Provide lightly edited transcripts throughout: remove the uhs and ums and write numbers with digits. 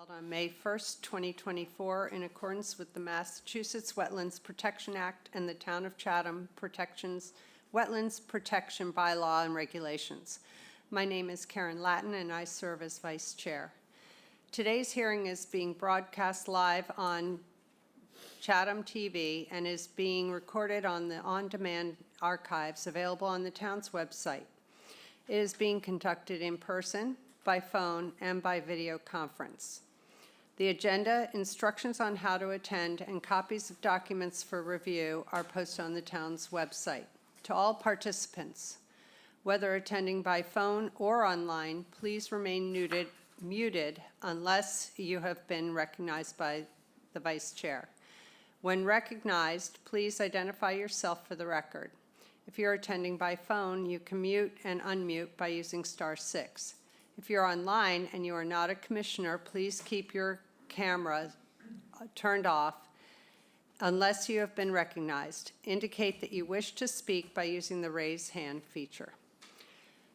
held on May 1st, 2024, in accordance with the Massachusetts Wetlands Protection Act and the Town of Chatham Wetlands Protection Bylaw and Regulations. My name is Karen Latin, and I serve as Vice Chair. Today's hearing is being broadcast live on Chatham TV and is being recorded on the on-demand archives available on the town's website. It is being conducted in person, by phone, and by video conference. The agenda, instructions on how to attend, and copies of documents for review are posted on the town's website. To all participants, whether attending by phone or online, please remain muted unless you have been recognized by the Vice Chair. When recognized, please identify yourself for the record. If you're attending by phone, you can mute and unmute by using *6. If you're online and you are not a commissioner, please keep your camera turned off unless you have been recognized. Indicate that you wish to speak by using the raise hand feature.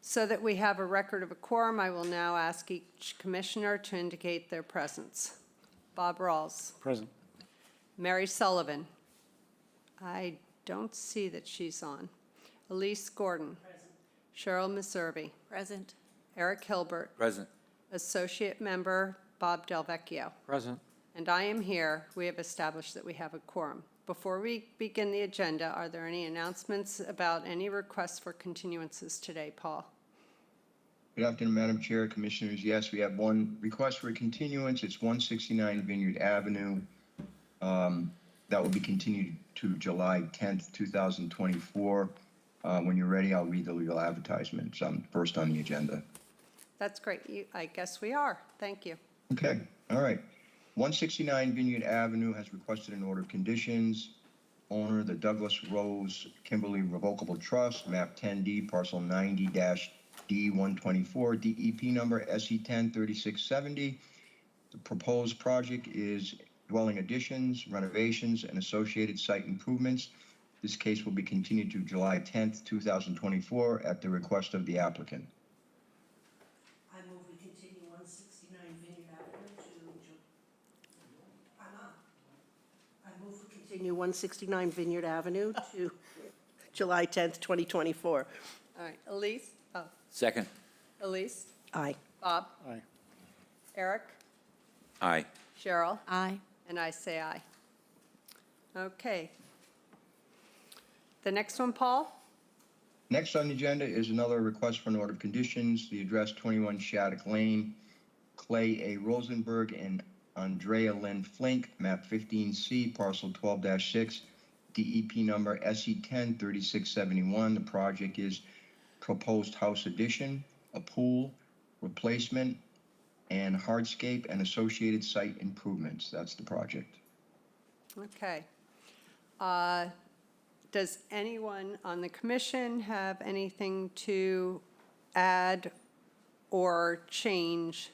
So that we have a record of a quorum, I will now ask each commissioner to indicate their presence. Bob Rawls. Present. Mary Sullivan. I don't see that she's on. Elise Gordon. Present. Cheryl Meservey. Present. Eric Hilbert. Present. Associate Member Bob Delvecchio. Present. And I am here. We have established that we have a quorum. Before we begin the agenda, are there any announcements about any requests for continuances today, Paul? Good afternoon, Madam Chair, Commissioners. Yes, we have one request for a continuance. It's 169 Vineyard Avenue. That will be continued to July 10th, 2024. When you're ready, I'll read the legal advertisements first on the agenda. That's great. I guess we are. Thank you. Okay, all right. 169 Vineyard Avenue has requested an order of conditions. Owner, the Douglas Rose Kimberly Revocable Trust, map 10D, parcel 90-D124, DEP number SE103670. The proposed project is dwelling additions, renovations, and associated site improvements. This case will be continued to July 10th, 2024 at the request of the applicant. I move we continue 169 Vineyard Avenue to, I move we continue 169 Vineyard Avenue to July 10th, 2024. All right. Elise? Oh, Second. Elise? Aye. Bob? Aye. Eric? Aye. Cheryl? Aye. And I say aye. Okay. The next one, Paul? Next on the agenda is another request for an order of conditions. The address 21 Shattuck Lane, Clay A. Rosenberg and Andrea Lynn Flink, map 15C, parcel 12-6, DEP number SE103671. The project is proposed house addition, a pool, replacement, and hardscape and associated site improvements. That's the project. Okay. Does anyone on the commission have anything to add or change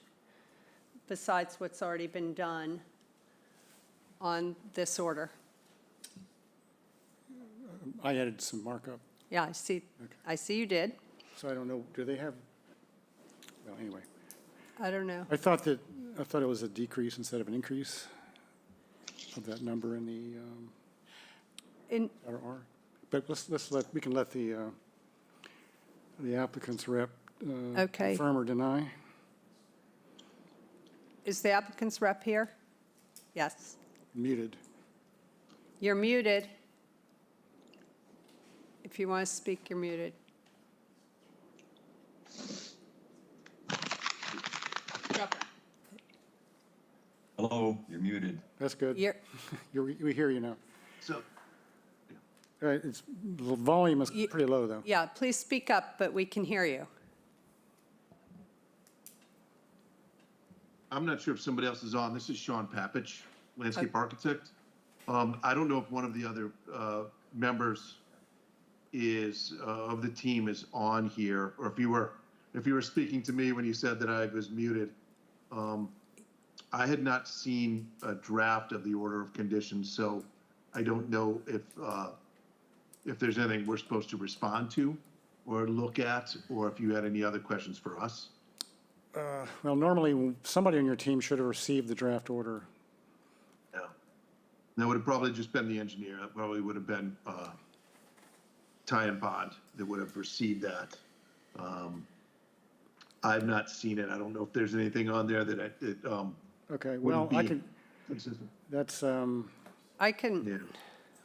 besides what's already been done on this order? I added some markup, Yeah, I see. Okay. I see you did. so I don't know, do they have, well, anyway. I don't know. I thought it was a decrease instead of an increase of that number in the RR. But we can let the applicant's rep Okay. confirm or deny. Is the applicant's rep here? Yes. Muted. You're muted. If you want to speak, you're muted. Hello, you're muted. That's good. You're, We hear you now. So, All right, the volume is pretty low, though. yeah, please speak up, but we can hear you. I'm not sure if somebody else is on. This is Sean Papich, landscape architect. I don't know if one of the other members is of the team is on here, or if you were speaking to me when you said that I was muted. I had not seen a draft of the order of conditions, so I don't know if there's anything we're supposed to respond to or look at, or if you had any other questions for us. well, normally, somebody on your team should have received the draft order. Yeah. That would have probably just been the engineer. That probably would have been Ty and Bond that would have received that. I've not seen it. I don't know if there's anything on there that Okay, well, wouldn't I be can, consistent. that's, I can, Yeah.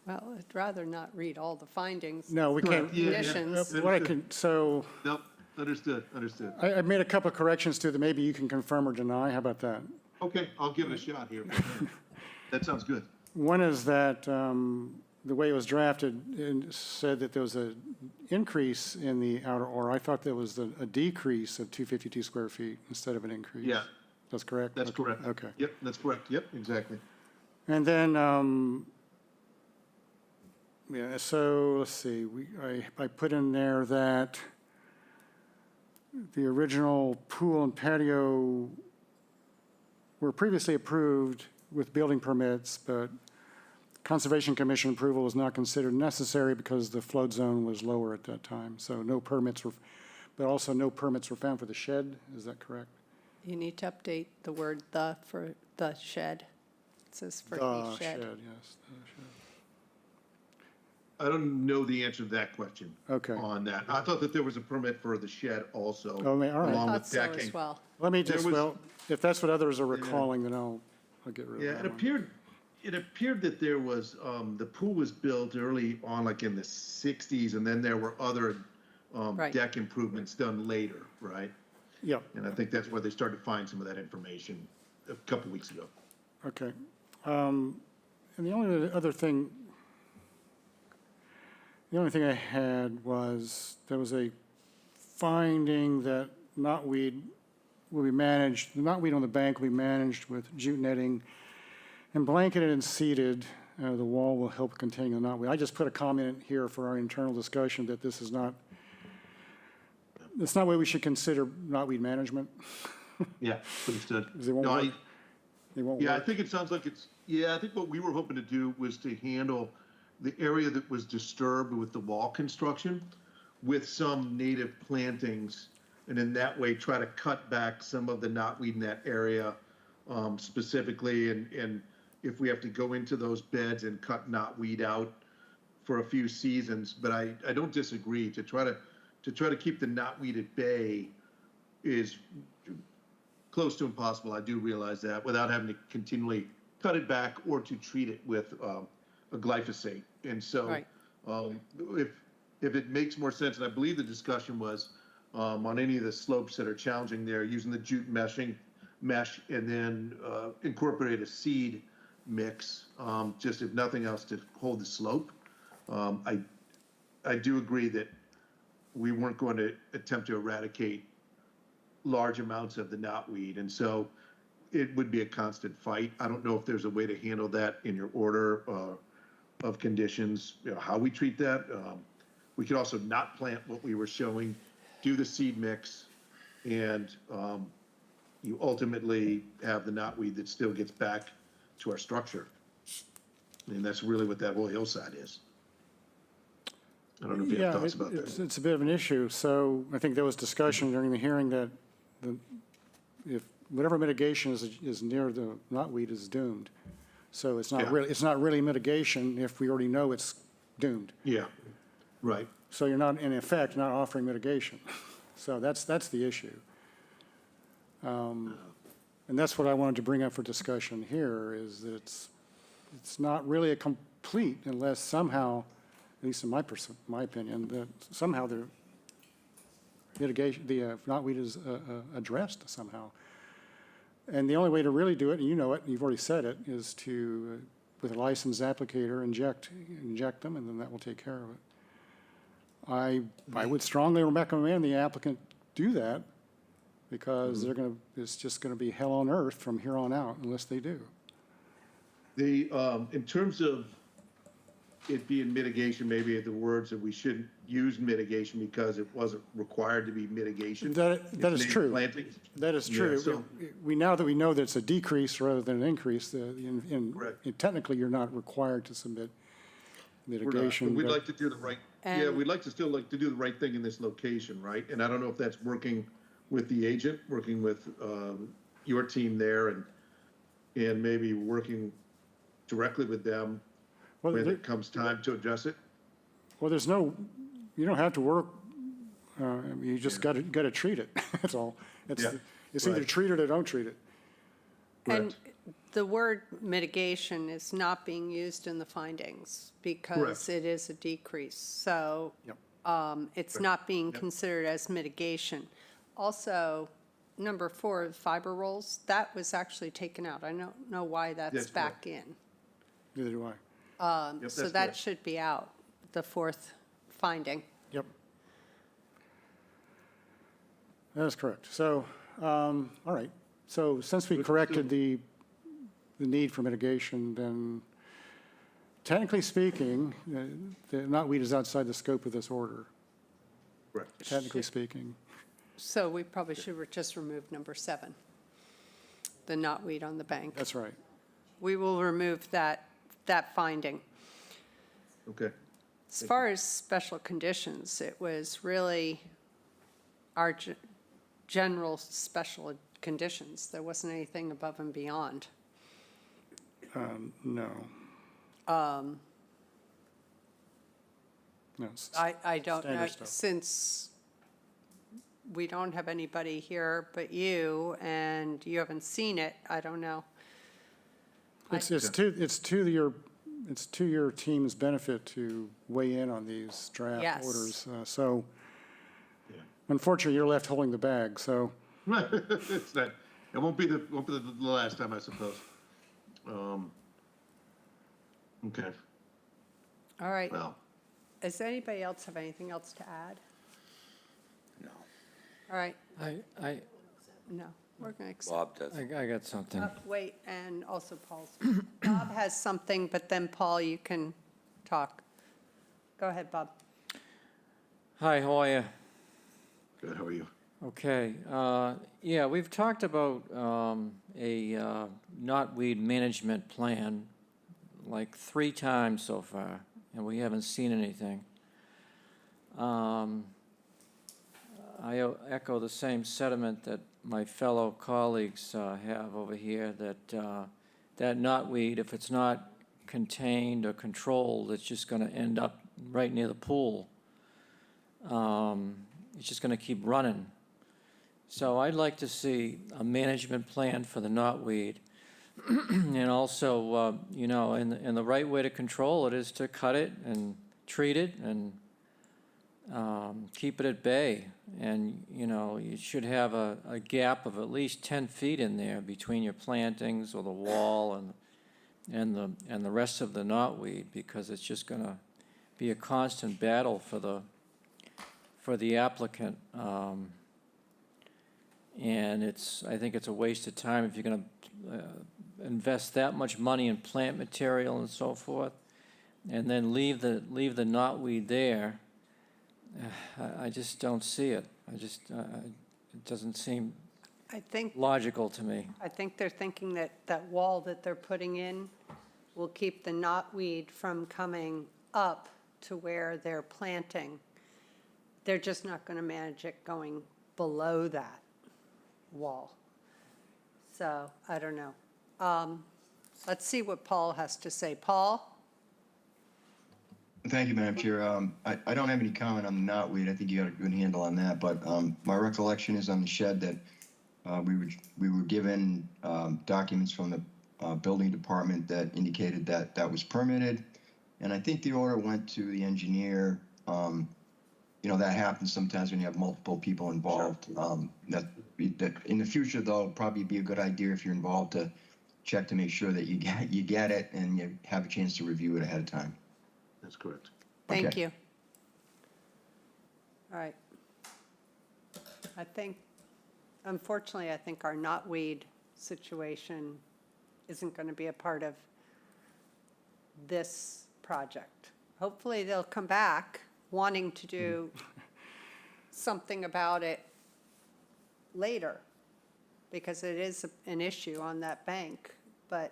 well, I'd rather not read all the findings. no, we can't. Yeah, yeah. Conditions. What I can, so, Nope, understood. I made a couple of corrections to that, maybe you can confirm or deny, how about that? Okay, I'll give it a shot here. That sounds good. One is that the way it was drafted, it said that there was an increase in the outer or. I thought there was a decrease of 252 square feet instead of an increase. Yeah. That's correct? That's Okay, correct. Okay. Yep, that's correct. Yep, exactly. And then, yeah, so let's see, I put in there that the original pool and patio were previously approved with building permits, but Conservation Commission approval was not considered necessary because the flood zone was lower at that time. So no permits were, but also no permits were found for the shed, is that correct? You need to update the word "the" for the shed. It says for The a shed. yes, the shed. I don't know the answer to that question. Okay. On that. I thought that there was a permit for the shed also. Oh, all right. I Along thought with so decking. as well. Let me There just, was- well, if that's what others are recalling, then I'll get rid Yeah, of it that one. appeared that there was, the pool was built early on, like in the 60s, and then there were other Right. deck improvements done later, right? Yep, And I think that's where they started to find some of that information a couple weeks ago. okay. And the only other thing, I had was, there was a finding that knotweed will be managed, the knotweed on the bank will be managed with jute netting and blanketed and seeded. The wall will help contain the knotweed. I just put a comment in here for our internal discussion that this is not, it's not what we should consider knotweed management. Yeah, understood. Because they won't No, work. They won't Yeah, I work. think it sounds like I think what we were hoping to do was to handle the area that was disturbed with the wall construction with some native plantings, and in that way, try to cut back some of the knotweed in that area specifically, and if we have to go into those beds and cut knotweed out for a few seasons, but I don't disagree, to try to keep the knotweed at bay is close to impossible. I do realize that, without having to continually cut it back or to treat it with a glyphosate. And so, Right. if it makes more sense, and I believe the discussion was on any of the slopes that are challenging there, using the jute mesh, and then incorporate a seed mix, just if nothing else to hold the slope. I do agree that we weren't going to attempt to eradicate large amounts of the knotweed, and so it would be a constant fight. I don't know if there's a way to handle that in your order of conditions, how we treat that. We could also not plant what we were showing, do the seed mix, and you ultimately have the knotweed that still gets back to our structure. And that's really what that whole hillside is. I don't know if you have Yeah, thoughts about that. it's a bit of an issue. So I think there was discussion during the hearing that if whatever mitigation is near the knotweed is doomed. So it's Yeah. not really mitigation if we already know it's doomed. Yeah, right. So you're not, in effect, not offering mitigation. So that's the issue. And that's what I wanted to bring up for discussion here, is that it's not really a complete unless somehow, at least in my opinion, that somehow the mitigation, the knotweed is addressed somehow. And the only way to really do it, and you know it, and you've already said it, is to, with a licensed applicator, inject them, and then that will take care of it. I would strongly recommend the applicant do that, because it's just gonna be hell on earth from here on out unless they do. In terms of it being mitigation, maybe the words that we shouldn't use mitigation because it wasn't required to be mitigation. That It's is native true. plantings. That is Yeah, true. so- Now that we know that it's a decrease rather than an increase, Correct. technically, you're not required to submit We're not, mitigation. but we'd but- like to do the right, And- we'd like to still like to do the right thing in this location, right? And I don't know if that's working with the agent, working with your team there, and maybe working directly with them Well, when there- it comes time to address it? well, there's no, you don't have to work, you just gotta treat it, that's all. Yeah, It's either right. treat it or don't treat it. And Correct. the word mitigation is not being used in the findings because Correct. it is a decrease. So Yep. it's not being Yep. considered as mitigation. Also, number 4, fiber rolls, that was actually taken out. I don't know why that's That's back in. Neither do I. Yep, So that's that correct. should be out, the 4th finding. Yep. That is correct. So, all right. So since we corrected the need for mitigation, then technically speaking, the knotweed is outside the scope of this order, Correct. technically speaking. So we probably should just remove number 7, the knotweed on the bank. That's right. We will remove that finding. Okay. As far as special conditions, it was really our general special conditions. There wasn't anything above and beyond. No. No. I don't know, Standard stuff. since we don't have anybody here but you, and you haven't seen it, I don't know. It's to your team's benefit to weigh in on these draft Yes. orders. So Yeah. unfortunately, you're left holding the bag, so. It's not, it won't be the last time, I suppose. Okay, All right. well, Does anybody else have anything else to add? No. All right, I no, we're going to accept. Bob does. I got something. Wait, and also Paul's. Bob has something, but then Paul, you can talk. Go ahead, Bob. Hi, how are you? good, how are you? Okay, yeah, we've talked about a knotweed management plan like 3 times so far, and we haven't seen anything. I echo the same sentiment that my fellow colleagues have over here, that that knotweed, if it's not contained or controlled, it's just going to end up right near the pool. It's just going to keep running. So I'd like to see a management plan for the knotweed. And also, you know, and the right way to control it is to cut it and treat it and keep it at bay. And, you know, you should have a gap of at least 10 feet in there between your plantings or the wall and the rest of the knotweed, because it's just going to be a constant battle for the applicant. And I think it's a waste of time if you're going to invest that much money in plant material and so forth, and then leave the knotweed there. I just don't see it. It doesn't seem I think logical to me. they're thinking that that wall that they're putting in will keep the knotweed from coming up to where they're planting. They're just not going to manage it going below that wall. So, I don't know. Let's see what Paul has to say. Paul? Thank you, Madam Chair. I don't have any comment on the knotweed. I think you got a good handle on that, but my recollection is on the shed that we were given documents from the building department that indicated that that was permitted, and I think the order went to the engineer. You know, that happens sometimes when you have multiple people involved. That in the future, though, probably be a good idea if you're involved to check to make sure that you get it and you have a chance to review it ahead of time. That's correct. Thank Okay. you. All right. Unfortunately, I think our knotweed situation isn't going to be a part of this project. Hopefully, they'll come back wanting to do something about it later, because it is an issue on that bank. But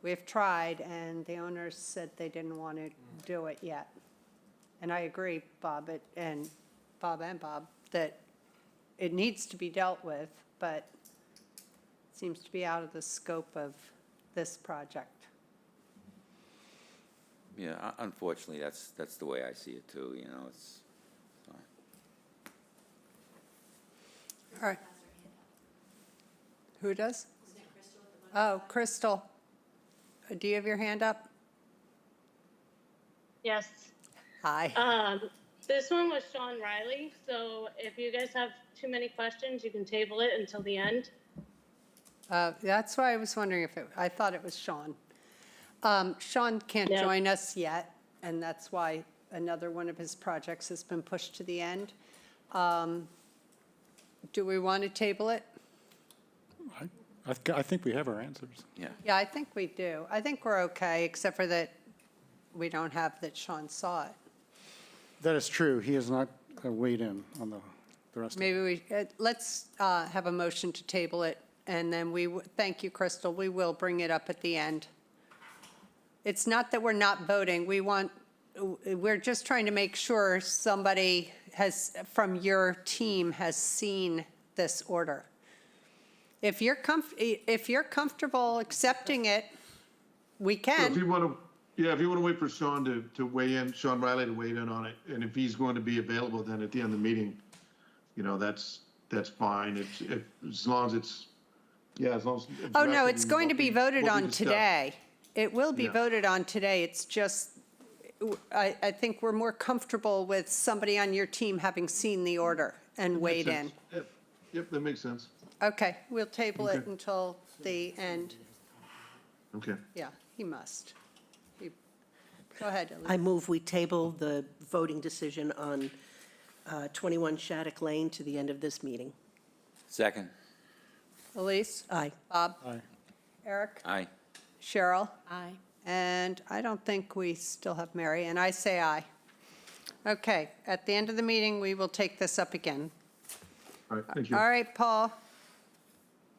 we've tried, and the owners said they didn't want to do it yet. And I agree, Bob, that it needs to be dealt with, but it seems to be out of the scope of this project. Yeah, unfortunately, that's the way I see it too, you know, it's, All right. Who does? Oh, Crystal. Do you have your hand up? Yes. Hi. This one was Sean Riley, so if you guys have too many questions, you can table it until the end. That's why I was wondering if I thought it was Sean. Sean can't Yeah. join us yet, and that's why another one of his projects has been pushed to the end. Do we want to table it? I think we have our answers. yeah. Yeah, I think we do. I think we're okay, except for that we don't have that Sean saw it. That is true. He has not weighed in on the rest of it. Maybe let's have a motion to table it, and then thank you, Crystal, we will bring it up at the end. It's not that we're not voting, we're just trying to make sure somebody from your team has seen this order. If you're comfortable accepting it, we So if can. you want to, yeah, if you want to wait for Sean to weigh in, Sean Riley to weigh in on it, and if he's going to be available then at the end of the meeting, you know, that's fine. As long as it's, yeah, as long as. Oh, no, it's going to be voted what we on discussed. today. It will be Yeah. voted on today. It's just, I think we're more comfortable with somebody on your team having seen the order and Makes weighed in. sense. Yep, that makes sense. Okay, we'll table it Okay. until the end. Okay. Yeah, he must. Go ahead, Elise. I move we table the voting decision on 21 Shattuck Lane to the end of this meeting. Second, Elise? Aye. Bob? Aye. Eric? aye. Cheryl? Aye. And I don't think we still have Mary, and I say aye. Okay, at the end of the meeting, we will take this up again. All right, thank you. All right, Paul?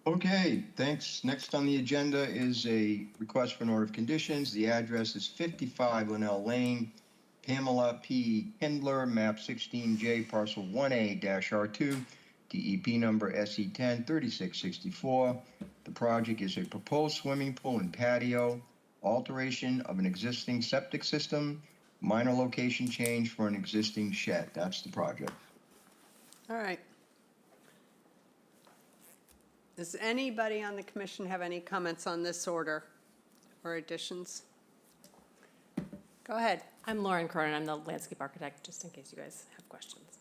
Okay, thanks. Next on the agenda is a request for an order of conditions. The address is 55 Linnell Lane, Pamela P. Kindler, map 16J, parcel 1A-R2, DEP number SE10 3664. The project is a proposed swimming pool and patio, alteration of an existing septic system, minor location change for an existing shed. That's the project. All right. Does anybody on the commission have any comments on this order or additions? Go ahead. I'm Lauren Cronin. I'm the landscape architect, just in case you guys have questions.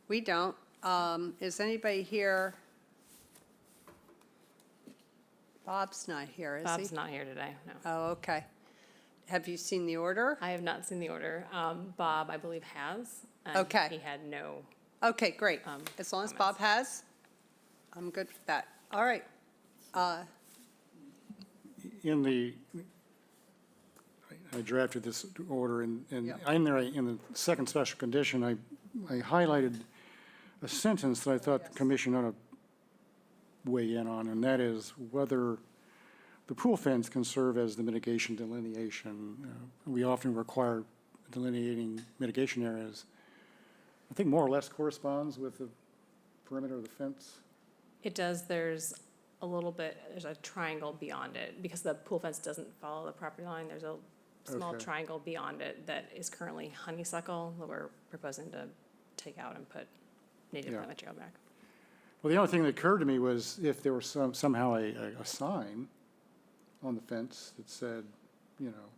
We don't. Is anybody here? Bob's not here, is he? Bob's not here today, no. Oh, okay. Have you seen the order? I have not seen the order. Bob, I believe, has. and Okay. He had no, Okay, great. As long as Bob has, I'm good with that. All right. In the, I drafted this order, and Yep. in there, in the second special condition, I highlighted a sentence that I thought the commission ought to weigh in on, and that is whether the pool fence can serve as the mitigation delineation. We often require delineating mitigation areas. I think more or less corresponds with the perimeter of the fence. it does, there's a little bit, there's a triangle beyond it, because the pool fence doesn't follow the property line. There's a small Okay. triangle beyond it that is currently honeysuckle that we're proposing to take out and put native Yeah. plant material back. Well, the only thing that occurred to me was if there was somehow a sign on the fence that said, you know,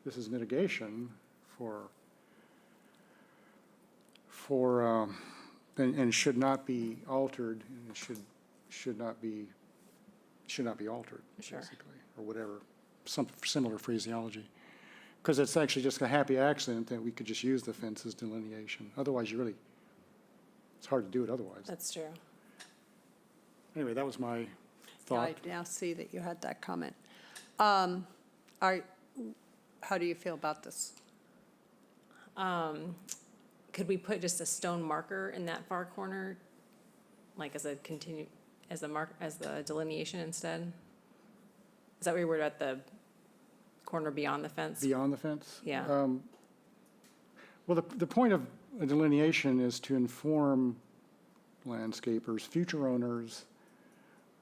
this is mitigation and should not be altered, and it should not be altered, Sure. basically, or whatever, some similar phraseology. Because it's actually just a happy accident that we could just use the fence as delineation. Otherwise, it's hard to do it otherwise. That's true. Anyway, that was my I thought. now see that you had that comment. How do you feel about this? Could we put just a stone marker in that far corner, like as a as the delineation instead? Is that where you were at the corner beyond the fence? Beyond the fence? Yeah. Well, the point of a delineation is to inform landscapers, future owners,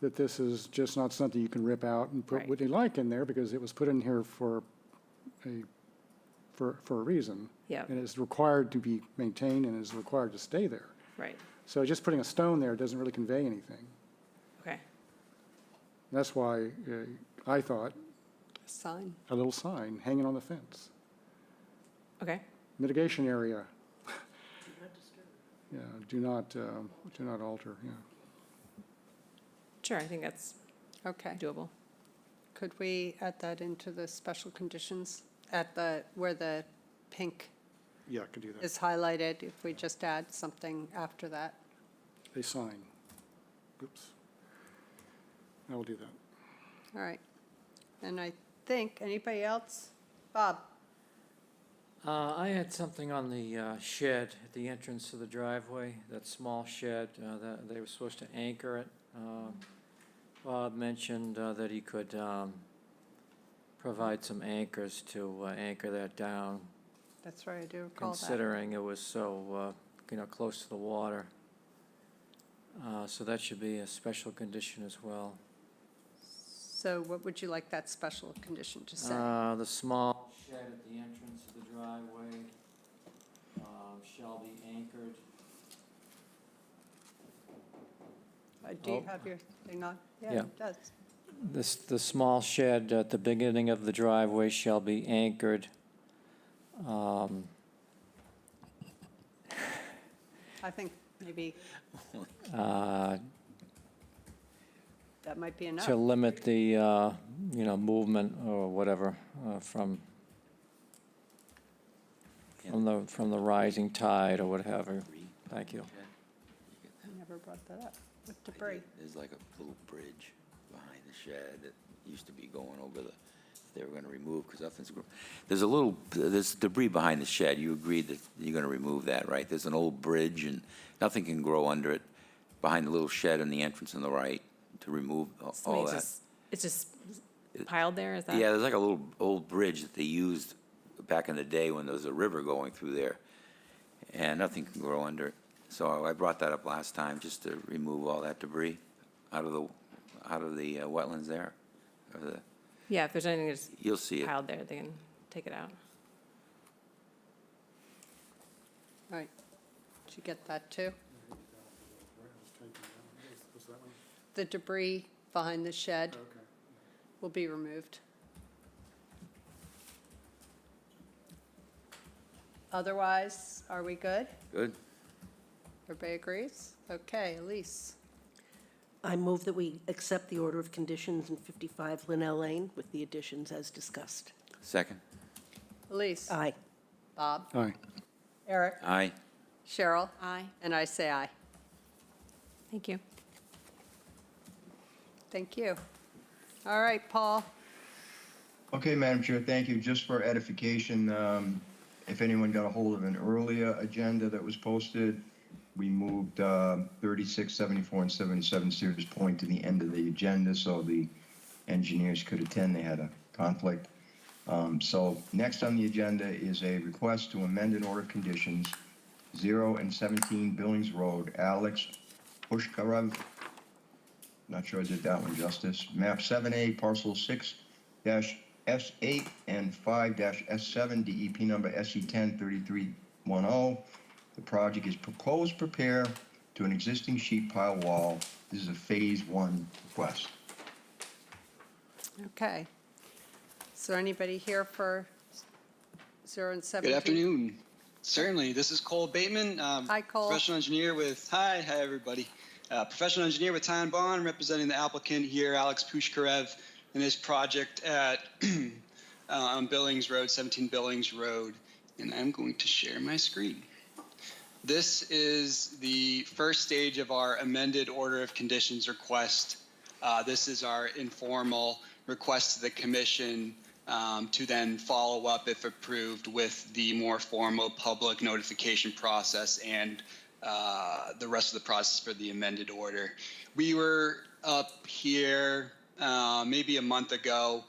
that this is just not something you can rip out and put Right. what you like in there, because it was put in here for a reason. Yeah. And it's required to be maintained and is required to stay there. Right, So just putting a stone there doesn't really convey anything. okay. That's why I thought Sign. a little sign hanging on the fence. Okay, Mitigation area. Yeah, do not alter, yeah. sure, I think that's Okay. doable. Could we add that into the special conditions at where the pink Yeah, I could do that. is highlighted, if we just add something after that? A sign. Oops. I will do that. All right. And I think, anybody else? Bob? I had something on the shed at the entrance to the driveway, that small shed, that they were supposed to anchor it. Bob mentioned that he could provide some anchors to anchor that down, That's right, I do recall that. considering it was so, close to the water. So that should be a special condition as well. So what would you like that special condition to say? The small shed at the entrance of the driveway shall be anchored. Do you oh. have your thing on? Yeah, Yeah. it does. The small shed at the beginning of the driveway shall be anchored. I think maybe uh, that might be enough. To limit the, movement or whatever from the rising tide or whatever. Thank you. I never brought that up. With debris. There's like a little bridge behind the shed that used to be going over they were gonna remove, because there's debris behind the shed. You agreed that you're gonna remove that, right? There's an old bridge and nothing can grow under it, behind the little shed and the entrance on the right, to remove So all it's that. it's just piled there, is that? Yeah, there's like a little old bridge that they used back in the day when there was a river going through there, and nothing can grow under it. So I brought that up last time, just to remove all that debris out of the wetlands there. Yeah, if there's anything that's You'll see it. piled there, they can take it out. All right. Did you get that too? The debris behind the shed will be removed. Otherwise, are we good? Good? Everybody agrees? Okay, Elise. I move that we accept the order of conditions in 55 Linnell Lane with the additions as discussed. Second? Elise? Aye. Bob? Aye. Eric? Aye. Cheryl? Aye. And I say aye. Thank you. Thank you. All right, Paul. Okay, Madam Chair, thank you. Just for edification, if anyone got a hold of an earlier agenda that was posted, we moved 36, 74, and 77 Sears Point to the end of the agenda so the engineers could attend. They had a conflict. So next on the agenda is a request to amend an order of conditions, 0 and 17 Billings Road, Alex Pushkarev. Not sure I did that one justice. Map 7A, parcel 6-S8 and 5-S7, DEP number SE103310. The project is proposed repair to an existing sheet pile wall. This is a phase 1 request. Okay. Is there anybody here for 0 and 17? Good afternoon. Certainly, this is Cole Bateman. Hi, Cole. Professional engineer with, hi everybody. Professional engineer with Ty & Bond, representing the applicant here, Alex Pushkarev, in this project at on Billings Road, 17 Billings Road. And I'm going to share my screen. This is the first stage of our amended order of conditions request. This is our informal request to the commission to then follow up, if approved, with the more formal public notification process and the rest of the process for the amended order. We were up here maybe a month ago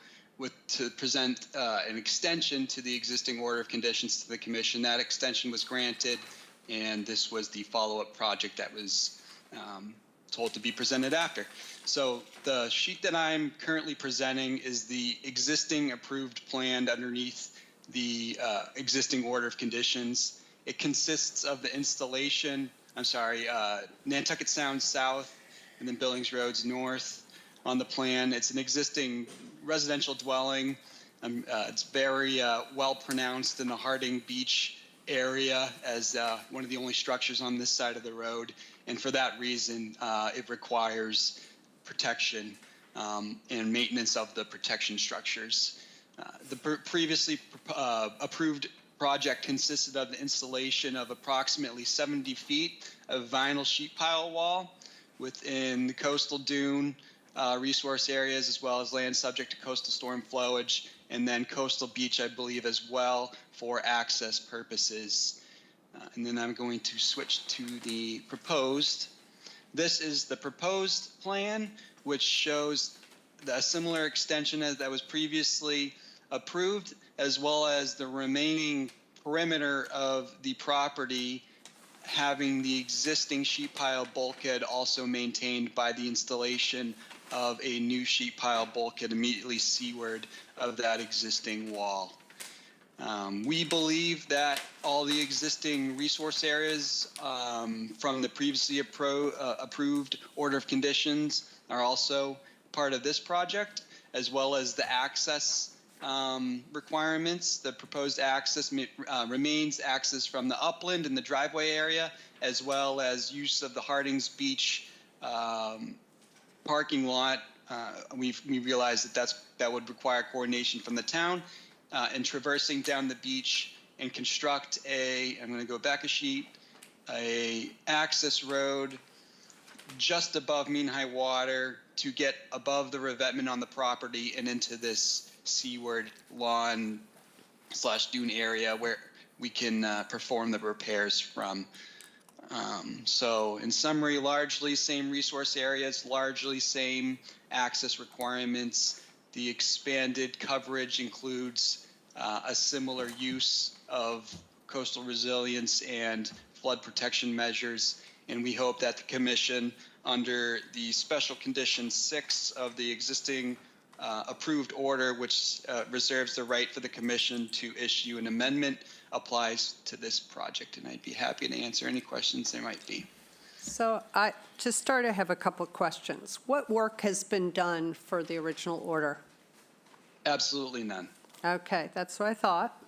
to present an extension to the existing order of conditions to the commission. That extension was granted, and this was the follow-up project that was told to be presented after. So the sheet that I'm currently presenting is the existing approved plan underneath the existing order of conditions. It consists of the installation, Nantucket Sound south and then Billings Road's north on the plan. It's an existing residential dwelling. It's very well pronounced in the Harding Beach area as one of the only structures on this side of the road. And for that reason, it requires protection and maintenance of the protection structures. The previously approved project consisted of the installation of approximately 70 feet of vinyl sheet pile wall within the coastal dune resource areas, as well as land subject to coastal storm flowage, and then coastal beach, I believe, as well for access purposes. And then I'm going to switch to the proposed. This is the proposed plan, which shows a similar extension as that was previously approved, as well as the remaining perimeter of the property having the existing sheet pile bulkhead also maintained by the installation of a new sheet pile bulkhead immediately seaward of that existing wall. We believe that all the existing resource areas from the previously approved order of conditions are also part of this project, as well as the access requirements. The proposed access remains access from the upland and the driveway area, as well as use of the Hardings Beach parking lot. We realize that would require coordination from the town. And traversing down the beach and construct I'm going to go back a sheet, a access road just above mean high water to get above the revetment on the property and into this seaward lawn / dune area where we can perform the repairs from. So in summary, largely same resource areas, largely same access requirements. The expanded coverage includes a similar use of coastal resilience and flood protection measures, and we hope that the Commission, under the Special Condition 6 of the existing approved order, which reserves the right for the Commission to issue an amendment, applies to this project, and I'd be happy to answer any questions there might be. So to start, I have a couple of questions. What work has been done for the original order? Absolutely none. Okay, that's what I thought.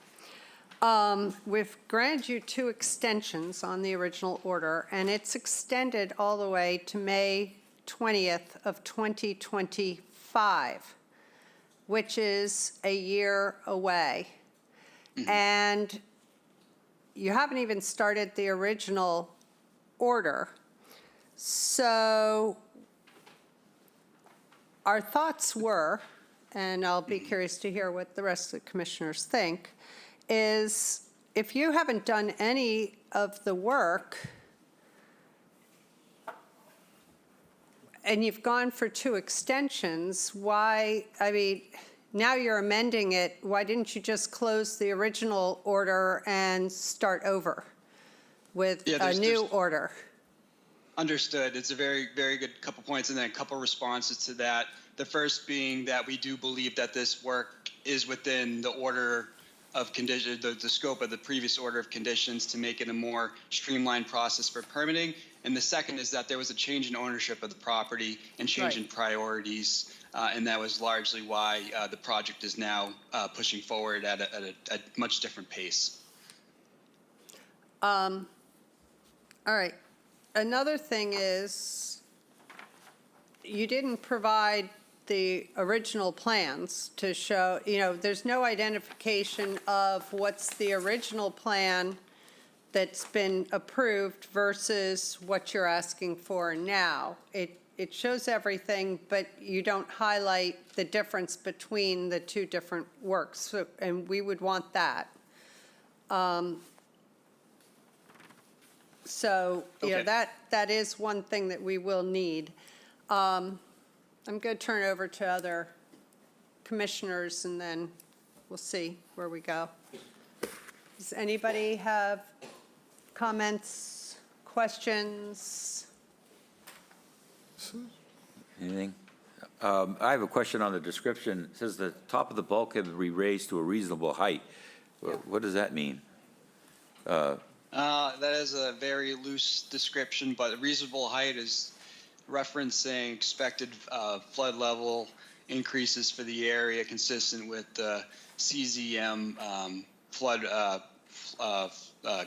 We've granted you 2 extensions on the original order, and it's extended all the way to May 20th of 2025, which is a year away. And you haven't even started the original order. So our thoughts were, and I'll be curious to hear what the rest of the commissioners think, is if you haven't done any of the work and you've gone for 2 extensions, why, now you're amending it, why didn't you just close the original order and start over with a new order? Understood. It's a very, very good couple points, and then a couple responses to that. The first being that we do believe that this work is within the order of condition, the scope of the previous order of conditions to make it a more streamlined process for permitting. And the second is that there was a change in ownership of the property and change in priorities, and that was largely why the project is now pushing forward at a much different pace. All right. Another thing is, you didn't provide the original plans to show, there's no identification of what's the original plan that's been approved versus what you're asking for now. It shows everything, but you don't highlight the difference between the 2 different works, so, and we would want that. So, Okay. that is one thing that we will need. I'm going to turn it over to other commissioners, and then we'll see where we go. Does anybody have comments, questions? Anything? I have a question on the description. It says the top of the bulkhead will be raised to a reasonable height. What does that mean? That is a very loose description, but a reasonable height is referencing expected flood level increases for the area consistent with the CZM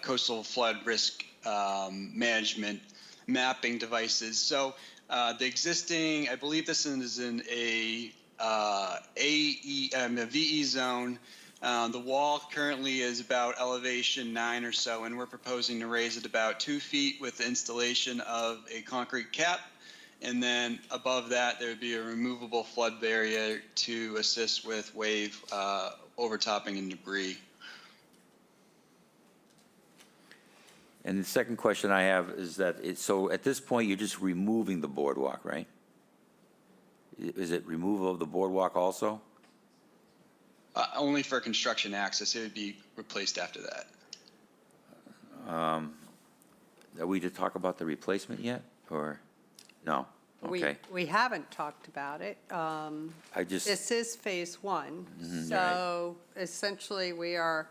coastal flood risk management mapping devices. So the existing, I believe this is in a VE zone. The wall currently is about elevation 9 or so, and we're proposing to raise it about 2 feet with the installation of a concrete cap. And then above that, there would be a removable flood barrier to assist with wave overtopping and debris. And the second question I have is that, so at this point, you're just removing the boardwalk, right? Is it removal of the boardwalk also? Only for construction access. It would be replaced after that. Are we to talk about the replacement yet, or, no? Okay. We haven't talked about it. I just, This is phase one, so essentially we are,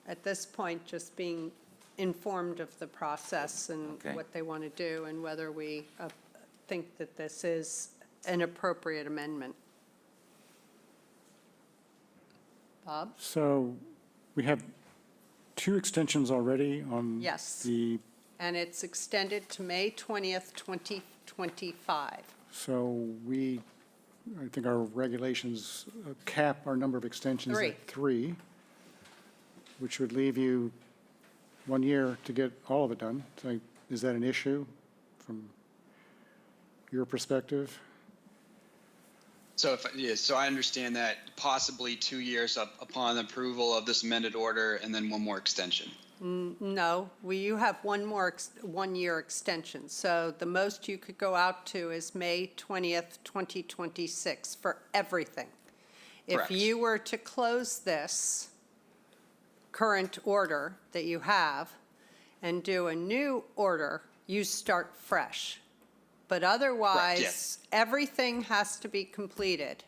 at this point, just being informed of the process and Okay. what they want to do and whether we think that this is an appropriate amendment. Bob? So we have 2 extensions already on Yes. the, And it's extended to May 20th, 2025. so I think our regulations cap our number of extensions Three. at 3, which would leave you 1 year to get all of it done. So is that an issue from your perspective? So so I understand that possibly 2 years upon approval of this amended order and then one more extension. No, you have one more 1-year extension. So the most you could go out to is May 20th, 2026 for everything. Correct. If you were to close this current order that you have and do a new order, you start fresh. But otherwise, yes. everything has to be completed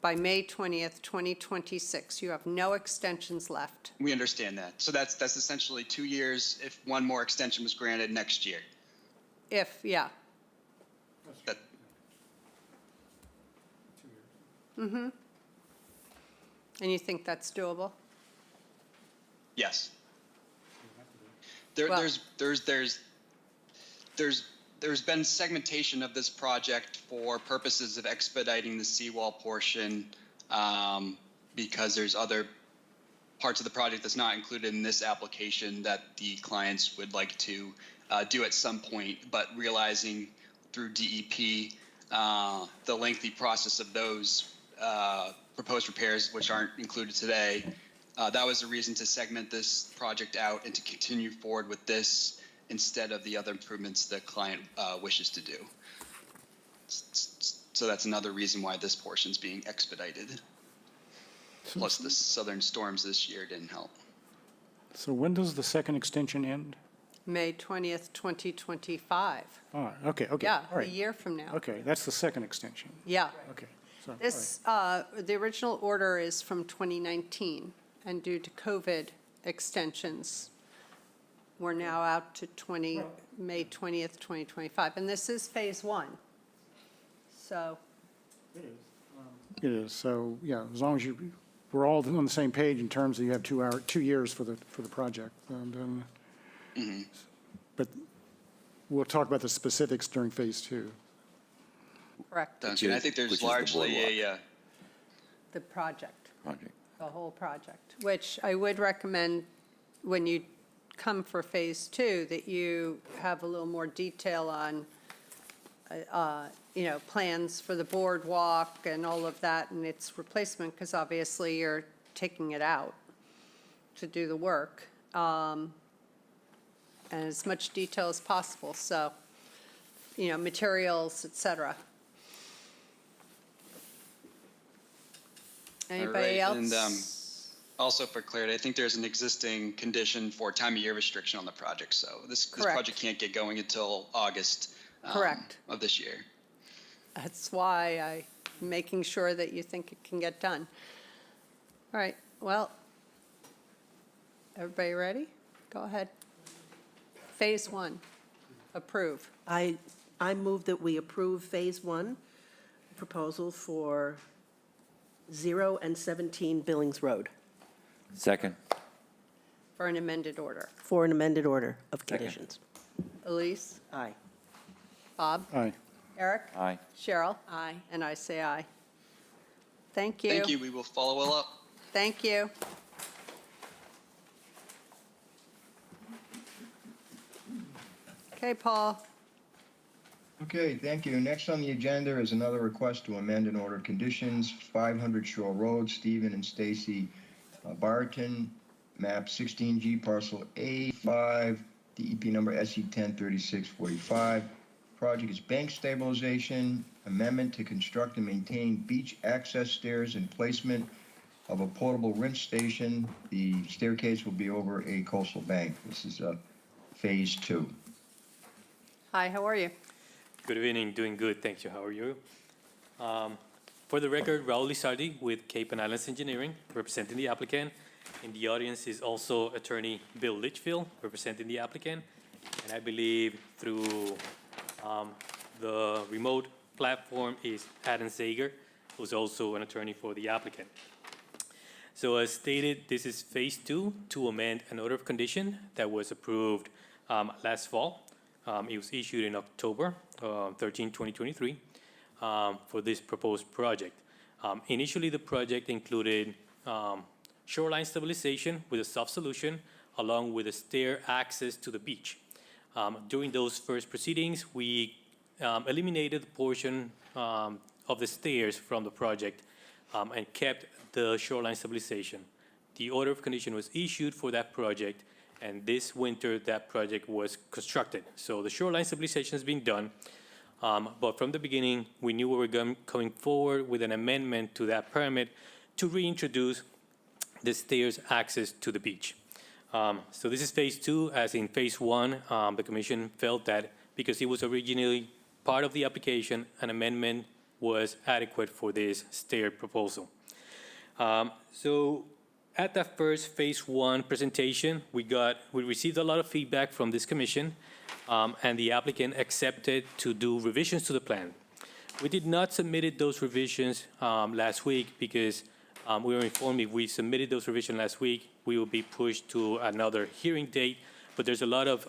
by May 20th, 2026. You have no extensions left. We understand that. So that's essentially 2 years if one more extension was granted next year. Yeah. That, And you think that's doable? yes. Well- There's been segmentation of this project for purposes of expediting the seawall portion because there's other parts of the project that's not included in this application that the clients would like to do at some point, but realizing through DEP the lengthy process of those proposed repairs, which aren't included today, that was the reason to segment this project out and to continue forward with this instead of the other improvements the client wishes to do. So that's another reason why this portion's being expedited. Plus the southern storms this year didn't help. So when does the second extension end? May 20th, 2025. Oh, okay, okay. Yeah, all a right. year from now. Okay, that's the second extension. Yeah. Okay. So, all This, the original order is from 2019, and due to COVID extensions, we're now out to May 20th, 2025. And this is phase one. So, It is, so, yeah, as long as we're all on the same page in terms of you have 2 years for the project. And, but we'll talk about the specifics during phase 2. correct, Sounds good. I think Which there's is the largely the project, project. the whole project, which I would recommend when you come for phase 2, that you have a little more detail on, plans for the boardwalk and all of that and its replacement, because obviously you're taking it out to do the work. And as much detail as possible, so, materials, et cetera. Anybody All right, and, else? also for clarity, I think there's an existing condition for time of year restriction on the project. So this Correct. project can't get going until August Correct. of this year. That's why I'm making sure that you think it can get done. All right, well, everybody ready? Go ahead. Phase 1, approve. I move that we approve Phase 1 proposal for 0 and 17 Billings Road Second. For an amended order. for an amended order of Second. conditions. Elise? Aye. Bob? Aye. Eric? Aye. Cheryl? Aye. And I say aye. Thank you. Thank you. We will follow well up. Thank you. Okay, Paul. Okay, thank you. Next on the agenda is another request to amend an order of conditions, 500 Shore Road, Stephen and Stacy Barton, map 16G, parcel A5, DEP number SE 103645. Project is bank stabilization, amendment to construct and maintain beach access stairs and placement of a portable rinse station. The staircase will be over a coastal bank. This is phase 2. Hi, how are you? Good evening, doing good, thank you. How are you? For the record, Raul Lizardi with Cape and Islands Engineering, representing the applicant. In the audience is also attorney Bill Litchfield, representing the applicant. And I believe through the remote platform is Adam Zager, who's also an attorney for the applicant. So as stated, this is phase 2 to amend an order of condition that was approved last fall. It was issued in October 13, 2023, for this proposed project. Initially, the project included shoreline stabilization with a soft solution, along with a stair access to the beach. During those first proceedings, we eliminated the portion of the stairs from the project and kept the shoreline stabilization. The order of condition was issued for that project, and this winter, that project was constructed. So the shoreline stabilization has been done, but from the beginning, we knew we were coming forward with an amendment to that permit to reintroduce the stairs access to the beach. So this is phase 2. As in phase 1, the commission felt that because it was originally part of the application, an amendment was adequate for this stair proposal. So at that first phase 1 presentation, we received a lot of feedback from this commission, and the applicant accepted to do revisions to the plan. We did not submit those revisions last week because we were informed if we submitted those revisions last week, we will be pushed to another hearing date. But there's a lot of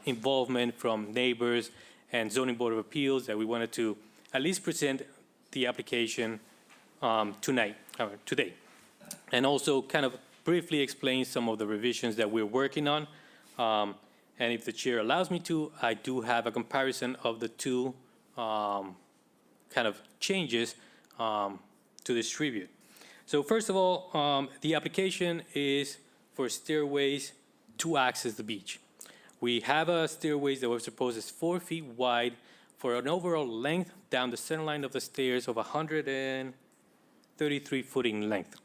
involvement from neighbors and zoning board of appeals that we wanted to at least present the application today. And also kind of briefly explain some of the revisions that we're working on. And if the chair allows me to, I do have a comparison of the two kind of changes to distribute. So first of all, the application is for stairways to access the beach. We have a stairways that was proposed as 4 feet wide for an overall length down the center line of the stairs of 133 foot in length.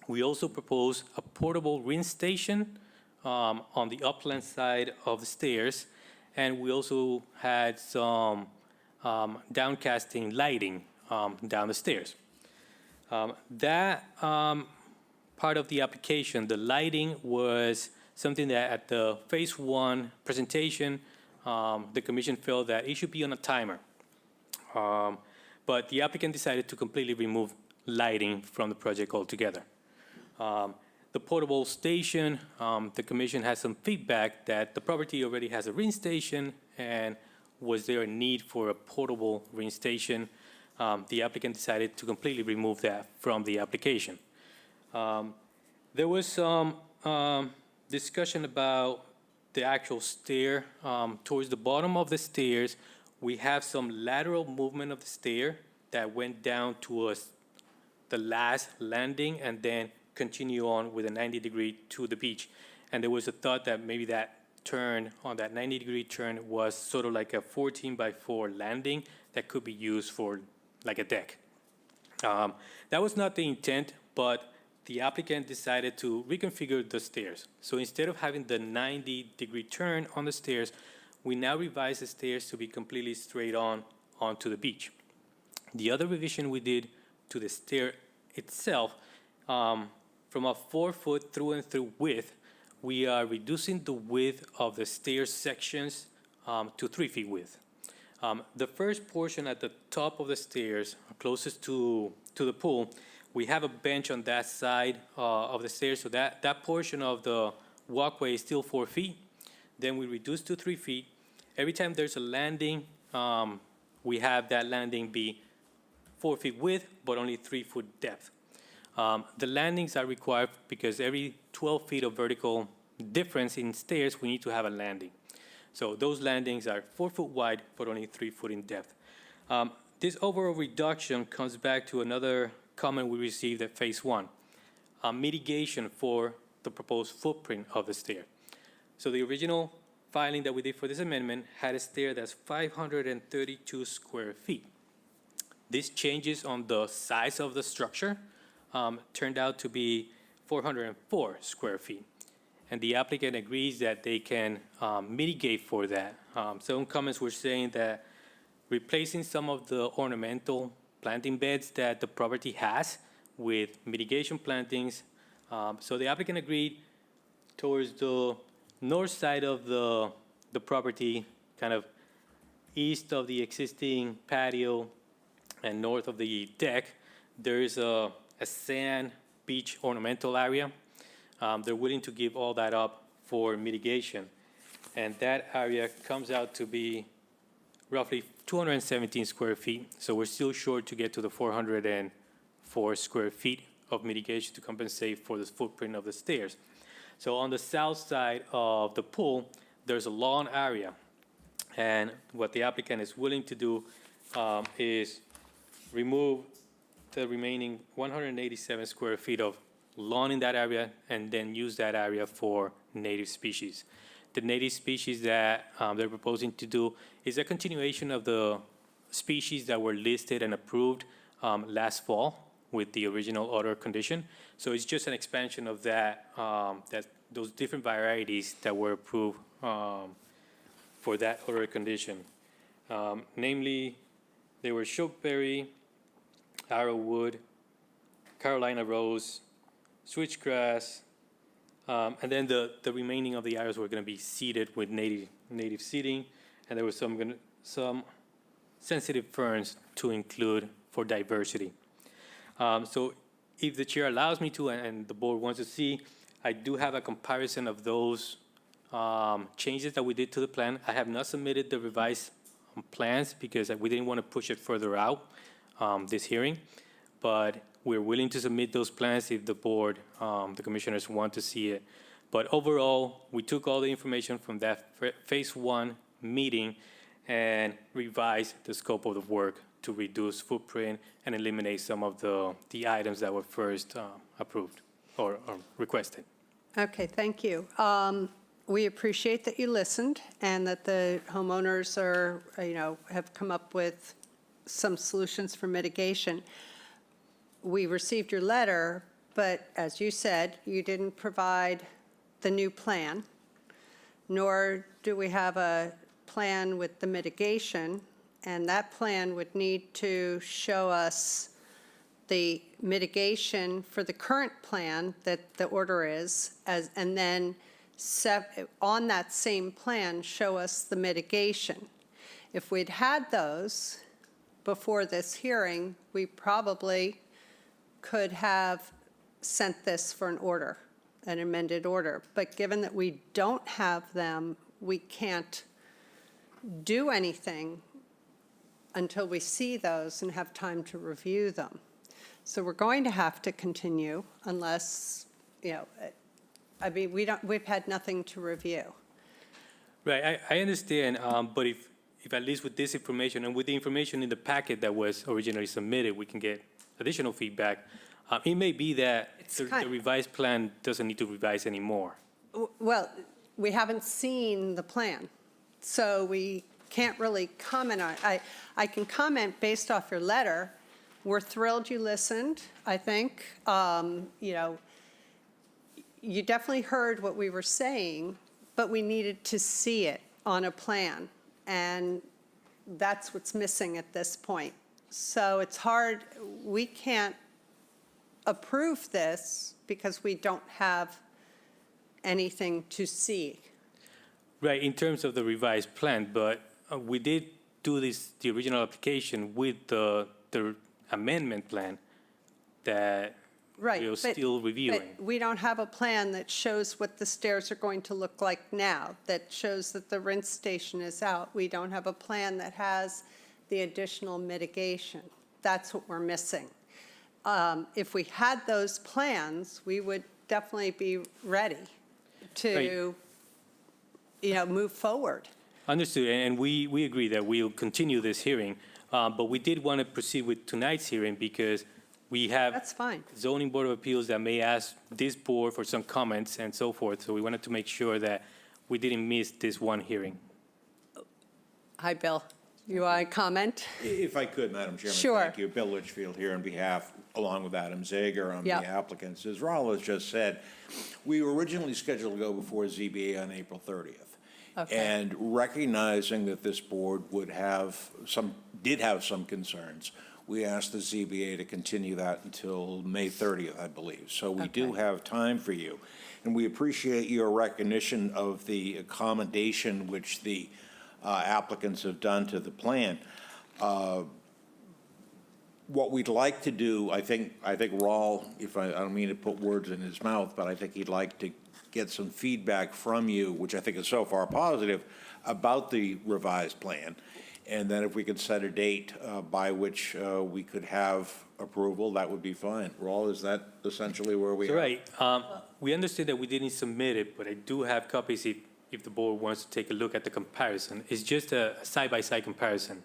We also propose a portable rinse station on the upland side of the stairs, and we also had some downcasting lighting down the stairs. That part of the application, the lighting, was something that at the phase 1 presentation, the commission felt that it should be on a timer. But the applicant decided to completely remove lighting from the project altogether. The portable station, the commission has some feedback that the property already has a rinse station, and was there a need for a portable rinse station? The applicant decided to completely remove that from the application. There was some discussion about the actual stair. Towards the bottom of the stairs, we have some lateral movement of the stair that went down to the last landing and then continue on with a 90-degree to the beach. And there was a thought that maybe that turn, on that 90-degree turn, was sort of like a 14-by-4 landing that could be used for like a deck. That was not the intent, but the applicant decided to reconfigure the stairs. So instead of having the 90-degree turn on the stairs, we now revise the stairs to be completely straight on onto the beach. The other revision we did to the stair itself, from a 4-foot through and through width, we are reducing the width of the stair sections to 3 feet width. The first portion at the top of the stairs, closest to the pool, we have a bench on that side of the stairs, so that portion of the walkway is still 4 feet. Then we reduce to 3 feet. Every time there's a landing, we have that landing be 4 feet width, but only 3 foot depth. The landings are required because every 12 feet of vertical difference in stairs, we need to have a landing. So those landings are 4 foot wide, but only 3 foot in depth. This overall reduction comes back to another comment we received at phase 1, mitigation for the proposed footprint of the stair. So the original filing that we did for this amendment had a stair that's 532 square feet. These changes on the size of the structure turned out to be 404 square feet. And the applicant agrees that they can mitigate for that. Some comments were saying that replacing some of the ornamental planting beds that the property has with mitigation plantings. So the applicant agreed towards the north side of the property, kind of east of the existing patio and north of the deck, there is a sand beach ornamental area. They're willing to give all that up for mitigation. And that area comes out to be roughly 217 square feet. So we're still short to get to the 404 square feet of mitigation to compensate for the footprint of the stairs. So on the south side of the pool, there's a lawn area. And what the applicant is willing to do is remove the remaining 187 square feet of lawn in that area and then use that area for native species. The native species that they're proposing to do is a continuation of the species that were listed and approved last fall with the original order condition. So it's just an expansion of that, those different varieties that were approved for that order condition. Namely, they were chokeberry, arrowwood, Carolina rose, switchgrass, and then the remaining of the areas were going to be seeded with native seeding, and there was some sensitive ferns to include for diversity. So if the chair allows me to, and the board wants to see, I do have a comparison of those changes that we did to the plan. I have not submitted the revised plans because we didn't want to push it further out this hearing, but we're willing to submit those plans if the board, the commissioners want to see it. But overall, we took all the information from that phase 1 meeting and revised the scope of the work to reduce footprint and eliminate some of the items that were first approved or requested. Okay, thank you. We appreciate that you listened and that the homeowners are, have come up with some solutions for mitigation. We received your letter, but as you said, you didn't provide the new plan, nor do we have a plan with the mitigation, and that plan would need to show us the mitigation for the current plan that the order is, and then on that same plan, show us the mitigation. If we'd had those before this hearing, we probably could have sent this for an order, an amended order. But given that we don't have them, we can't do anything until we see those and have time to review them. So we're going to have to continue unless, we've had nothing to review. Right, I understand, but if at least with this information and with the information in the packet that was originally submitted, we can get additional feedback. It may be that the revised plan doesn't need to revise anymore. Well, we haven't seen the plan, so we can't really comment on it. I can comment based off your letter. We're thrilled you listened, I think. You definitely heard what we were saying, but we needed to see it. on a plan, and that's what's missing at this point. So it's hard, we can't approve this because we don't have anything to see. Right, in terms of the revised plan, but we did do the original application with the amendment plan that Right. we're but- still reviewing. But we don't have a plan that shows what the stairs are going to look like now, that shows that the rinse station is out. We don't have a plan that has the additional mitigation. That's what we're missing. If we had those plans, we would definitely be ready to, move forward. Understood, and we agree that we'll continue this hearing, but we did want to proceed with tonight's hearing because we have That's fine. zoning board of appeals that may ask this board for some comments and so forth, so we wanted to make sure that we didn't miss this one hearing. Hi, Bill. You want to comment? If I could, Madam Chairman. Sure. Thank you. Bill Litchfield here on behalf, along with Adam Zager, on the Yep. applicants. As Raul has just said, we were originally scheduled to go before ZBA on April 30th. Okay. And recognizing that this board did have some concerns, we asked the ZBA to continue that until May 30th, I believe. So we do Okay. have time for you. And we appreciate your recognition of the accommodation which the applicants have done to the plan. What we'd like to do, I think Raul, I don't mean to put words in his mouth, but I think he'd like to get some feedback from you, which I think is so far positive, about the revised plan. And then if we could set a date by which we could have approval, that would be fine. Raul, is that essentially where we are? Right, we understood that we didn't submit it, but I do have copies if the board wants to take a look at the comparison. It's just a side-by-side comparison.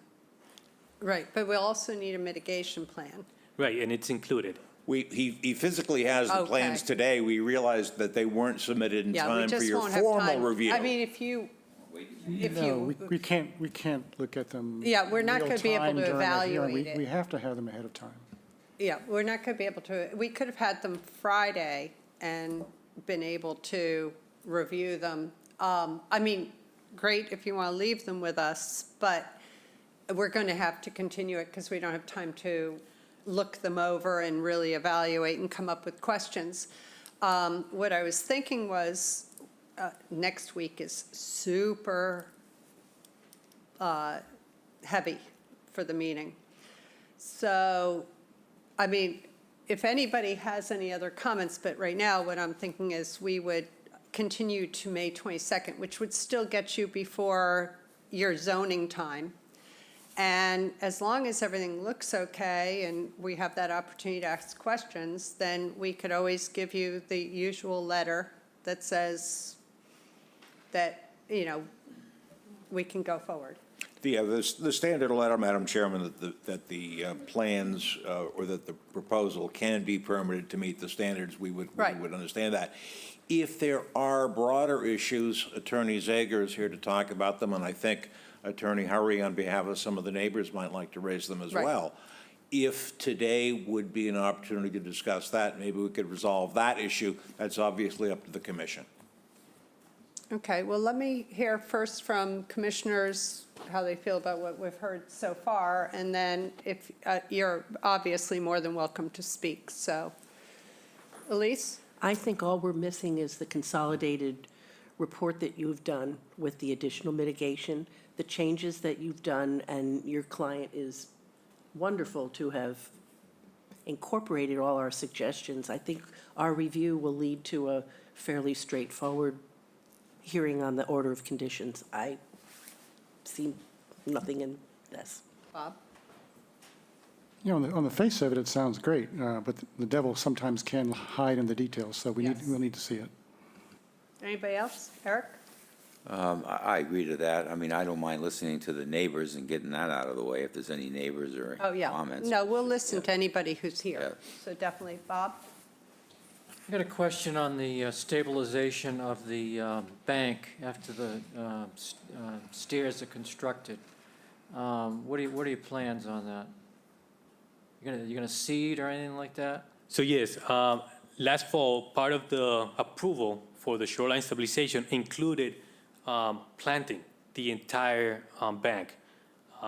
Right, but we also need a mitigation plan. Right, and it's included. He physically has the plans Okay. today. We realized that they weren't submitted in Yeah, we time for just your won't have formal time. review. I mean, if you, No, we can't look at them. Yeah, we're not real gonna be able time to during a hearing. evaluate it. We have to have them ahead of time. yeah, we're not going to be able to, we could have had them Friday and been able to review them. I mean, great if you want to leave them with us, but we're going to have to continue it because we don't have time to look them over and really evaluate and come up with questions. What I was thinking was, next week is super heavy for the meeting. So, I mean, if anybody has any other comments, but right now, what I'm thinking is we would continue to May 22nd, which would still get you before your zoning time. And as long as everything looks okay and we have that opportunity to ask questions, then we could always give you the usual letter that says that, we can go forward. The standard letter, Madam Chairman, that the plans or that the proposal can be permitted to meet the standards, we would Right. understand that. If there are broader issues, Attorney Zager is here to talk about them, and I think Attorney Hurry, on behalf of some of the neighbors, might like to raise them as Right. well. If today would be an opportunity to discuss that, maybe we could resolve that issue. That's obviously up to the commission. Okay, well, let me hear first from commissioners how they feel about what we've heard so far, and then if, you're obviously more than welcome to speak, so. Elise? I think all we're missing is the consolidated report that you've done with the additional mitigation, the changes that you've done, and your client is wonderful to have incorporated all our suggestions. I think our review will lead to a fairly straightforward hearing on the order of conditions. I see nothing in this. Bob? On the face of it, it sounds great, but the devil sometimes can hide in the details, so we'll need to see it. Anybody else? Eric? I agree to that. I mean, I don't mind listening to the neighbors and getting that out of the way if there's any neighbors or Oh, yeah. comments. No, we'll listen to anybody who's Yeah. here. So definitely, Bob? I got a question on the stabilization of the bank after the stairs are constructed. What are your plans on that? You gonna seed or anything like that? So yes, last fall, part of the approval for the shoreline stabilization included planting the entire bank.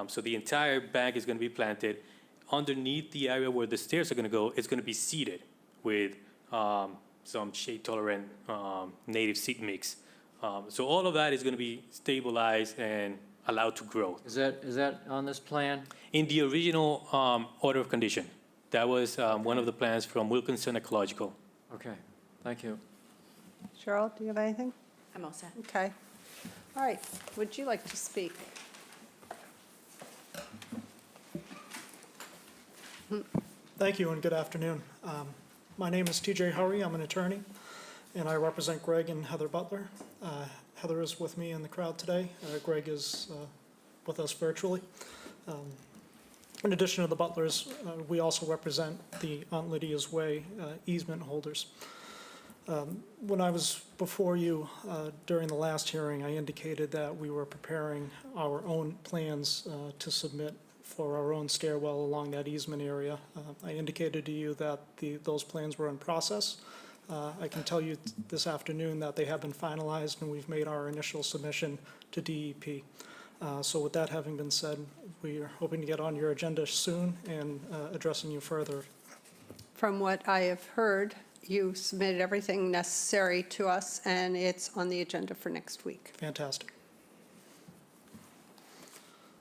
So the entire bank is going to be planted. Underneath the area where the stairs are going to go, it's going to be seeded with some shade-tolerant native seed mix. So all of that is going to be stabilized and allowed to grow. Is that on this plan? In the original order of condition, that was one of the plans from Wilkinson Ecological. Okay, thank you. Cheryl, do you have anything? I'm all set. Okay. All right, would you like to speak? Thank you and good afternoon. My name is TJ Hurry. I'm an attorney, and I represent Greg and Heather Butler. Heather is with me in the crowd today. Greg is with us virtually. In addition to the Butlers, we also represent the Aunt Lydia's Way easement holders. When I was before you during the last hearing, I indicated that we were preparing our own plans to submit for our own stairwell along that easement area. I indicated to you that those plans were in process. I can tell you this afternoon that they have been finalized and we've made our initial submission to DEP. So with that having been said, we are hoping to get on your agenda soon and addressing you further. From what I have heard, you submitted everything necessary to us, and it's on the agenda for next week. Fantastic.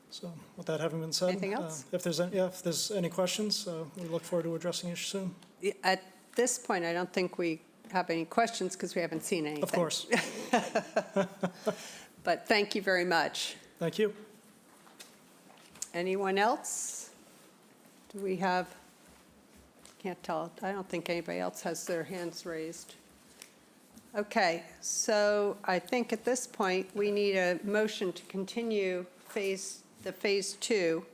So with that having been said. Anything else? If there's any questions, we look forward to addressing you soon. At this point, I don't think we have any questions because we haven't seen anything. Of course. But thank you very much. Thank you. Anyone else? Do we have, can't tell, I don't think anybody else has their hands raised. Okay, so I think at this point, we need a motion to continue phase 2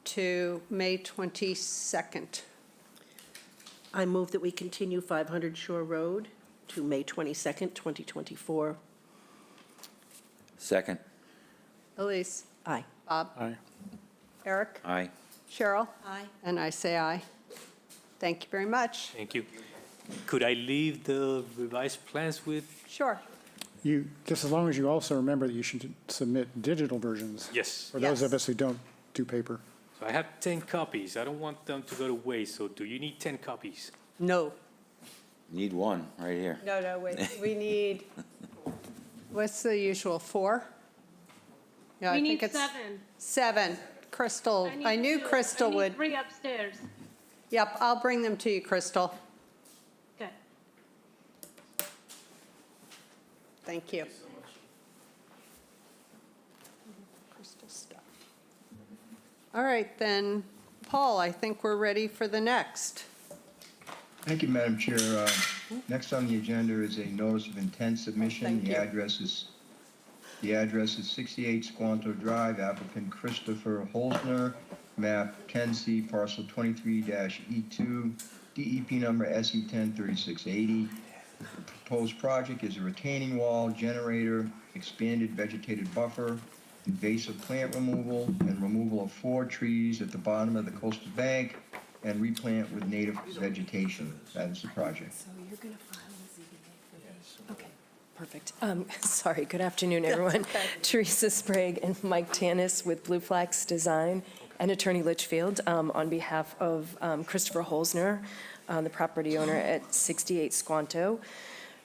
to May 22nd. I move that we continue 500 Shore Road to May 22nd, 2024. Second. Elise? Aye. Bob? Aye. Eric? Aye. Cheryl? Aye. And I say aye. Thank you very much. Thank you. Could I leave the revised plans with? Sure. You, just as long as you also remember that you should submit digital versions. Yes. For those of Yes. us who don't do paper. So I have 10 copies. I don't want them to go to waste, so do you need 10 copies? No. Need one, right here. No, wait. We need, what's the usual, 4? Yeah, I We think need it's 7. 7. Crystal, I knew Crystal I would. need 3 upstairs. Yep, I'll bring them to you, Crystal. Okay. Thank you. Crystal stuff. All right, then, Paul, I think we're ready for the next. Thank you, Madam Chair. Next on the agenda is a notice of intent submission. Thank you. The address is 68 Squanto Drive, applicant Christopher Holzner, map 10C, parcel 23-E2, DEP number SE103680. The proposed project is a retaining wall, generator, expanded vegetated buffer, invasive plant removal, and removal of 4 trees at the bottom of the coastal bank, and replant with native vegetation. That is the project. So you're going to file the ZBA for this? Okay, perfect. Sorry, good afternoon, everyone. Teresa Sprague and Mike Tanis with Blue Flax Design and Attorney Litchfield on behalf of Christopher Holzner, the property owner at 68 Squanto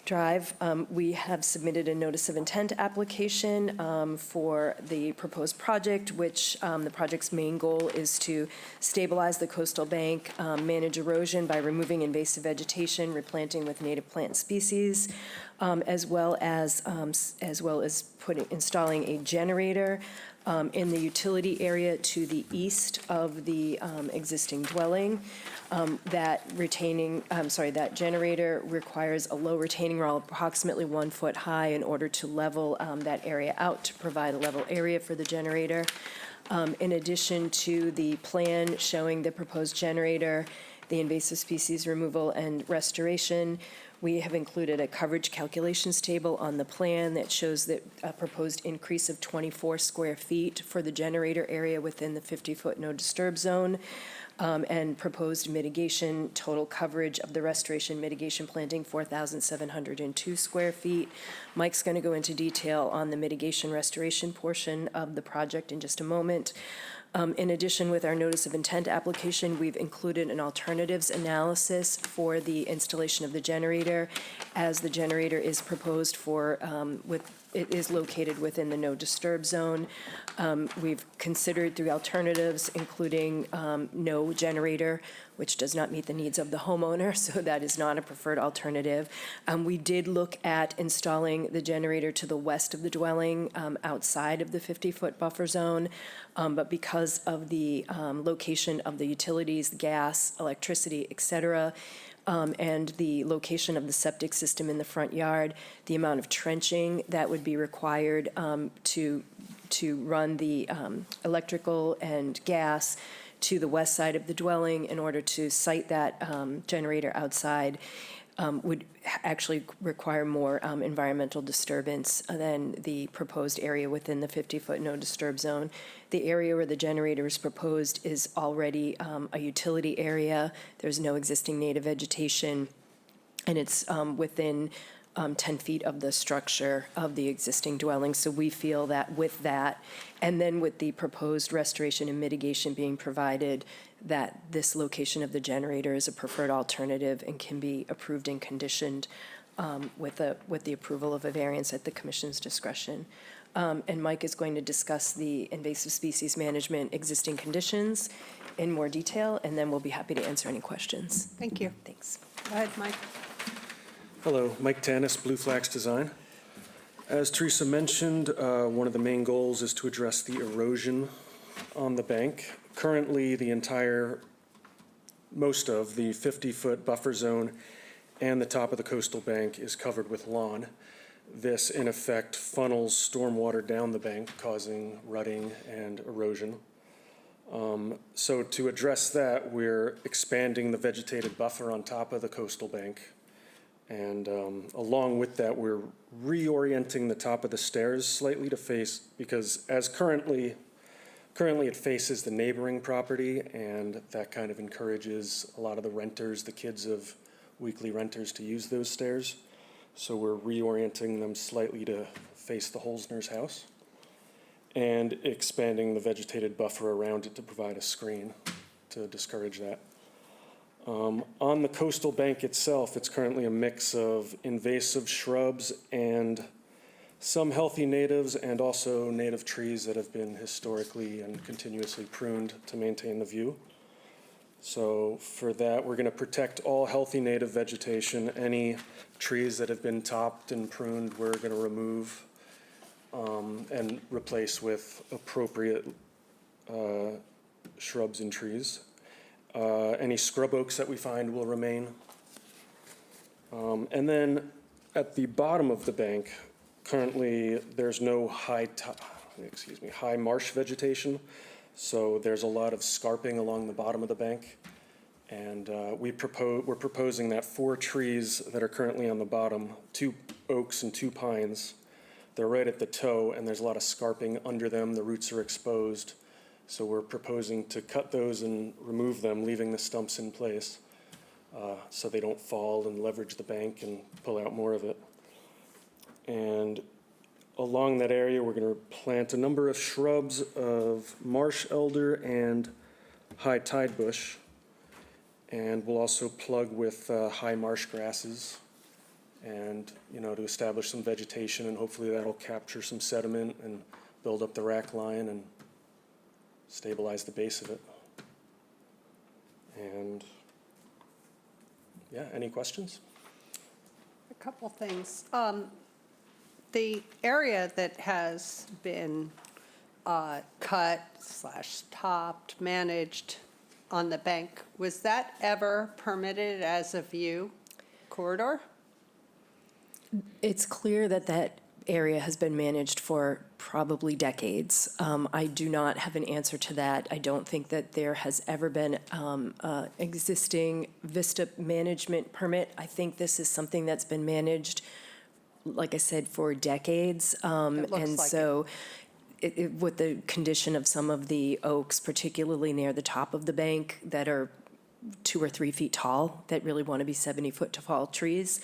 Drive. We have submitted a notice of intent application for the proposed project, which the project's main goal is to stabilize the coastal bank, manage erosion by removing invasive vegetation, replanting with native plant species, as well as installing a generator in the utility area to the east of the existing dwelling. That generator requires a low retaining wall approximately 1 foot high in order to level that area out to provide a level area for the generator. In addition to the plan showing the proposed generator, the invasive species removal and restoration, we have included a coverage calculations table on the plan that shows that a proposed increase of 24 square feet for the generator area within the 50-foot no disturb zone. And proposed mitigation, total coverage of the restoration mitigation planting, 4,702 square feet. Mike's going to go into detail on the mitigation restoration portion of the project in just a moment. In addition, with our notice of intent application, we've included an alternatives analysis for the installation of the generator, as the generator is proposed for, it is located within the no disturb zone. We've considered three alternatives, including no generator, which does not meet the needs of the homeowner, so that is not a preferred alternative. We did look at installing the generator to the west of the dwelling, outside of the 50-foot buffer zone, but because of the location of the utilities, gas, electricity, et cetera, and the location of the septic system in the front yard, the amount of trenching that would be required to run the electrical and gas to the west side of the dwelling in order to site that generator outside would actually require more environmental disturbance than the proposed area within the 50-foot no disturb zone. The area where the generator is proposed is already a utility area. There's no existing native vegetation, and it's within 10 feet of the structure of the existing dwelling. So we feel that with that, and then with the proposed restoration and mitigation being provided, that this location of the generator is a preferred alternative and can be approved and conditioned with the approval of a variance at the commission's discretion. And Mike is going to discuss the invasive species management existing conditions in more detail, and then we'll be happy to answer any questions. Thank you. Thanks. Go ahead, Mike. Hello, Mike Tanis, Blue Flax Design. As Teresa mentioned, one of the main goals is to address the erosion on the bank. Currently, most of the 50-foot buffer zone and the top of the coastal bank is covered with lawn. This, in effect, funnels stormwater down the bank, causing rutting and erosion. So to address that, we're expanding the vegetated buffer on top of the coastal bank. And along with that, we're reorienting the top of the stairs slightly to face, because as currently it faces the neighboring property, and that kind of encourages a lot of the renters, the kids of weekly renters, to use those stairs. So we're reorienting them slightly to face the Holzner's house and expanding the vegetated buffer around it to provide a screen to discourage that. On the coastal bank itself, it's currently a mix of invasive shrubs and some healthy natives, and also native trees that have been historically and continuously pruned to maintain the view. So for that, we're going to protect all healthy native vegetation. Any trees that have been topped and pruned, we're going to remove and replace with appropriate shrubs and trees. Any scrub oaks that we find will remain. And then at the bottom of the bank, currently there's no high marsh vegetation. So there's a lot of scarping along the bottom of the bank. And we're proposing that 4 trees that are currently on the bottom, 2 oaks and 2 pines, they're right at the toe, and there's a lot of scarping under them. The roots are exposed. So we're proposing to cut those and remove them, leaving the stumps in place so they don't fall and leverage the bank and pull out more of it. And along that area, we're going to plant a number of shrubs of marsh elder and high tide bush. And we'll also plug with high marsh grasses, and to establish some vegetation, and hopefully that'll capture some sediment and build up the rack line and stabilize the base of it. And yeah, any questions? A couple things. The area that has been cut/topped, managed on the bank, was that ever permitted as a view corridor? It's clear that that area has been managed for probably decades. I do not have an answer to that. I don't think that there has ever been existing Vista management permit. I think this is something that's been managed, like I said, for decades. It looks And like so with the condition of some of the oaks, particularly near the top of the bank, that are 2 or 3 feet tall, that really want to be 70-foot tall trees.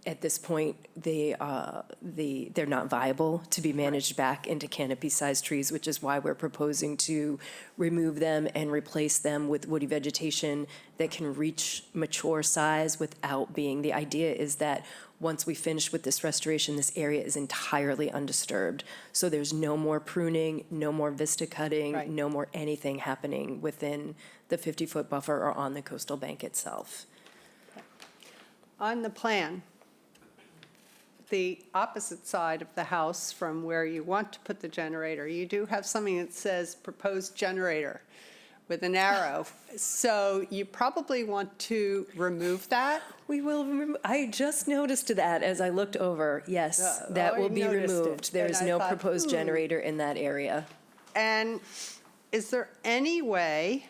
At this point, they're not viable to be managed back into canopy-sized trees, which is why we're proposing to remove them and replace them with woody vegetation that can reach mature size without being, the idea is that once we finish with this restoration, this area is entirely undisturbed. So there's no more pruning, no more vista cutting, Right. no more anything happening within the 50-foot buffer or on the coastal bank itself. On the plan, the opposite side of the house from where you want to put the generator, you do have something that says proposed generator with an arrow. So you probably want to remove that. We will, I just noticed that as I looked over. Yes, that I will be noticed it, removed. There and is I no thought, proposed generator in that area. And is there any way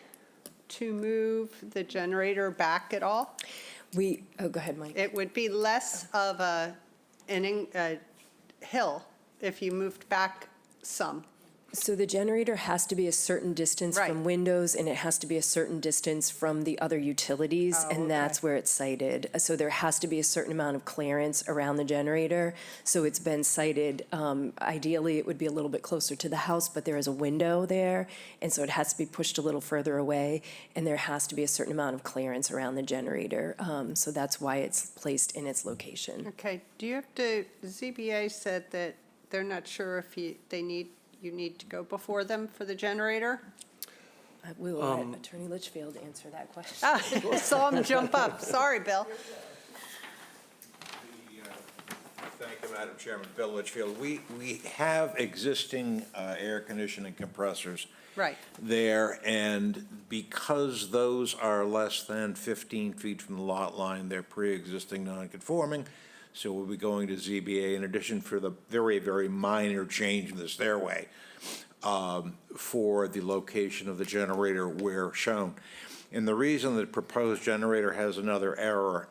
to move the generator back at all? Go ahead, Mike. It would be less of a hill if you moved back some. So the generator has to be a certain distance Right. from windows, and it has to be a certain distance from the other utilities, Oh, and that's okay. where it's cited. So there has to be a certain amount of clearance around the generator. So it's been cited, ideally, it would be a little bit closer to the house, but there is a window there, and so it has to be pushed a little further away, and there has to be a certain amount of clearance around the generator. So that's why it's placed in its location. Okay, do you have to, the ZBA said that they're not sure if you need to go before them for the generator? We will let Attorney Litchfield answer that question. I saw him jump up. Sorry, Bill. Thank you, Madam Chairman. Bill Litchfield. We have existing air conditioning compressors Right. there, and because those are less than 15 feet from the lot line, they're pre-existing non-conforming, so we'll be going to ZBA in addition for the very, very minor change in the stairway for the location of the generator where shown. And the reason the proposed generator has another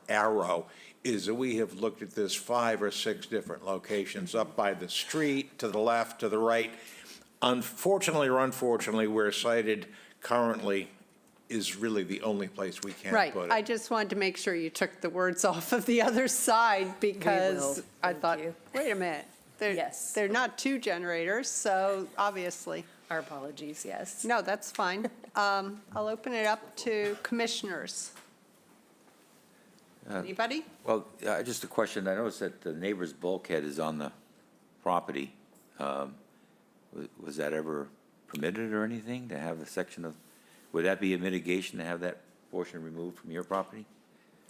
arrow is that we have looked at this 5 or 6 different locations, up by the street, to the left, to the right. Unfortunately or unfortunately, where cited currently is really the only place we can Right. put it. I just wanted to make sure you took the words off of the other side because I Thank thought, you. wait a minute. Yes. They're not 2 generators, so obviously. Our apologies, yes. No, that's fine. I'll open it up to commissioners. Anybody? Well, just a question. I noticed that the neighbor's bulkhead is on the property. Was that ever permitted or anything to have a section of, would that be a mitigation to have that portion removed from your property?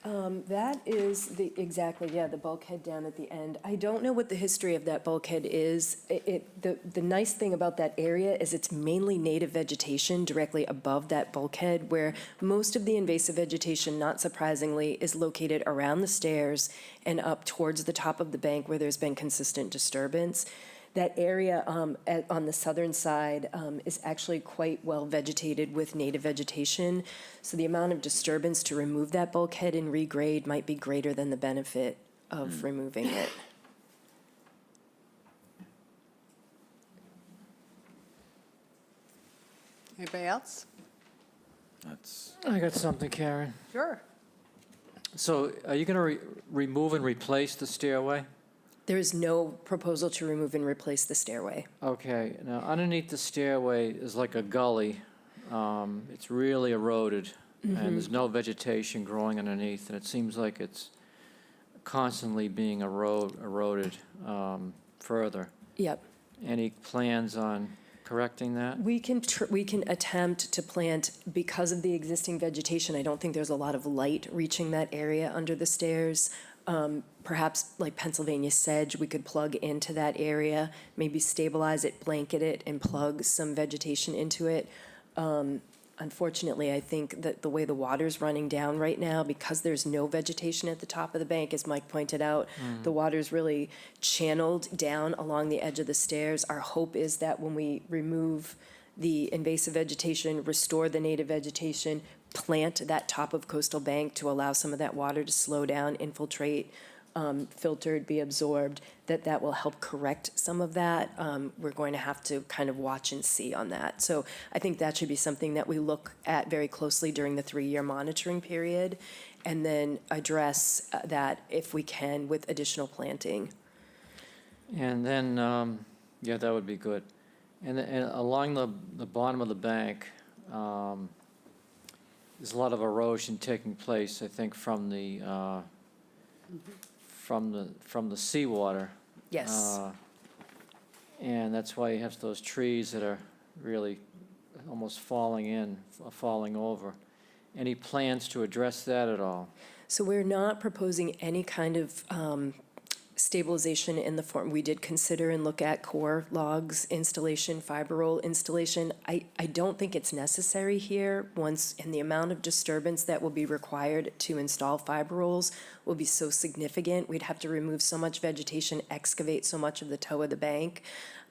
That is exactly, the bulkhead down at the end. I don't know what the history of that bulkhead is. The nice thing about that area is it's mainly native vegetation directly above that bulkhead, where most of the invasive vegetation, not surprisingly, is located around the stairs and up towards the top of the bank where there's been consistent disturbance. That area on the southern side is actually quite well vegetated with native vegetation. So the amount of disturbance to remove that bulkhead and regrade might be greater than the benefit of removing it. Anybody else? That's, I got something, Karen. Sure. So are you going to remove and replace the stairway? There is no proposal to remove and replace the stairway. Okay, now underneath the stairway is like a gully. It's really eroded, and there's no vegetation growing underneath, and it seems like it's constantly being eroded further. Yep. Any plans on correcting that? We can attempt to plant, because of the existing vegetation, I don't think there's a lot of light reaching that area under the stairs. Perhaps like Pennsylvania sedge, we could plug into that area, maybe stabilize it, blanket it, and plug some vegetation into it. Unfortunately, I think that the way the water's running down right now, because there's no vegetation at the top of the bank, as Mike pointed out, the water's really channeled down along the edge of the stairs. Our hope is that when we remove the invasive vegetation, restore the native vegetation, plant that top of coastal bank to allow some of that water to slow down, infiltrate filtered, be absorbed, that will help correct some of that. We're going to have to kind of watch and see on that. So I think that should be something that we look at very closely during the 3-year monitoring period, and then address that if we can with additional planting. And then, yeah, that would be good. And along the bottom of the bank, there's a lot of erosion taking place, I think, from the seawater. Yes. And that's why you have those trees that are really almost falling over. Any plans to address that at all? So we're not proposing any kind of stabilization in the form. We did consider and look at core logs installation, fiber roll installation. I don't think it's necessary here, and the amount of disturbance that will be required to install fiber rolls will be so significant. We'd have to remove so much vegetation, excavate so much of the toe of the bank.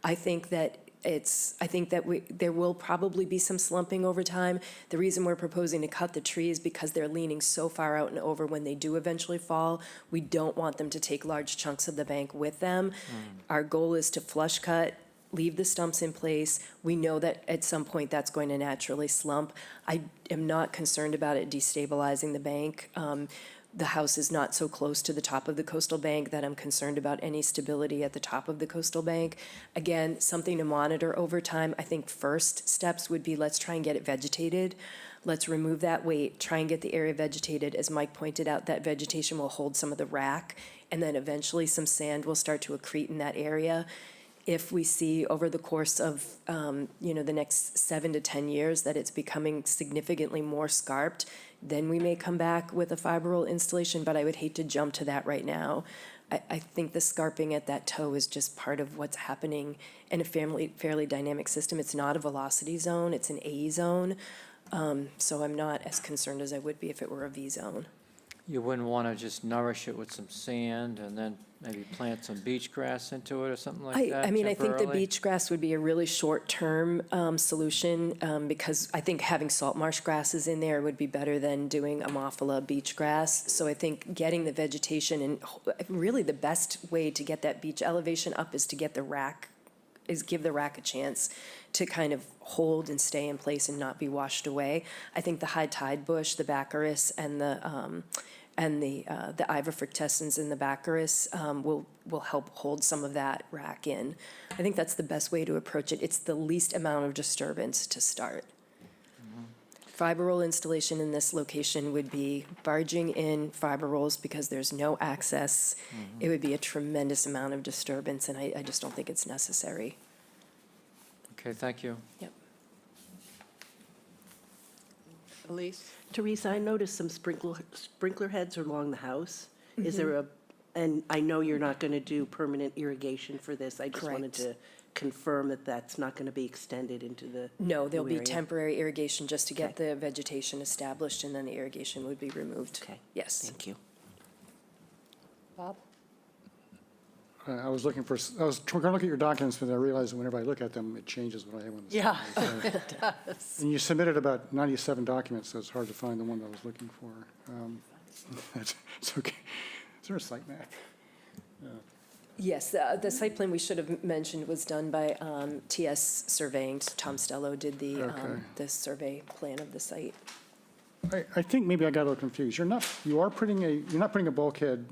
I think that there will probably be some slumping over time. The reason we're proposing to cut the trees because they're leaning so far out and over when they do eventually fall. We don't want them to take large chunks of the bank with them. Our goal is to flush cut, leave the stumps in place. We know that at some point that's going to naturally slump. I am not concerned about it destabilizing the bank. The house is not so close to the top of the coastal bank that I'm concerned about any stability at the top of the coastal bank. Again, something to monitor over time. I think first steps would be, let's try and get it vegetated. Let's remove that weight, try and get the area vegetated. As Mike pointed out, that vegetation will hold some of the rack, and then eventually some sand will start to accrete in that area. If we see over the course of, the next 7 to 10 years that it's becoming significantly more scarped, then we may come back with a fiber roll installation, but I would hate to jump to that right now. I think the scarping at that toe is just part of what's happening in a fairly dynamic system. It's not a velocity zone, it's an A zone. So I'm not as concerned as I would be if it were a V zone. You wouldn't want to just nourish it with some sand and then maybe plant some beach grass into it or something like that I mean, I think the temporarily? beach grass would be a really short-term solution, because I think having salt marsh grasses in there would be better than doing Ammophila beach grass. So I think getting the vegetation, and really the best way to get that beach elevation up is to get the rack, give the rack a chance to kind of hold and stay in place and not be washed away. I think the high tide bush, the baccharis, and the Ivofructescens in the baccharis will help hold some of that rack in. I think that's the best way to approach it. It's the least amount of disturbance to start. Fiber roll installation in this location would be barging in fiber rolls because there's no access. It would be a tremendous amount of disturbance, and I just don't think it's necessary. Okay, thank you. Yep. Elise? Teresa, I noticed some sprinkler heads along the house. Is there and I know you're not going to do permanent irrigation for this. I just wanted Correct. to confirm that that's not going to be extended into the No, there'll new be area. temporary irrigation just to get Okay. the vegetation established, and then the irrigation would be removed. Okay. Yes. Thank you. Bob? I was trying to look at your documents, but I realized that whenever I look at them, it changes what I have on the Yeah, slide. So- it does. And you submitted about 97 documents, so it's hard to find the one that I was looking for. It's okay. Is there a site map? Yes, the site plan we should have mentioned was done by TS Surveying. Tom Stello did Okay. the survey plan of the site. I think maybe I got a little confused. You're not putting a bulkhead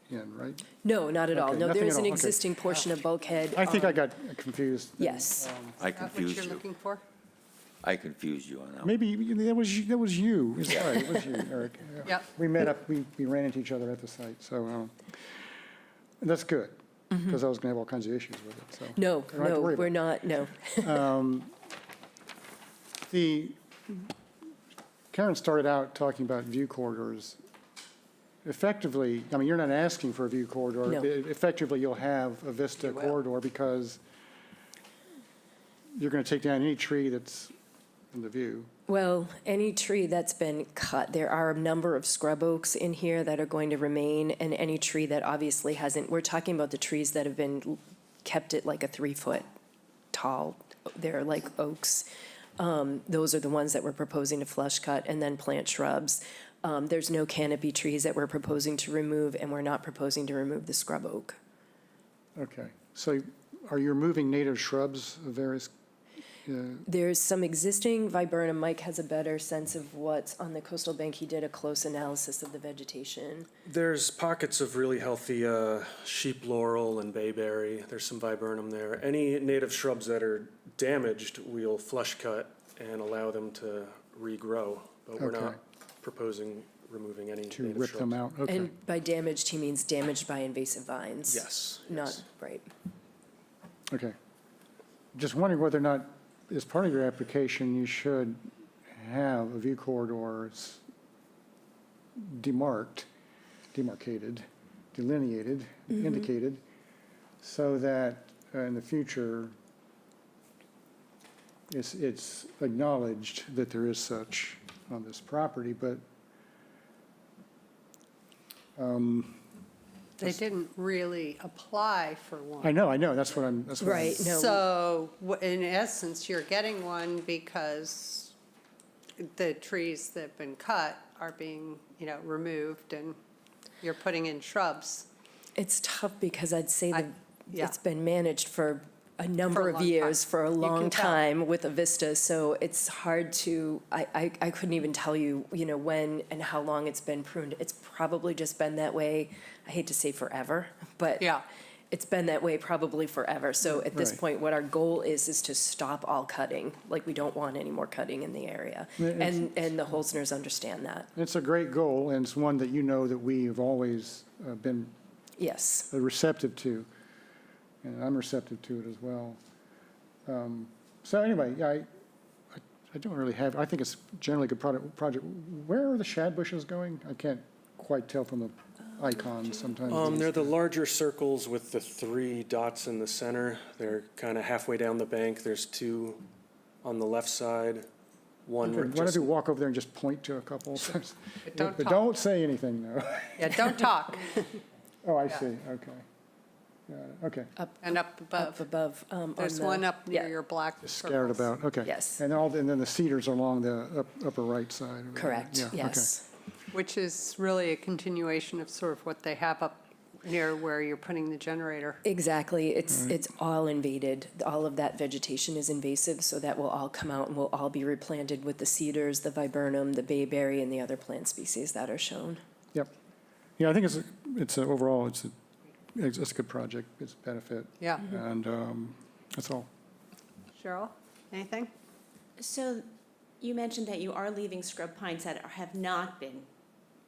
in, right? No, not at all. Okay, No, nothing there's at an all. Okay. existing portion of bulkhead. I think I got confused. Yes. I Is that what confused you're you. looking for? I confused you on that. Maybe that was you. It's right, it was you, Eric. Yep. We met up, we ran into each other at the site, so that's good, because I was going to have all kinds of issues with it, so. No, I don't have to no, worry we're about not, no. Karen started out talking about view corridors. Effectively, I mean, you're not asking for a view corridor. No. Effectively, you'll have a vista You will. corridor because you're going to take down any tree that's in the view. Well, any tree that's been cut, there are a number of scrub oaks in here that are going to remain, and any tree that obviously hasn't, we're talking about the trees that have been kept at like a 3-foot tall, they're like oaks. Those are the ones that we're proposing to flush cut and then plant shrubs. There's no canopy trees that we're proposing to remove, and we're not proposing to remove the scrub oak. Okay, so are you removing native shrubs of various, There's some existing viburnum. Mike has a better sense of what's on the coastal bank. He did a close analysis of the vegetation. There's pockets of really healthy sheep laurel and bayberry. There's some viburnum there. Any native shrubs that are damaged, we'll flush cut and allow them to regrow. But we're Okay. not proposing removing any to native rip them shrubs. out? Okay, And by damaged, he means damaged by invasive vines. Yes. Not, yes. right. okay. Just wondering whether or not, as part of your application, you should have a view corridors demarcated, delineated, indicated, so that in the future, it's acknowledged that there is such on this property, but They didn't really apply for one. I know, that's what I'm. Right, no. So in essence, you're getting one because the trees that have been cut are being, removed and you're putting in shrubs. It's tough because I'd say that yeah. it's been managed for a number For a of long years, time. for a You long can tell. time with a vista, so it's hard to, I couldn't even tell you, when and how long it's been pruned. It's probably just been that way, I hate to say forever, but Yeah. it's been that way probably forever. So at this Right. point, what our goal is to stop all cutting. Like, we don't want any more cutting in the area. Yeah, it's- And the Holzners understand that. It's a great goal, and it's one that you know that we have always been Yes. receptive to, and I'm receptive to it as well. So anyway, I don't really have, I think it's generally a good project. Where are the shad bushes going? I can't quite tell from the icons sometimes. They're the larger circles with the 3 dots in the center. They're kind of halfway down the bank. There's 2 on the left side, one Why don't just you walk over there and just point to a couple? But don't But talk. don't say anything, though. Yeah, don't talk. Oh, I see, okay. Got it. Okay, And up Up above. above. On There's the- one up near yeah. your black just scattered circles. about, okay. Yes. And then the cedars along the upper right side. over there. Correct, Yeah, okay. yes. Which is really a continuation of sort of what they have up near where you're putting the generator. Exactly. It's all invaded. All of that vegetation is invasive, so that will all come out and will all be replanted with the cedars, the viburnum, the bayberry, and the other plant species that are shown. Yep. Yeah, I think overall, it's a good project, it's a benefit, Yeah. and that's all. Cheryl, anything? So you mentioned that you are leaving scrub pines that have not been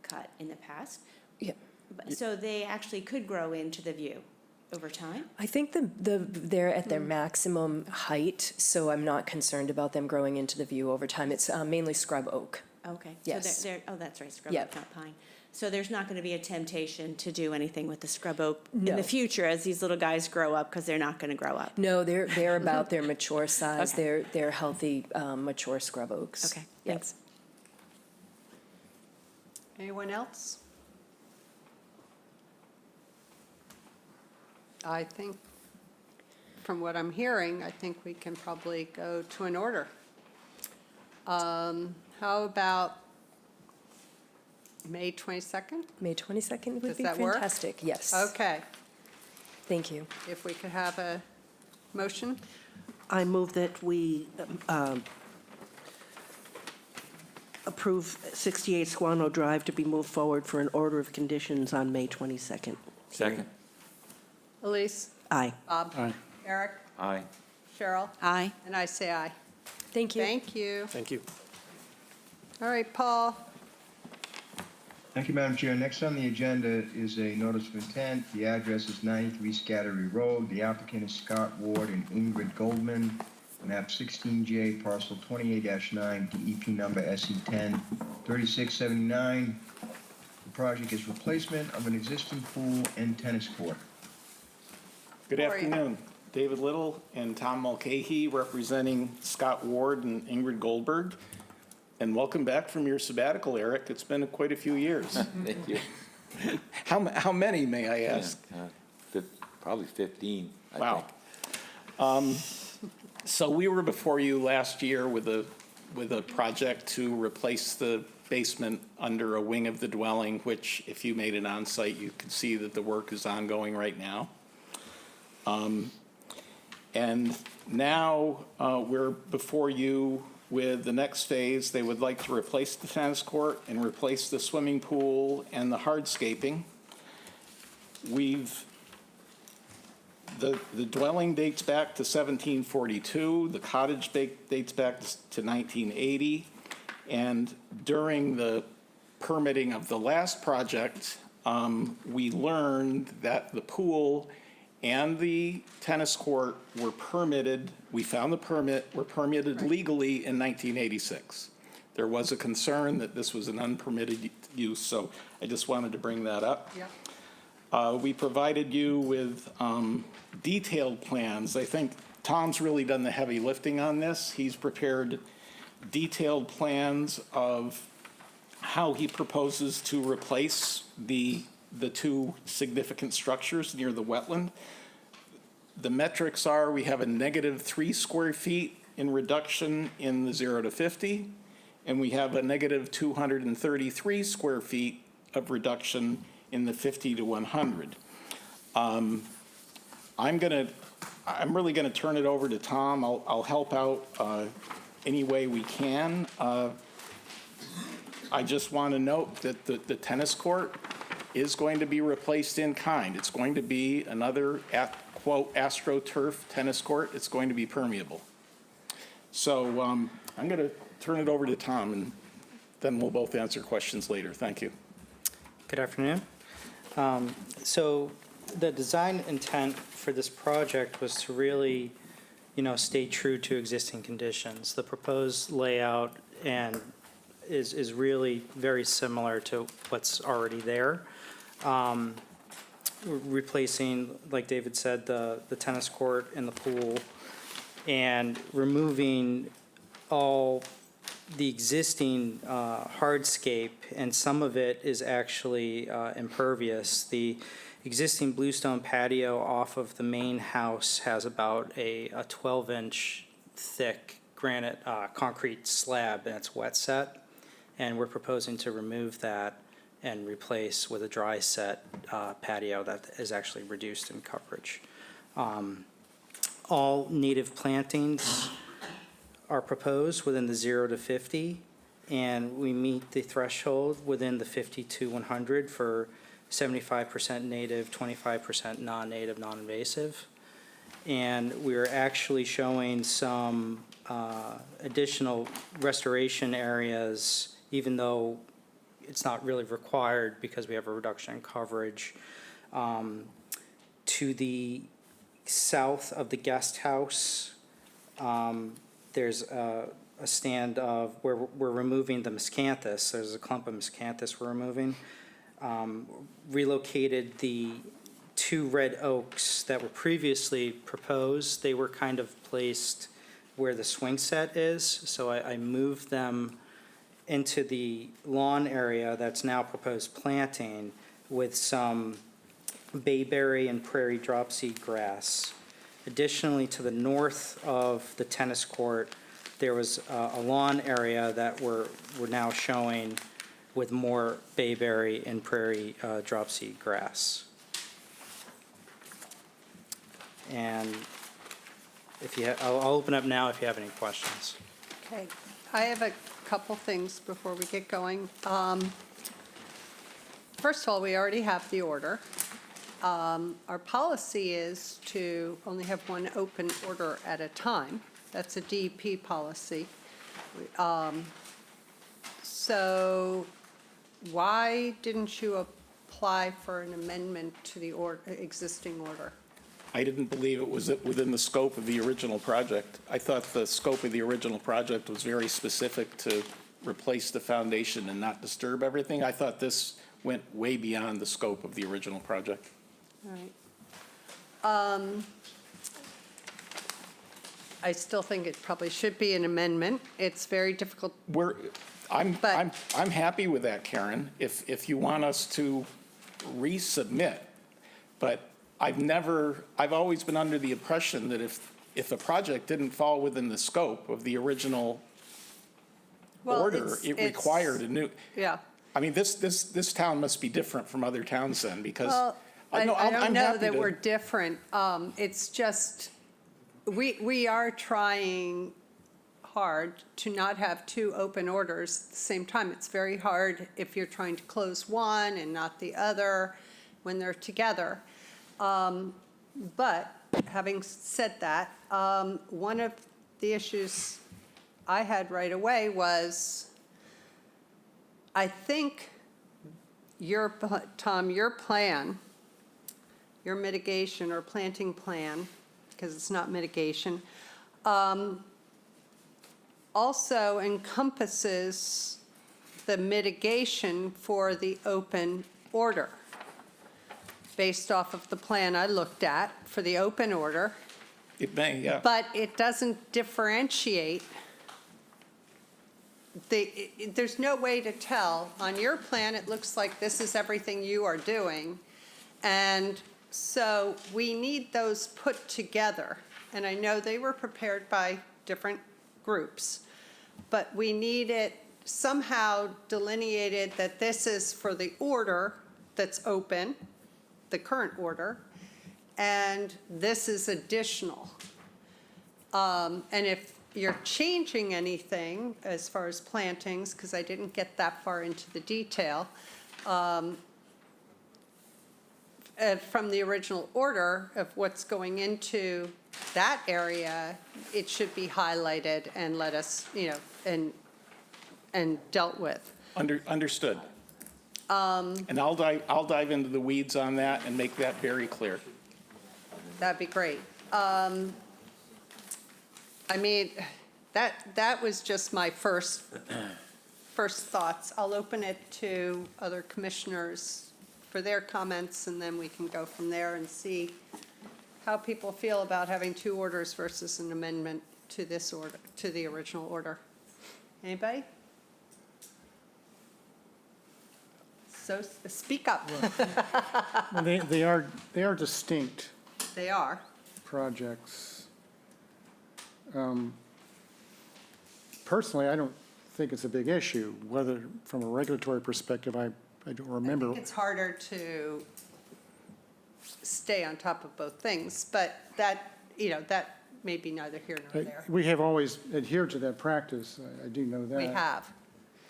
cut in the past. Yep. So they actually could grow into the view over time? I think they're at their maximum height, so I'm not concerned about them growing into the view over time. It's mainly scrub oak. Okay. Yes. So oh, that's right, scrub Yep. oak, not pine. So there's not going to be a temptation to do anything with the scrub oak in No. the future as these little guys grow up, because they're not going to grow up? No, they're about their mature size. Okay. They're healthy, mature scrub oaks. Okay, Yep. thanks. Anyone else? I think, from what I'm hearing, I think we can probably go to an order. How about May 22nd? May 22nd would Does be that work? fantastic. Yes. Okay, Thank you. if we could have a motion? I move that we approve 68 Squano Drive to be moved forward for an order of conditions on May 22nd. Second? Elise? Aye. Bob? Aye. Eric? Aye. Cheryl? Aye. And I say aye. Thank you. Thank you. Thank you. All right, Paul. Thank you, Madam Chair. Next on the agenda is a notice of intent. The address is 93 Scattery Road. The applicant is Scott Ward and Ingrid Goldman, map 16J, parcel 28-9, DEP number SE10 3679. The project is replacement of an existing pool and tennis court. Good How are you? afternoon. David Little and Tom Mulcahy representing Scott Ward and Ingrid Goldberg. And welcome back from your sabbatical, Eric. It's been quite a few years. Thank you. How many, may I ask? Probably 15, I Wow. think. So we were before you last year with a project to replace the basement under a wing of the dwelling, which if you made it on-site, you can see that the work is ongoing right now. And now we're before you with the next phase. They would like to replace the tennis court and replace the swimming pool and the hardscaping. The dwelling dates back to 1742, the cottage dates back to 1980, and during the permitting of the last project, we learned that the pool and the tennis court were permitted, we found the permit, were permitted legally in 1986. There was a concern that this was an unpermitted use, so I just wanted to bring that up. Yeah. We provided you with detailed plans. I think Tom's really done the heavy lifting on this. He's prepared detailed plans of how he proposes to replace the two significant structures near the wetland. The metrics are we have a -3 square feet in reduction in the 0 to 50, and we have a -233 square feet of reduction in the 50 to 100. I'm really gonna turn it over to Tom. I'll help out any way we can. I just want to note that the tennis court is going to be replaced in kind. It's going to be another, quote, AstroTurf tennis court. It's going to be permeable. So I'm going to turn it over to Tom, and then we'll both answer questions later. Thank you. Good afternoon. So the design intent for this project was to really, stay true to existing conditions. The proposed layout is really very similar to what's already there. Replacing, like David said, the tennis court and the pool, and removing all the existing hardscape, and some of it is actually impervious. The existing bluestone patio off of the main house has about a 12-inch thick granite concrete slab, and it's wet set. And we're proposing to remove that and replace with a dry set patio that is actually reduced in coverage. All native plantings are proposed within the 0 to 50, and we meet the threshold within the 50 to 100 for 75% native, 25% non-native, non-invasive. And we're actually showing some additional restoration areas, even though it's not really required because we have a reduction in coverage. To the south of the guest house, there's a stand of where we're removing the miscanthus. There's a clump of miscanthus we're removing. Relocated the 2 red oaks that were previously proposed. They were kind of placed where the swing set is, so I moved them into the lawn area that's now proposed planting with some bayberry and prairie dropseed grass. Additionally, to the north of the tennis court, there was a lawn area that we're now showing with more bayberry and prairie dropseed grass. And I'll open up now if you have any questions. Okay, I have a couple things before we get going. First of all, we already have the order. Our policy is to only have one open order at a time. That's a DEP policy. So why didn't you apply for an amendment to the existing order? I didn't believe it was within the scope of the original project. I thought the scope of the original project was very specific to replace the foundation and not disturb everything. I thought this went way beyond the scope of the original project. All right. I still think it probably should be an amendment. It's very difficult. I'm happy with that, Karen, if you want us to resubmit. But I've always been under the impression that if if a project didn't fall within the scope of the original Well, order, it's- it it's- required a new, Yeah. I mean, this town must be different from other towns then, because. Well, I no, I'm don't know happy that to- we're different. It's just, we are trying hard to not have two open orders at the same time. It's very hard if you're trying to close one and not the other when they're together. But having said that, one of the issues I had right away was, I think Tom, your plan, your mitigation or planting plan, because it's not mitigation, also encompasses the mitigation for the open order, based off of the plan I looked at for the open order. It may, yeah. But it doesn't differentiate. There's no way to tell. On your plan, it looks like this is everything you are doing. And so we need those put together. And I know they were prepared by different groups, but we need it somehow delineated that this is for the order that's open, the current order, and this is additional. And if you're changing anything as far as plantings, because I didn't get that far into the detail, from the original order of what's going into that area, it should be highlighted and let us, and dealt with. Understood. And I'll dive into the weeds on that and make that very clear. That'd be great. I mean, that was just my first thoughts. I'll open it to other commissioners for their comments, and then we can go from there and see how people feel about having two orders versus an amendment to this order, to the original order. Anybody? So speak up. Well, they are distinct They are. projects. Personally, I don't think it's a big issue, whether, from a regulatory perspective, I don't remember. I think it's harder to stay on top of both things, but that may be neither here nor there. We have always adhered to that practice, I do know that. We have.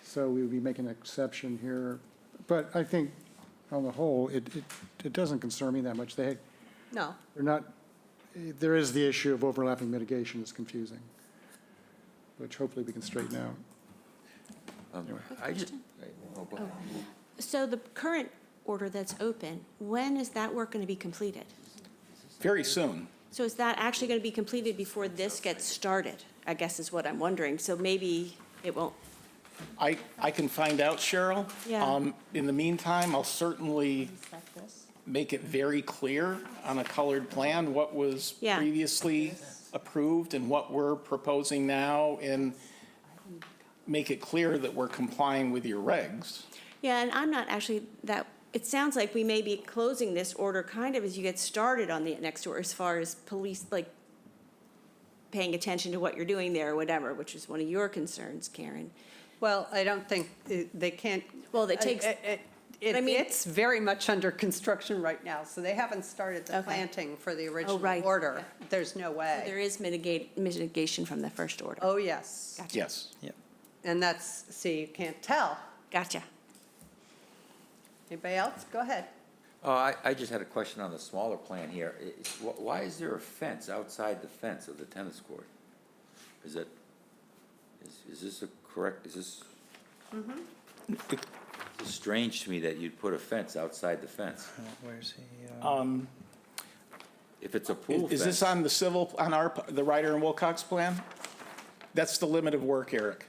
So we would be making an exception here. But I think, on the whole, it doesn't concern me that much. They're No. not, there is the issue of overlapping mitigation is confusing, which hopefully we can straighten out. Go ahead. So the current order that's open, when is that work going to be completed? Very soon. So is that actually going to be completed before this gets started, I guess is what I'm wondering. So maybe it won't. I can find out, Cheryl. Yeah. In the meantime, I'll certainly make it very clear on a colored plan what was Yeah. previously approved and what we're proposing now, and make it clear that we're complying with your regs. Yeah, and I'm not actually that, it sounds like we may be closing this order kind of as you get started on the next order as far as police, like paying attention to what you're doing there or whatever, which is one of your concerns, Karen. Well, I don't think they can't. Well, it takes. I mean- It's very much under construction right now, so they haven't started the Okay. planting for the original right. order. There's no way. There is mitigation from the first order. Oh, yes. Gotcha. Yes. And that's, see, you can't tell. Gotcha. Anybody else? Go ahead. Oh, I just had a question on the smaller plan here. Why is there a fence outside the fence of the tennis court? Is this a correct, is this? It's strange to me that you'd put a fence outside the fence. Where's he? If it's a pool fence. Is this on the civil, on the Ryder and Wilcox plan? That's the limit of work, Eric.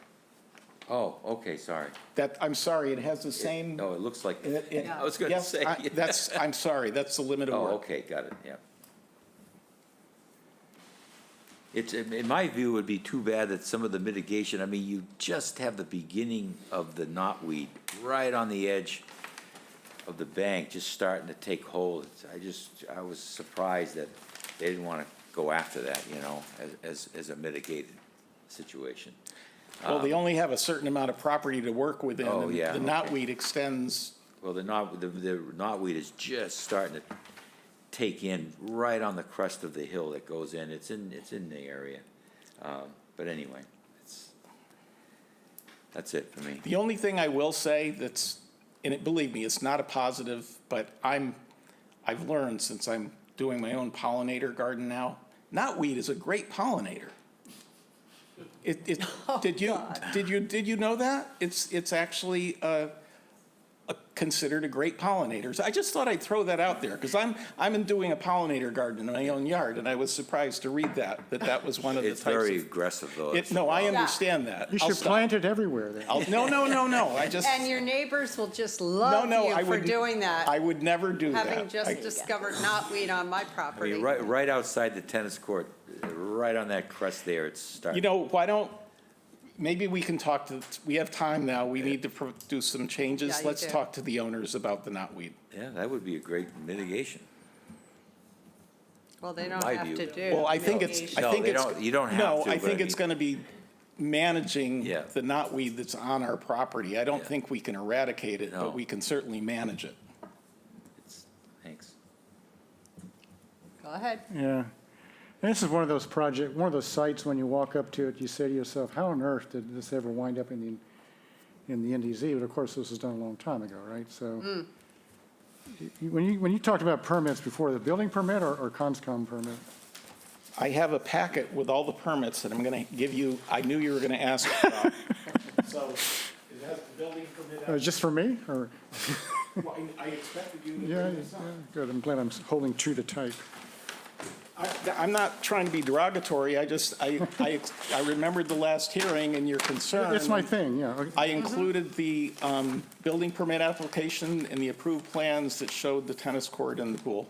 Oh, okay, sorry. I'm sorry, it has the same. No, it looks like, it- I was gonna yes, say. I'm sorry, that's the limit of Oh, work. okay, got it, yeah. It's, in my view, it would be too bad that some of the mitigation, I mean, you just have the beginning of the knotweed right on the edge of the bank, just starting to take hold. I was surprised that they didn't want to go after that, you know, as a mitigated situation. Well, they only have a certain amount of property to work within. Oh, and yeah, The okay. knotweed extends, Well, the knotweed is just starting to take in right on the crest of the hill that goes in. It's in the area. But anyway, that's it for me. the only thing I will say that's, believe me, it's not a positive, but I've learned since I'm doing my own pollinator garden now, knotweed is a great pollinator. Did you know that? It's actually considered a great pollinator. So I just thought I'd throw that out there, because I'm doing a pollinator garden in my own yard, and I was surprised to read that was one of the types of. It's very aggressive, though. No, I understand that. You I'll should stop. plant it everywhere then. No, I just. And your neighbors will just love I you for wouldn't- doing that. I would never do that. Having just discovered knotweed on my I property. mean, right outside the tennis court, right on that crest there, it's starting. You know, maybe we can we have time now, we need to do some changes. Yeah, you Let's do. talk to the owners about the knotweed. Yeah, that would be a great mitigation. Well, they don't My have view. to do. Well, I think mitigation. you don't have No, to, I but think I it's mean- gonna be managing Yeah. the knotweed that's on our property. I don't think we can eradicate it, No. but we can certainly manage it. Thanks. Go ahead. Yeah. And this is one of those sites, when you walk up to it, you say to yourself, how on earth did this ever wind up in the NDZ? But of course, this was done a long time ago, right? So when you talked about permits before, the building permit or conscom permit? I have a packet with all the permits that I'm gonna give you, I knew you were gonna ask about. So, it has the building permit. Just for me, or? Well, I expected you to Yeah, bring this up. good. I'm glad I'm holding true to type. I'm not trying to be derogatory, I remembered the last hearing and your concern. It's my thing, yeah. I included the building permit application and the approved plans that showed the tennis court and the pool.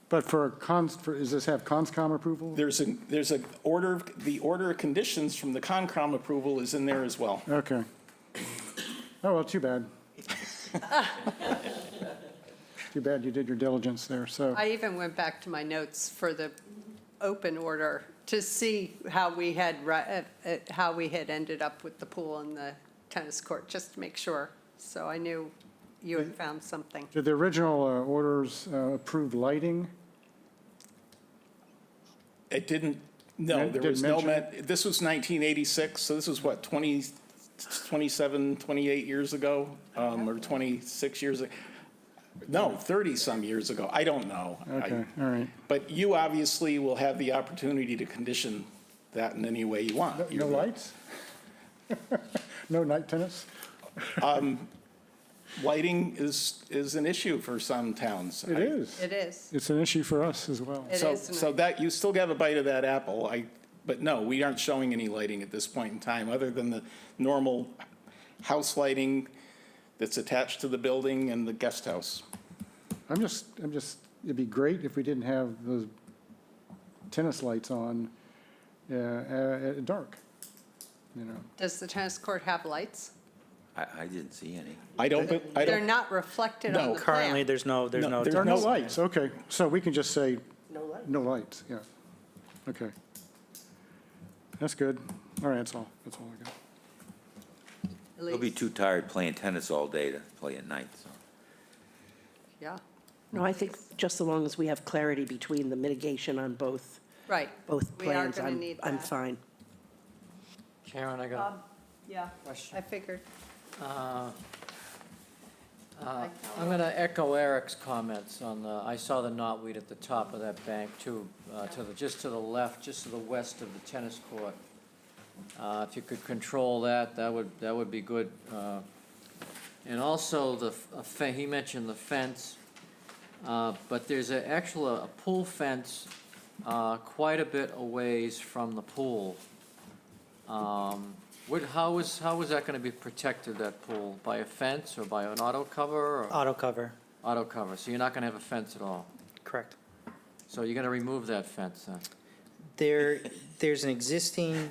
But does this have conscom approval? There's a order, the order of conditions from the Concom approval is in there as well. Okay. Oh, well, too bad. Too bad you did your diligence there, so. I even went back to my notes for the open order to see how we had ended up with the pool and the tennis court, just to make sure. So I knew you had found something. Did the original orders approve lighting? It didn't, no, there Didn't was no, mention this was 1986, so this was what, 27, 28 years ago, or 26 years ago? No, 30-some years ago, I don't know. Okay, all right. But you obviously will have the opportunity to condition that in any way you want. No lights? No night tennis? Lighting is an issue for some towns. It is. It is. It's an issue for us as well. It is, and So that, you still have a bite of that apple. But no, we aren't showing any lighting at this point in time, other than the normal house lighting that's attached to the building and the guest house. It'd be great if we didn't have those tennis lights on at dark, you know. Does the tennis court have lights? I didn't see any. They're not reflected on the Currently, plan. there's no. There are no lights, okay. So we can just say, no lights, yeah. Okay. That's good. All right, that's all I got. You'll be too tired playing tennis all day to play at night, so. Yeah, No, I think just so long as we have clarity between the mitigation on both right. plans, We are gonna need I'm that. fine. Karen, I got Yeah, question. I figured. I'm going to echo Eric's comments on I saw the knotweed at the top of that bank too, just to the left, just to the west of the tennis court. If you could control that, that would be good. And also he mentioned the fence, but there's actually a pool fence quite a bit a ways from the pool. How is that gonna be protected, that pool? By a fence or by an auto cover or? Auto cover, Auto cover, so you're not gonna have a fence at all? correct. So you're gonna remove that fence then? There's an existing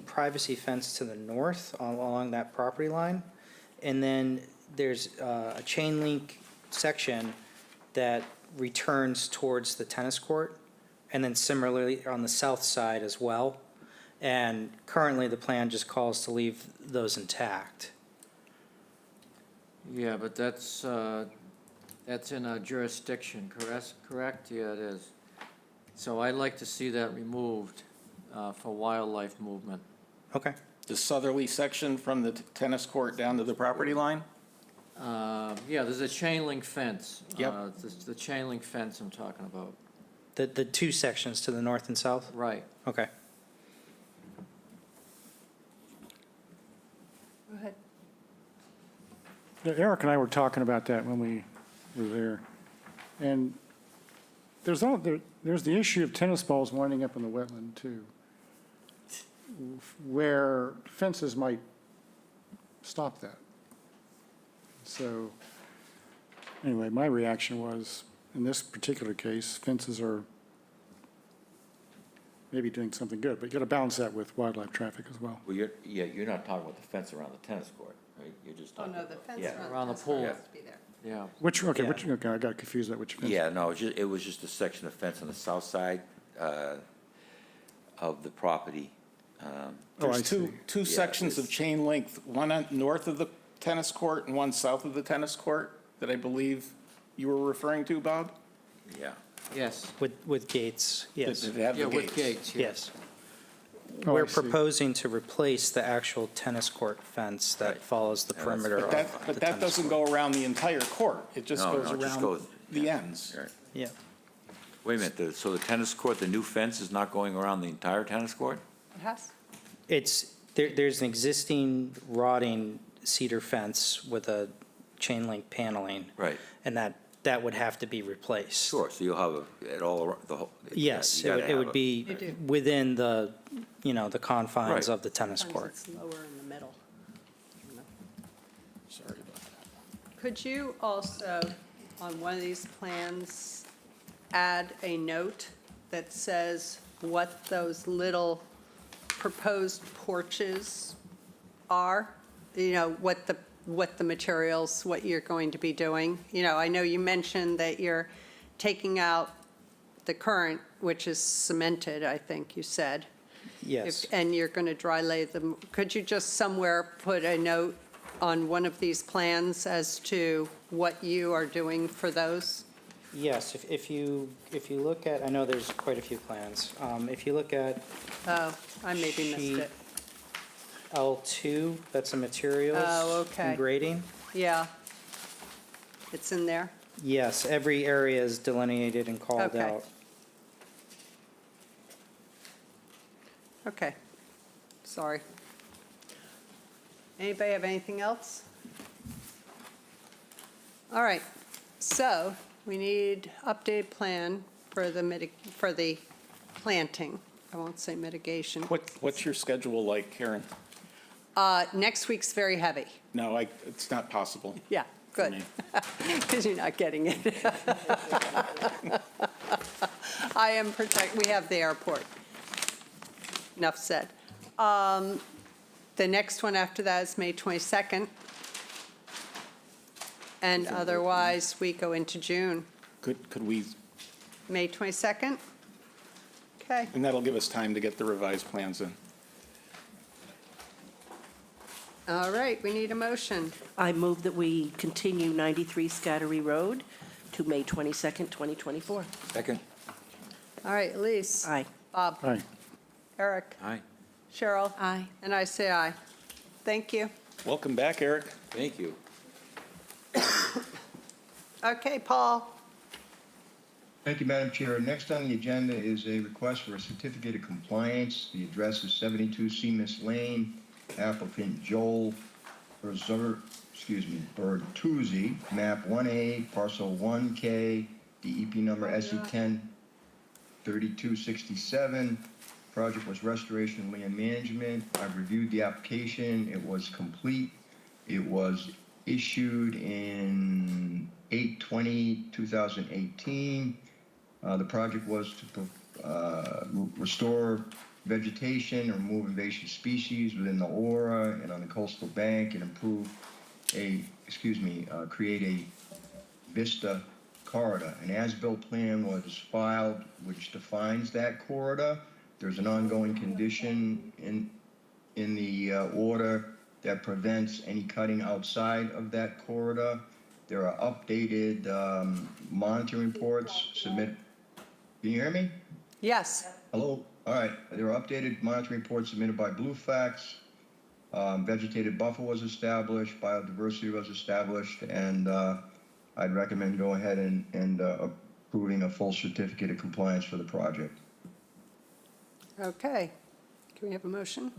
privacy fence to the north along that property line. And then there's a chain link section that returns towards the tennis court. and then similarly on the south side as well. And currently, the plan just calls to leave those intact. Yeah, but that's in our jurisdiction, correct? Yeah, it is. So I'd like to see that removed for wildlife movement. Okay. The southerly section from the tennis court down to the property line? Yeah, there's a chain link fence. Yep. The chain link fence I'm talking about. The two sections to the north and south? Right. Okay. Go ahead. Yeah, Eric and I were talking about that when we were there. And there's the issue of tennis balls winding up in the wetland too, where fences might stop that. So anyway, my reaction was, in this particular case, fences are maybe doing something good, but you got to balance that with wildlife traffic as well. Well, you're not talking about the fence around the tennis court, right? You're just Oh, talking. no, the fence Yeah. around Around the the pool pool. has to be there. Yeah. Okay, I got confused at which fence. Yeah, no, it was just a section of fence on the south side of the property. Oh, I There's see. two sections of chain link, one on north of the tennis court and one south of the tennis court that I believe you were referring to, Bob? Yeah. Yes. With gates, yes. That have the Yeah, with gates, yeah. Yes. Oh, I We're see. proposing to replace the actual tennis court fence that Right. follows the Yeah, that's- perimeter But of that, the but that tennis doesn't court. go around the entire court. It just No, goes no, it just around goes- the ends. Right. Yeah. Wait a minute, so the tennis court, the new fence is not going around the entire tennis court? It has. There's an existing rotting cedar fence with a chain link paneling. Right. And that would have to be replaced. Sure, so you'll have it all, the whole. Yes, you gotta it have would a- be You do. within the confines Right. of the tennis Sometimes court. it's lower in the middle. Sorry about that. Could you also, on one of these plans, add a note that says what those little proposed porches are? You know, what the materials, what you're going to be doing? You know, I know you mentioned that you're taking out the current, which is cemented, I think you said. Yes. And you're going to dry lay them. Could you just somewhere put a note on one of these plans as to what you are doing for those? Yes, if you look at, I know there's quite a few plans. If you look at Oh, I maybe missed Sheet- it. L2, that's the materials. Oh, okay. And grading. Yeah. It's in there? Yes, every area is delineated and called Okay. out. Okay. Sorry. Anybody have anything else? All right. So we need updated plan for the planting. I won't say mitigation. What's your schedule like, Karen? Next week's very heavy. No, it's not possible. Yeah, for good. me. Because you're not getting it. We have the airport. Enough said. The next one after that is May 22nd. And otherwise, we go into June. Could we, May 22nd? Okay. and that'll give us time to get the revised plans in. All right, we need a motion. I move that we continue 93 Scattery Road to May 22nd, 2024. Second? All right, Elise. Aye. Bob. Aye. Eric. Aye. Cheryl. Aye. And I say aye. Thank you. Welcome back, Eric. Thank you. Okay, Paul. Thank you, Madam Chair. Next on the agenda is a request for a certificate of compliance. The address is 72 Seamus Lane. Applicant Joel Bertuzzi, map 1A, parcel 1K, DEP number SE10 3267. Project was restoration and land management. I've reviewed the application. It was complete. It was issued in 8/20/2018. The project was to restore vegetation, remove invasive species within the aura and on the coastal bank, and create a vista corridor. An as-built plan was filed which defines that corridor. There's an ongoing condition in the order that prevents any cutting outside of that corridor. There are updated monitoring reports submitted. Can you hear me? Yes. Hello? All right. There are updated monitoring reports submitted by Bluefax. Vegetated buffer was established, biodiversity was established, and I'd recommend go ahead and approving a full certificate of compliance for the project. Okay. Can we have a motion?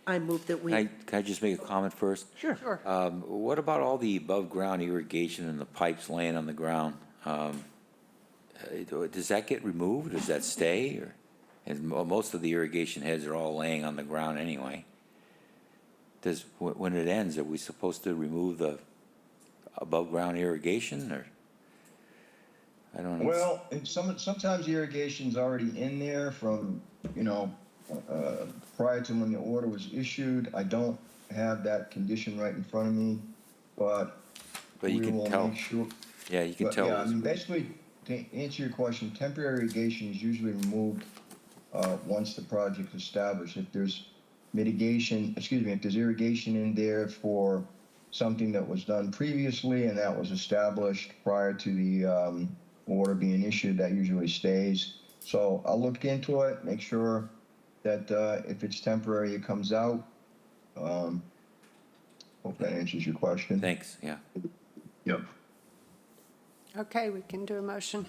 I move that we. Can I just make a comment first? Sure. What about all the above-ground irrigation and the pipes laying on the ground? Does that get removed? Does that stay? Or, and most of the irrigation heads are all laying on the ground anyway. When it ends, are we supposed to remove the above-ground irrigation, or? I don't know. Well, and sometimes the irrigation's already in there from, prior to when the order was issued. I don't have that condition right in front of me, but you can tell. make sure. Yeah, you can But, tell. yeah, I mean, basically, to answer your question, temporary irrigation is usually removed once the project's established. If there's if there's irrigation in there for something that was done previously and that was established prior to the order being issued, that usually stays. So I'll look into it, make sure that if it's temporary, it comes out. Hope that answers your question. Thanks, yeah. Yep. Okay, we can do a motion.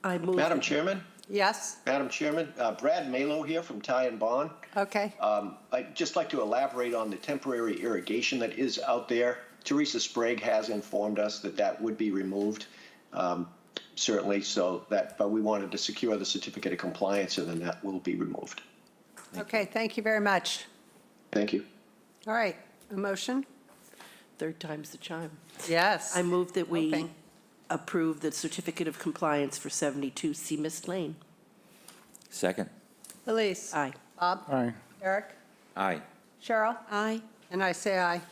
I move. Madam Chairman? Yes? Madam Chairman, Brad Malo here from Ty and Bond. Okay. I'd just like to elaborate on the temporary irrigation that is out there. Teresa Sprague has informed us that that would be removed, certainly, but we wanted to secure the certificate of compliance, and then that will be removed. Okay, thank you very much. Thank you. All right, a motion? Third time's the charm. Yes. I move that we Hoping. approve the certificate of compliance for 72 Seamus Lane. Second. Elise? Aye. Bob? Aye. Eric? Aye. Cheryl? Aye. And I say aye.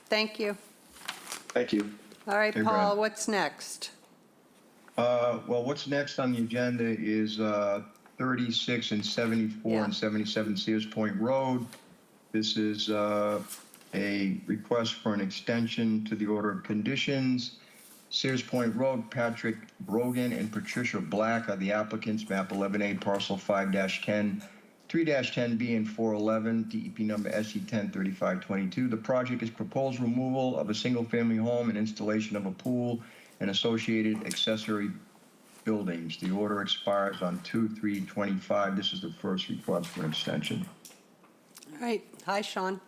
Thank you. Thank you. All right, Hey, Paul, Brad. what's next? Well, what's next on the agenda is 36 and 74 Yeah. and 77 Sears Point Road. This is a request for an extension to the order of conditions. Sears Point Road, Patrick Brogan and Patricia Black are the applicants, map 11A, parcel 5-10, 3-10B and 411, DEP number SE 103522. The project is proposed removal of a single-family home and installation of a pool and associated accessory buildings. The order expires on 2/3/25. This is the first request for an extension. All right, hi, Sean.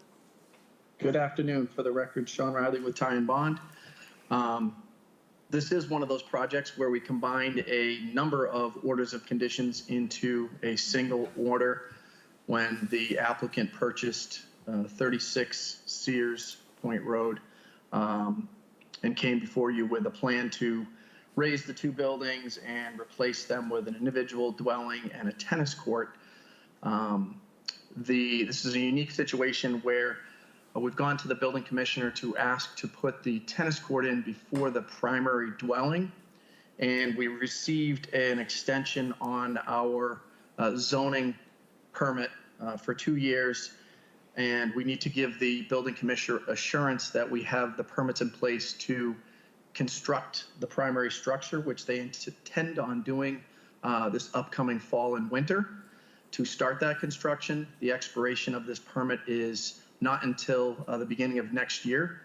Good afternoon. For the record, Sean Riley with Ty and Bond. This is one of those projects where we combined a number of orders of conditions into a single order when the applicant purchased 36 Sears Point Road and came before you with a plan to raise the two buildings and replace them with an individual dwelling and a tennis court. This is a unique situation where we've gone to the building commissioner to ask to put the tennis court in before the primary dwelling, and we received an extension on our zoning permit for 2 years, and we need to give the building commissioner assurance that we have the permits in place to construct the primary structure, which they intend on doing this upcoming fall and winter. To start that construction, the expiration of this permit is not until the beginning of next year,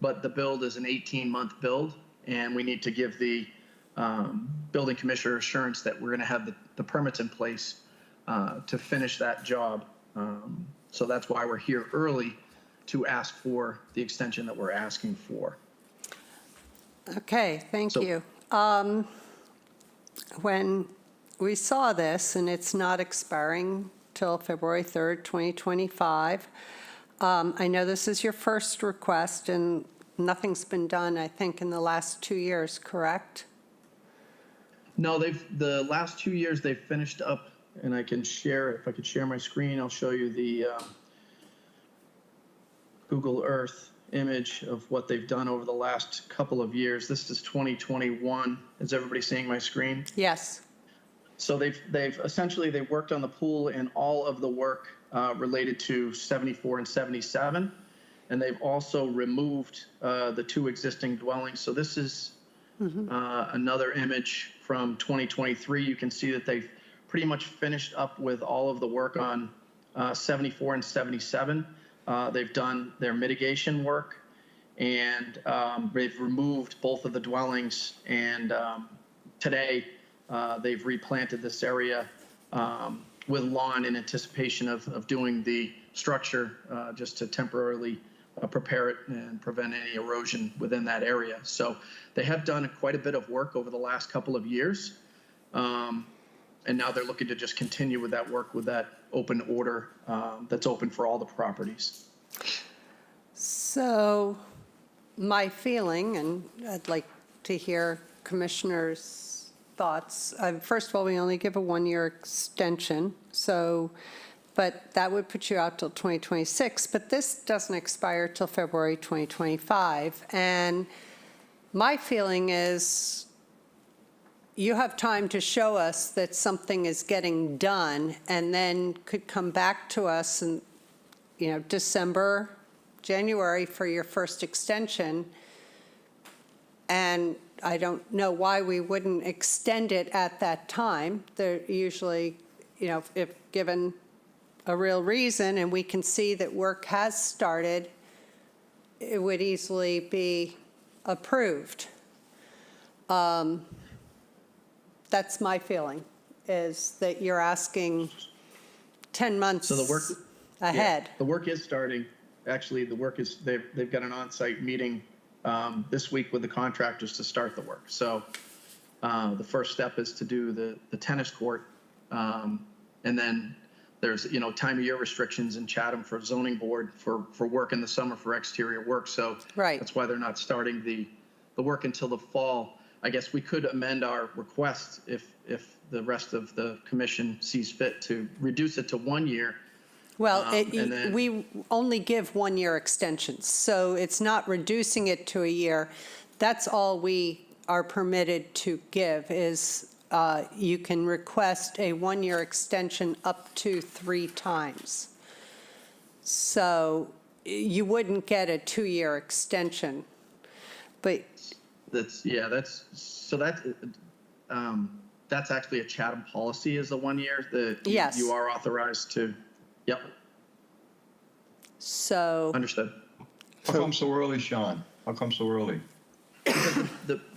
but the build is an 18-month build, and we need to give the building commissioner assurance that we're going to have the permits in place to finish that job. So that's why we're here early to ask for the extension that we're asking for. Okay, thank you. When we saw this, and it's not expiring till February 3rd, 2025, I know this is your first request, and nothing's been done, I think, in the last 2 years, correct? No, the last 2 years they've finished up, and I can share, if I could share my screen, I'll show you the Google Earth image of what they've done over the last couple of years. This is 2021. Is everybody seeing my screen? Yes. So they've essentially, they worked on the pool and all of the work related to 74 and 77. And they've also removed the 2 existing dwellings. So this is another image from 2023. You can see that they've pretty much finished up with all of the work on 74 and 77. They've done their mitigation work, and they've removed both of the dwellings. And today, they've replanted this area with lawn in anticipation of doing the structure just to temporarily prepare it and prevent any erosion within that area. So they have done quite a bit of work over the last couple of years. And now they're looking to just continue with that work with that open order that's open for all the properties. So my feeling, and I'd like to hear commissioners' thoughts. First of all, we only give a 1-year extension, but that would put you out till 2026. But this doesn't expire till February 2025. And my feeling is you have time to show us that something is getting done, and then could come back to us in, December, January for your first extension. And I don't know why we wouldn't extend it at that time. They're usually, if given a real reason and we can see that work has started, it would easily be approved. That's my feeling, is that you're asking 10 months ahead. Yeah, the work is starting. Actually, the work is, they've got an on-site meeting this week with the contractors to start the work. So the first step is to do the tennis court. And then there's, time of year restrictions in Chatham for zoning board for work in the summer for exterior work. So that's why they're not starting the work until the fall. I guess we could amend our request if the rest of the commission sees fit to reduce it to 1 year. Well, and then- we only give 1-year extensions, so it's not reducing it to a year. That's all we are permitted to give is you can request a 1-year extension up to 3 times. So you wouldn't get a 2-year extension, but That's actually a Chatham policy is the 1 year that Yes. you are authorized to. Yep. So. Understood. How come so early, Sean? How come so early?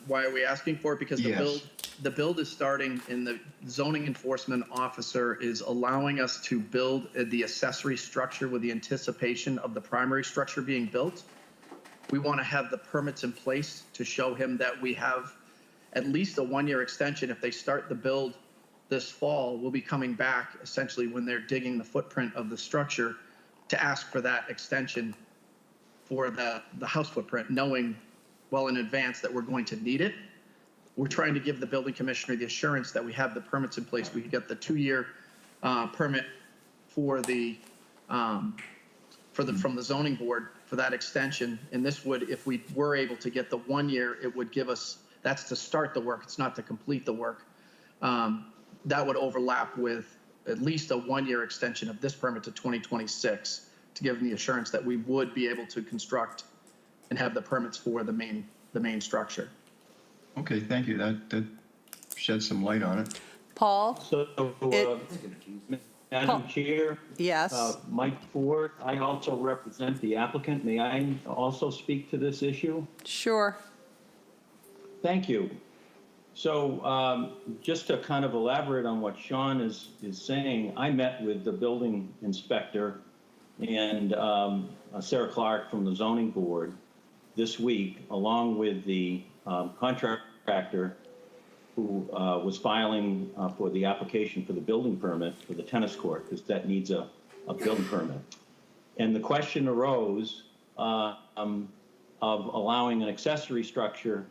Why are we asking for it? Because Yes. the build is starting, and the zoning enforcement officer is allowing us to build the accessory structure with the anticipation of the primary structure being built. We want to have the permits in place to show him that we have at least a 1-year extension. If they start the build this fall, we'll be coming back essentially when they're digging the footprint of the structure to ask for that extension for the house footprint, knowing well in advance that we're going to need it. We're trying to give the building commissioner the assurance that we have the permits in place. We can get the 2-year permit for from the zoning board for that extension. And this would, if we were able to get the 1 year, it would give us, that's to start the work. It's not to complete the work. That would overlap with at least a 1-year extension of this permit to 2026 to give them the assurance that we would be able to construct and have the permits for the main structure. Okay, thank you. That sheds some light on it. Paul? So, Madam Chair? Yes. Mike Ford, I also represent the applicant. May I also speak to this issue? Sure. Thank you. So just to kind of elaborate on what Sean is saying, I met with the building inspector and Sarah Clark from the zoning board this week, along with the contractor who was filing for the application for the building permit for the tennis court, because that needs a building permit. And the question arose of allowing an accessory structure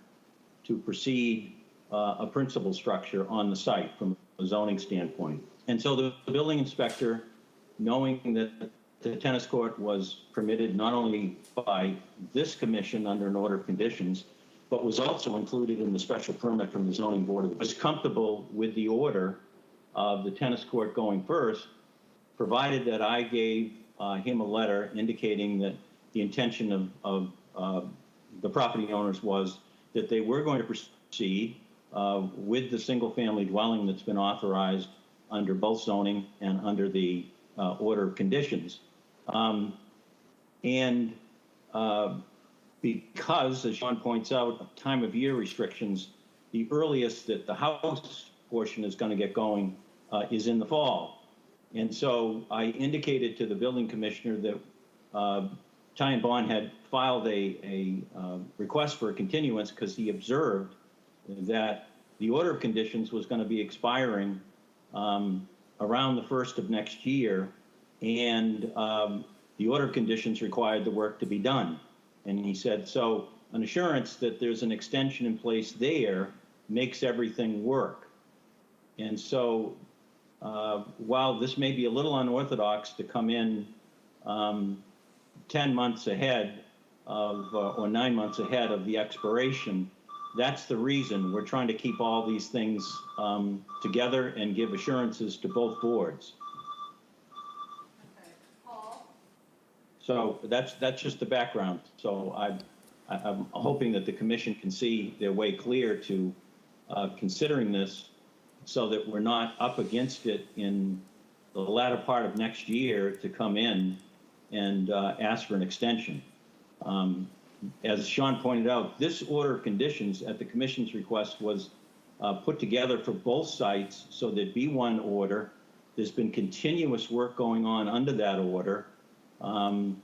to precede a principal structure on the site from a zoning standpoint. And so the building inspector, knowing that the tennis court was permitted not only by this commission under an order of conditions, but was also included in the special permit from the zoning board. Was comfortable with the order of the tennis court going first, provided that I gave him a letter indicating that the intention of the property owners was that they were going to proceed with the single-family dwelling that's been authorized under both zoning and under the order of conditions. Because, as Sean points out, of time of year restrictions, the earliest that the house portion is going to get going is in the fall. And so I indicated to the building commissioner that Ty and Bond had filed a request for a continuance because he observed that the order of conditions was going to be expiring around the 1st of next year, and the order of conditions required the work to be done. And he said, so an assurance that there's an extension in place there makes everything work. And so while this may be a little unorthodox to come in 10 months ahead of, or 9 months ahead of the expiration, that's the reason we're trying to keep all these things together and give assurances to both boards. So that's just the background. So I'm hoping that the commission can see their way clear to considering this so that we're not up against it in the latter part of next year to come in and ask for an extension. As Sean pointed out, this order of conditions at the commission's request was put together for both sites so there'd be one order. There's been continuous work going on under that order on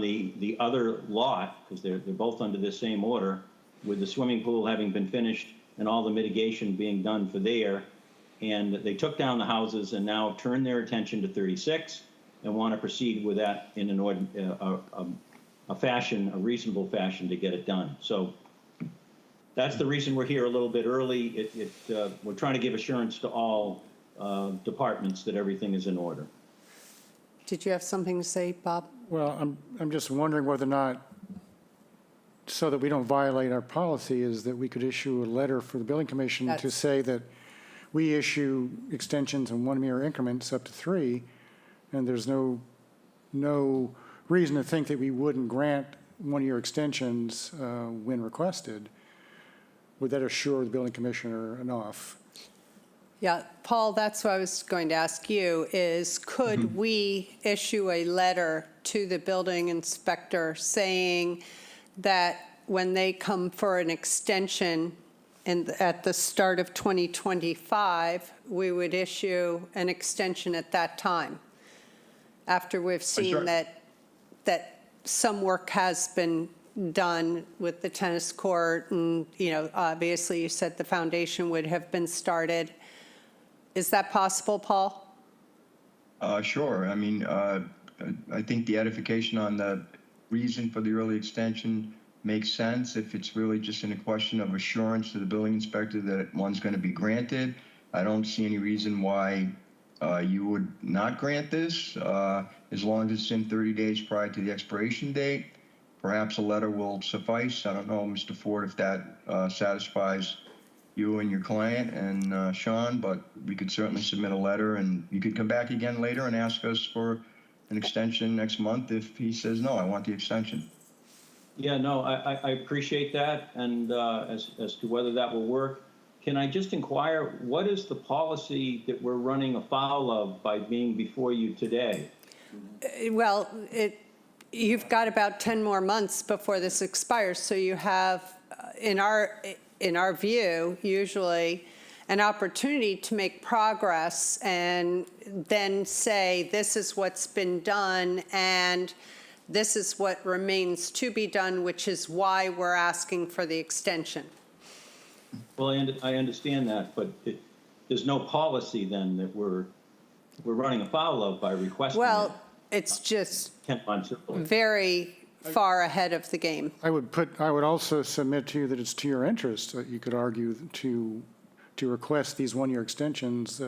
the other lot, because they're both under the same order, with the swimming pool having been finished and all the mitigation being done for there. And they took down the houses and now turned their attention to 36 and want to proceed with that in a reasonable fashion to get it done. So that's the reason we're here a little bit early. We're trying to give assurance to all departments that everything is in order. Did you have something to say, Bob? Well, I'm just wondering whether or not, so that we don't violate our policy, is that we could issue a letter for the building commission to say that we issue extensions in 1-year increments up to 3, and there's no reason to think that we wouldn't grant 1-year extensions when requested. Would that assure the building commissioner enough? Yeah, Paul, that's what I was going to ask you, is could we issue a letter to the building inspector saying that when they come for an extension at the start of 2025, we would issue an extension at that time, after we've seen that some work has been done with the tennis court, and, you know, obviously you said the foundation would have been started. Is that possible, Paul? Sure. I mean, I think the edification on the reason for the early extension makes sense if it's really just in a question of assurance to the building inspector that one's going to be granted. I don't see any reason why you would not grant this, as long as it's in 30 days prior to the expiration date. Perhaps a letter will suffice. I don't know, Mr. Ford, if that satisfies you and your client and Sean, but we could certainly submit a letter, and you could come back again later and ask us for an extension next month if he says, no, I want the extension. Yeah, no, I appreciate that. And as to whether that will work, can I just inquire, what is the policy that we're running afoul of by being before you today? Well, you've got about 10 more months before this expires, so you have, in our view, usually an opportunity to make progress and then say, this is what's been done and this is what remains to be done, which is why we're asking for the extension. Well, I understand that, but there's no policy then that we're running afoul of by requesting Well, it's just 10 months early. very far ahead of the game. I would also submit to you that it's to your interest that you could argue to request these 1-year extensions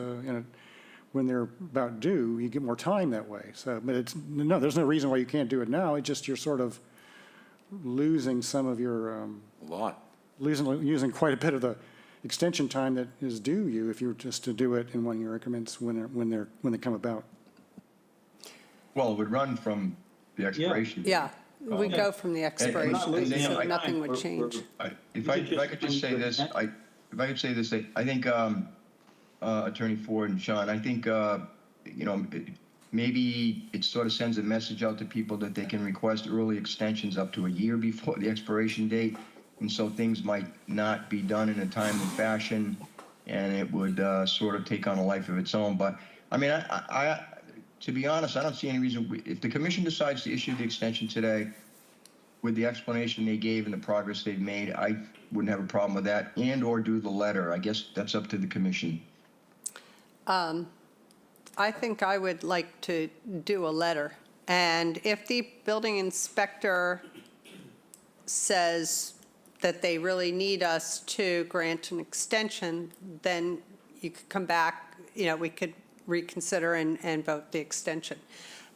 when they're about due, you get more time that way. So, but no, there's no reason why you can't do it now. It's just you're sort of losing some of your, using quite a bit of the extension time that is due you if you were just to do it in 1-year increments when they come about. Well, it would run from the expiration. Yeah, we go from the expiration date, so nothing would change. If I could just say this, I think, Attorney Ford and Sean, I think, maybe it sort of sends a message out to people that they can request early extensions up to a year before the expiration date. And so things might not be done in a timely fashion, and it would sort of take on a life of its own. But, I mean, I to be honest, I don't see any reason, if the commission decides to issue the extension today, with the explanation they gave and the progress they've made, I wouldn't have a problem with that, and/or do the letter. I guess that's up to the commission. I think I would like to do a letter. And if the building inspector says that they really need us to grant an extension, then you could come back, we could reconsider and vote the extension.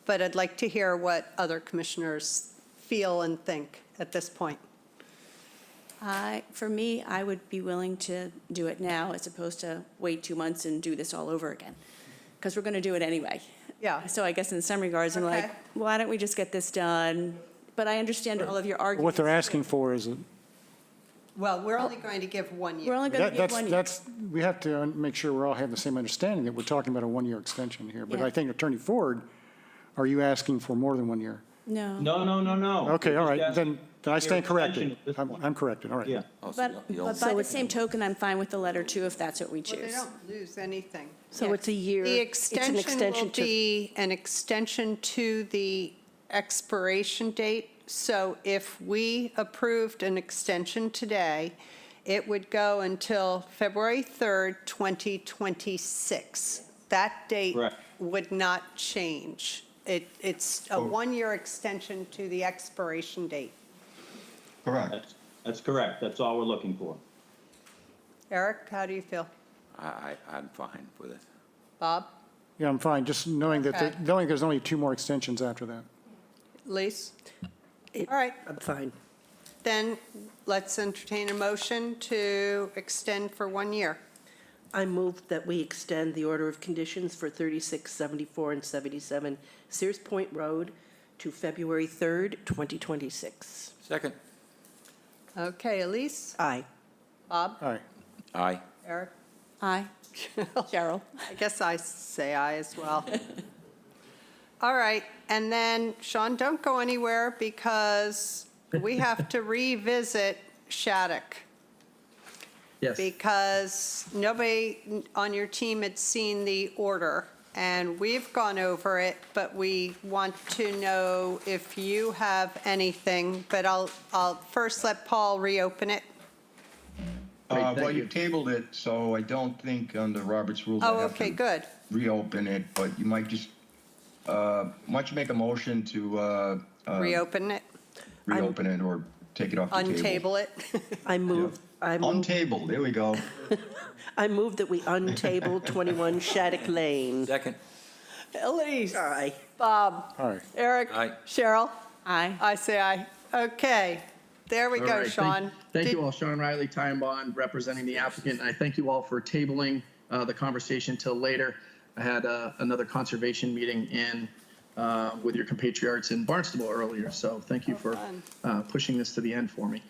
But I'd like to hear what other commissioners feel and think at this point. For me, I would be willing to do it now as opposed to wait 2 months and do this all over again, because we're going to do it anyway. Yeah. So I guess in some regards, I'm like, why don't we just get this done? But I understand all of your arguments. What they're asking for is Well, we're only going to give 1 year. We're only going to give 1 year. we have to make sure we're all having the same understanding that we're talking about a 1-year extension here. But Yeah. I think Attorney Ford, are you asking for more than 1 year? No. No. Okay, all right, Just then I stand corrected. extension at this I'm corrected, all right. Yeah. But by the same token, I'm fine with the letter too, if that's what we Well, they choose. don't lose anything. So it's a year. The It's an extension will to. be an extension to the expiration date. So if we approved an extension today, it would go until February 3rd, 2026. That date Correct. would not change. It's a 1-year extension to the expiration date. Correct. That's correct. That's all we're looking for. Eric, how do you feel? I'm fine with it. Bob? Yeah, I'm fine, just knowing that, Okay. knowing there's only 2 more extensions after that. Lise? All right. I'm fine. Then let's entertain a motion to extend for 1 year. I move that we extend the order of conditions for 36, 74, and 77 Sears Point Road to February 3rd, 2026. Second. Okay, Elise? Aye. Bob? Aye. Aye. Eric? Aye. Cheryl? I guess I say aye as well. All right, and then, Sean, don't go anywhere because we have to revisit Shattuck. Yes. Because nobody on your team had seen the order, and we've gone over it, but we want to know if you have anything. But I'll first let Paul reopen it. Well, you tabled it, so I don't think under Robert's rules. I Oh, have okay, to good. reopen it, but you might just, why don't you make a motion to Reopen it, reopen it or take it off the table? untable it. I move Untable, there we go. I move that we untable 21 Shattuck Lane. Second. Elise? Aye. Bob? Aye. Eric? Aye. Cheryl? Aye. I say aye. Okay, there we All go, right, Sean. Thank you all. Sean Riley, Time Bond, representing the applicant. And I thank you all for tabling the conversation till later. I had another conservation meeting with your compatriots in Barnstable earlier, so thank you for pushing this to the end for me.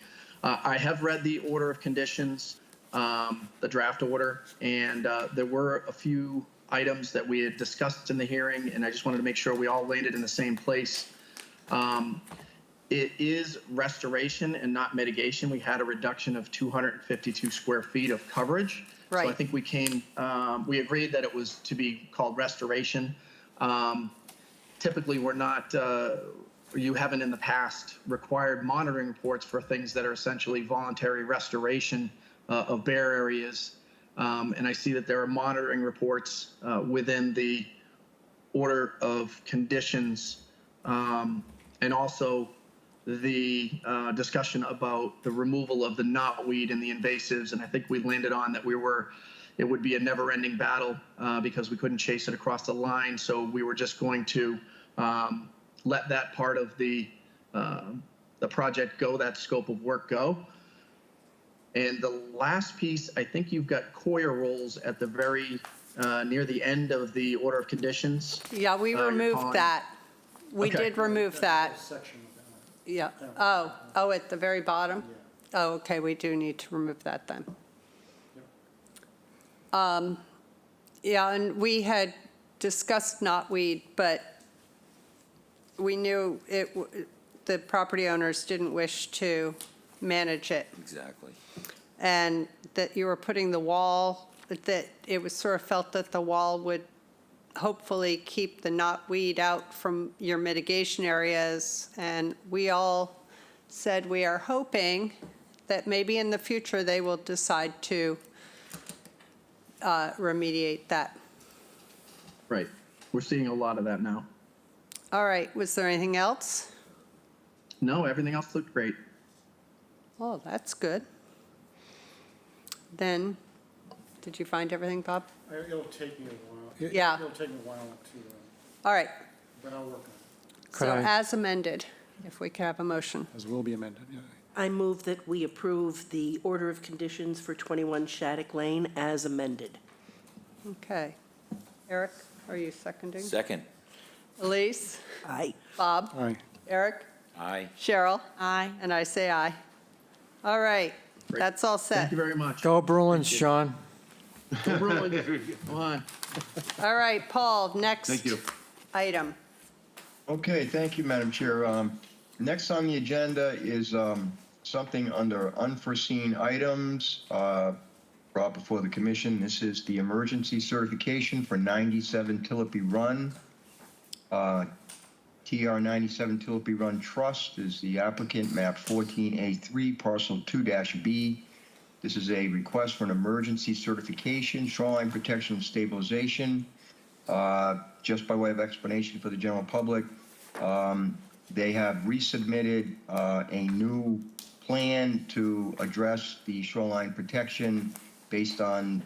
I have read the order of conditions, the draft order, and there were a few items that we had discussed in the hearing, and I just wanted to make sure we all landed in the same place. It is restoration and not mitigation. We had a reduction of 252 square feet of coverage. So I Right. think we agreed that it was to be called restoration. Typically, we're not, you haven't in the past required monitoring reports for things that are essentially voluntary restoration of bare areas. And I see that there are monitoring reports within the order of conditions, and also the discussion about the removal of the knotweed and the invasives. And I think we landed on that we were it would be a never-ending battle because we couldn't chase it across the line. So we were just going to let that part of the project go, that scope of work go. And the last piece, I think you've got Coyer rolls at the very near the end of the order of conditions. Yeah, we You're removed calling- that. We Okay. did remove that. Yeah. Oh, at the very bottom? Oh, okay, we do need to remove that then. Yeah, and we had discussed knotweed, but we knew the property owners didn't wish to manage it. Exactly. And that you were putting the wall, that it was sort of felt that the wall would hopefully keep the knotweed out from your mitigation areas. And we all said we are hoping that maybe in the future they will decide to remediate that. Right. We're seeing a lot of that now. All right, was there anything else? No, everything else looked great. Oh, that's good. Then, did you find everything, Bob? It'll take me a while. Yeah. It'll take me a while to, All right, but I'll work on so as amended, if we could have a motion. it, as will be amended, yeah. I move that we approve the order of conditions for 21 Shattuck Lane as amended. Okay. Eric, are you seconding? Second. Elise? Aye. Bob? Aye. Eric? Aye. Cheryl? Aye. And I say aye. All right, Great. that's all set. Thank you very much. Go Bruins, Sean. Go Bruins. Come on. All right, Paul, next Thank you. item. Okay, thank you, Madam Chair. Next on the agenda is something under unforeseen items brought before the commission. This is the emergency certification for 97 Tilipy Run. TR 97 Tilipy Run Trust is the applicant, map 14A3, parcel 2-B. This is a request for an emergency certification, shoreline protection and stabilization. Just by way of explanation for the general public, they have resubmitted a new plan to address the shoreline protection based on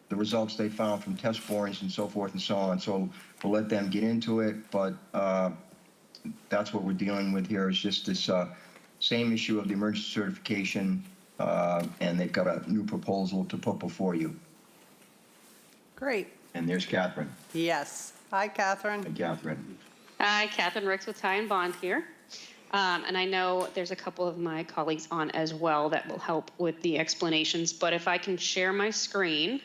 the results they found from test borings and so forth and so on. So we'll let them get into it, but that's what we're dealing with here is just this same issue of the emergency certification, and they've got a new proposal to put before you. Great, And there's Catherine. yes. Hi, Catherine. And Catherine. Hi, Catherine Ricks with Ty and Bond here. And I know there's a couple of my colleagues on as well that will help with the explanations, but if I can share my screen.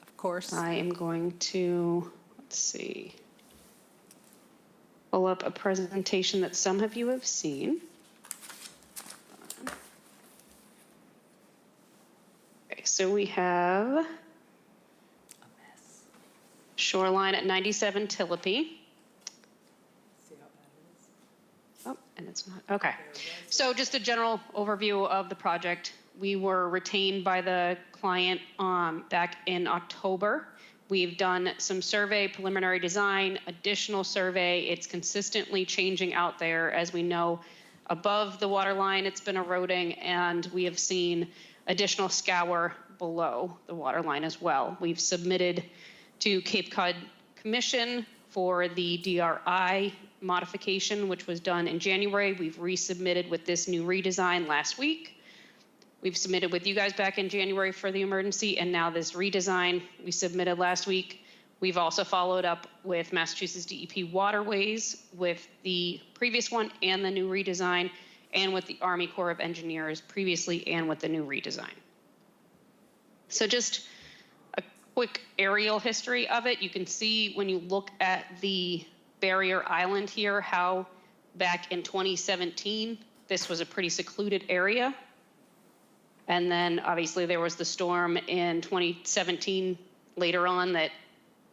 Of course. I am going to, let's see, pull up a presentation that some of you have seen. Okay, so we have shoreline at 97 Tilipy. Oh, and it's not, okay. So just a general overview of the project. We were retained by the client back in October. We've done some survey, preliminary design, additional survey. It's consistently changing out there. As we know, above the water line, it's been eroding, and we have seen additional scour below the water line as well. We've submitted to Cape Cod Commission for the DRI modification, which was done in January. We've resubmitted with this new redesign last week. We've submitted with you guys back in January for the emergency, and now this redesign we submitted last week. We've also followed up with Massachusetts DEP Waterways with the previous one and the new redesign, and with the Army Corps of Engineers previously and with the new redesign. So just a quick aerial history of it. You can see when you look at the barrier island here, how back in 2017, this was a pretty secluded area. And then obviously there was the storm in 2017 later on that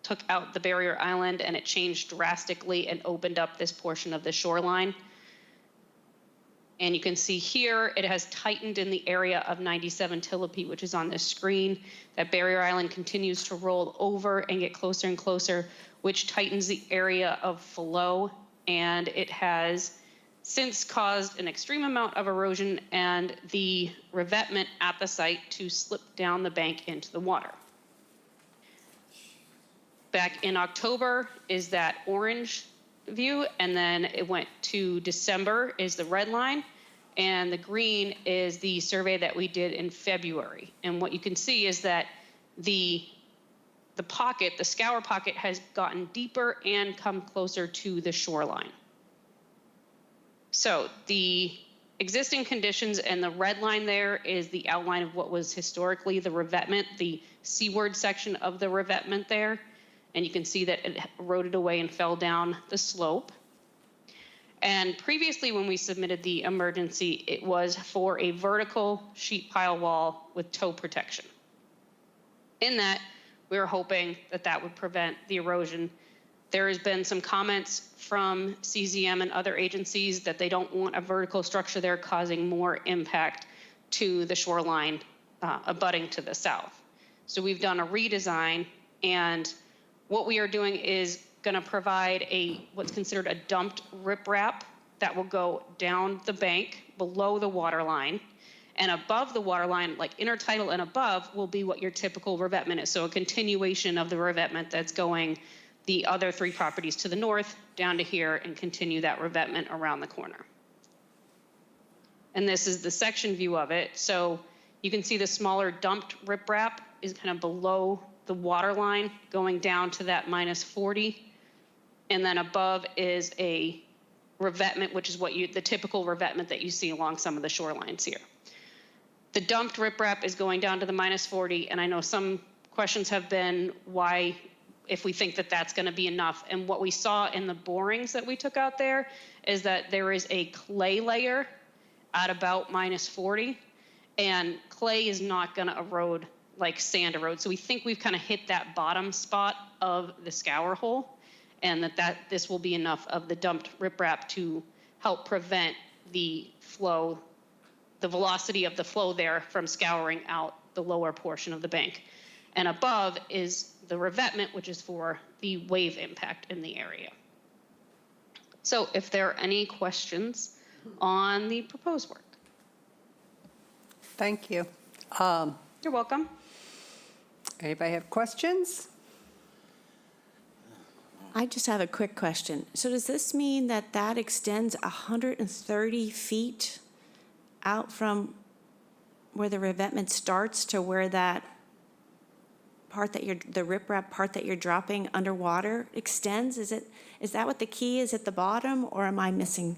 took out the barrier island, and it changed drastically and opened up this portion of the shoreline. And you can see here, it has tightened in the area of 97 Tilipy, which is on this screen. That barrier island continues to roll over and get closer and closer, which tightens the area of flow. And it has since caused an extreme amount of erosion and the revetment at the site to slip down the bank into the water. back in October is that orange view, and then it went to December is the red line, and the green is the survey that we did in February. And what you can see is that the pocket, the scour pocket, has gotten deeper and come closer to the shoreline. So the existing conditions, and the red line there is the outline of what was historically the revetment, the seaward section of the revetment there. And you can see that it eroded away and fell down the slope. And previously, when we submitted the emergency, it was for a vertical sheet pile wall with toe protection. In that, we were hoping that that would prevent the erosion. There has been some comments from CZM and other agencies that they don't want a vertical structure there causing more impact to the shoreline abutting to the south. So we've done a redesign, and what we are doing is going to provide what's considered a dumped riprap that will go down the bank below the water line. And above the water line, like intertidal and above, will be what your typical revetment is. So a continuation of the revetment that's going the other 3 properties to the north down to here and continue that revetment around the corner. And this is the section view of it. So you can see the smaller dumped riprap is kind of below the water line going down to that -40. And then above is a revetment, which is the typical revetment that you see along some of the shorelines here. The dumped riprap is going down to the -40, and I know some questions have been why, if we think that that's going to be enough. And what we saw in the borings that we took out there is that there is a clay layer at about -40, and clay is not going to erode like sand erodes. So we think we've kind of hit that bottom spot of the scour hole, and that this will be enough of the dumped riprap to help prevent the flow, the velocity of the flow there from scouring out the lower portion of the bank. And above is the revetment, which is for the wave impact in the area. So if there are any questions on the proposed work. Thank you. You're welcome. Anybody have questions? I just have a quick question. So does this mean that that extends 130 feet out from where the revetment starts to where that part that the riprap part that you're dropping underwater extends? Is that what the key is at the bottom, or am I missing?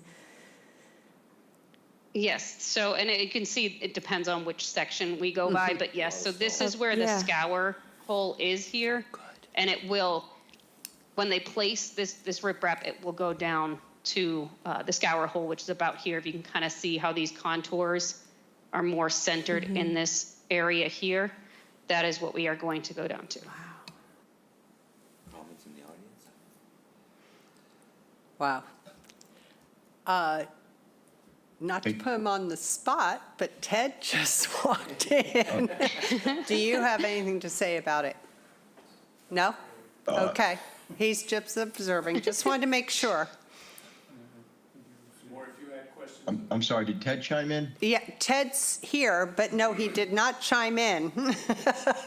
Yes, so, and you can see it depends on which section we go by, but yes, so this is where the scour hole is here. And it will, when they place this riprap, it will go down to the scour hole, which is about here. If you can kind of see how these contours are more centered in this area here, that is what we are going to go down to. Comments in the audience? Wow. Not to put him on the spot, but Ted just walked in. Do you have anything to say about it? No? Okay. He's just observing. Just wanted to make sure. I'm sorry, did Ted chime in? Yeah, Ted's here, but no, he did not chime in.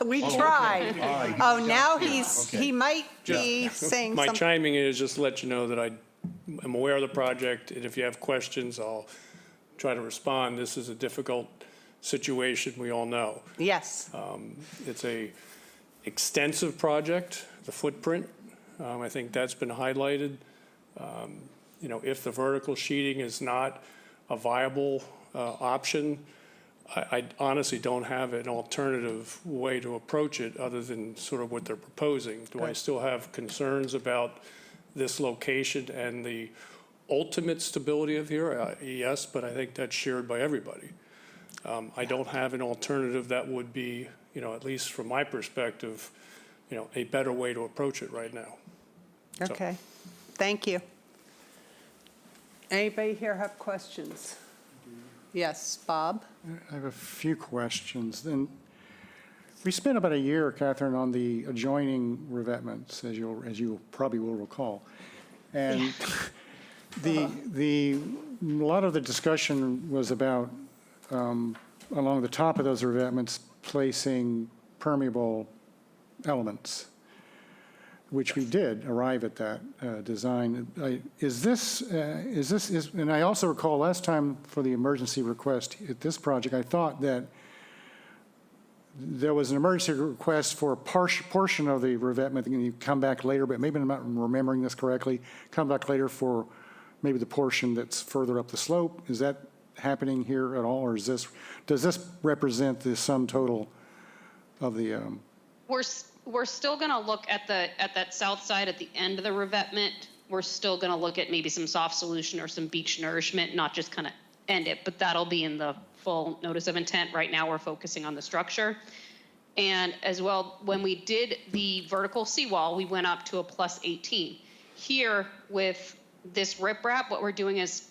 We okay. tried. All right. Oh, now Yeah, he might be saying My something. chiming in is just to let you know that I am aware of the project, and if you have questions, I'll try to respond. This is a difficult situation, we all know. Yes. It's a extensive project, the footprint. I think that's been highlighted. If the vertical sheeting is not a viable option, I honestly don't have an alternative way to approach it other than sort of what they're proposing. Do I still have concerns about this location and the ultimate stability of here? Yes, but I think that's shared by everybody. I don't have an alternative that would be, at least from my perspective, a better way to approach it right now. So. Okay. Thank you. Anybody here have questions? Yes, Bob? I have a few questions. Then we spent about a year, Catherine, on the adjoining revetments, as you probably will recall. And a lot of the discussion was about along the top of those revetments placing permeable elements. which we did arrive at that design. And I also recall last time for the emergency request at this project, I thought that there was an emergency request for a portion of the revetment, and you come back later, but maybe I'm not remembering this correctly, come back later for maybe the portion that's further up the slope. Is that happening here at all, or does this represent the sum total of the? We're still going to look at that south side at the end of the revetment. We're still going to look at maybe some soft solution or some beach nourishment, not just kind of end it, but that'll be in the full notice of intent. Right now, we're focusing on the structure. And as well, when we did the vertical seawall, we went up to a plus 18. Here with this riprap, what we're doing is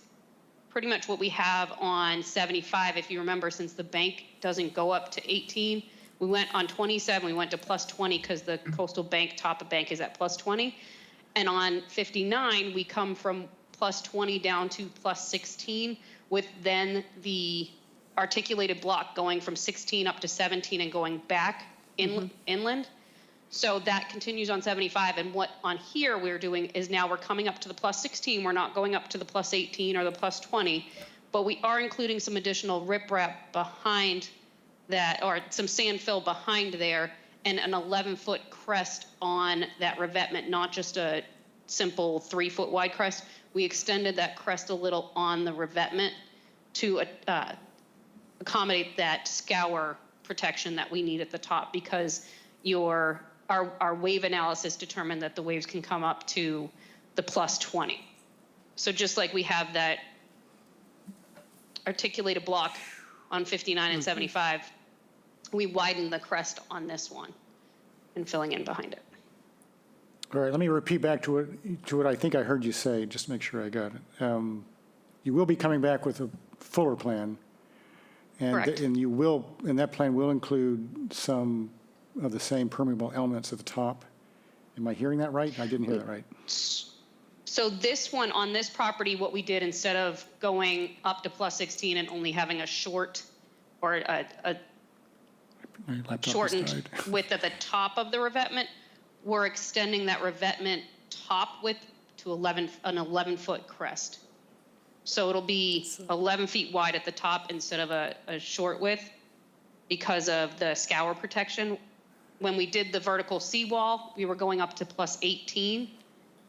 pretty much what we have on 75. If you remember, since the bank doesn't go up to 18, we went on 27, we went to plus 20 because the coastal bank, top of bank is at plus 20. And on 59, we come from plus 20 down to plus 16, with then the articulated block going from 16 up to 17 and going back inland. So that continues on 75. And what on here we're doing is now we're coming up to the plus 16. We're not going up to the plus 18 or the plus 20, but we are including some additional riprap behind that, or some sand fill behind there, and an 11-foot crest on that revetment, not just a simple 3-foot wide crest. We extended that crest a little on the revetment to accommodate that scour protection that we need at the top, because our wave analysis determined that the waves can come up to the plus 20. So just like we have that articulated block on 59 and 75, we widened the crest on this one and filling in behind it. All right, let me repeat back to what I think I heard you say, just to make sure I got it. You will be coming back with a fuller plan. Correct. And that plan will include some of the same permeable elements at the top. Am I hearing that right? I didn't hear that right. So this one, on this property, what we did, instead of going up to plus 16 and only having a short or a shortened width at the top of the revetment, we're extending that revetment top width to an 11-foot crest. So it'll be 11 feet wide at the top instead of a short width because of the scour protection. When we did the vertical seawall, we were going up to plus 18,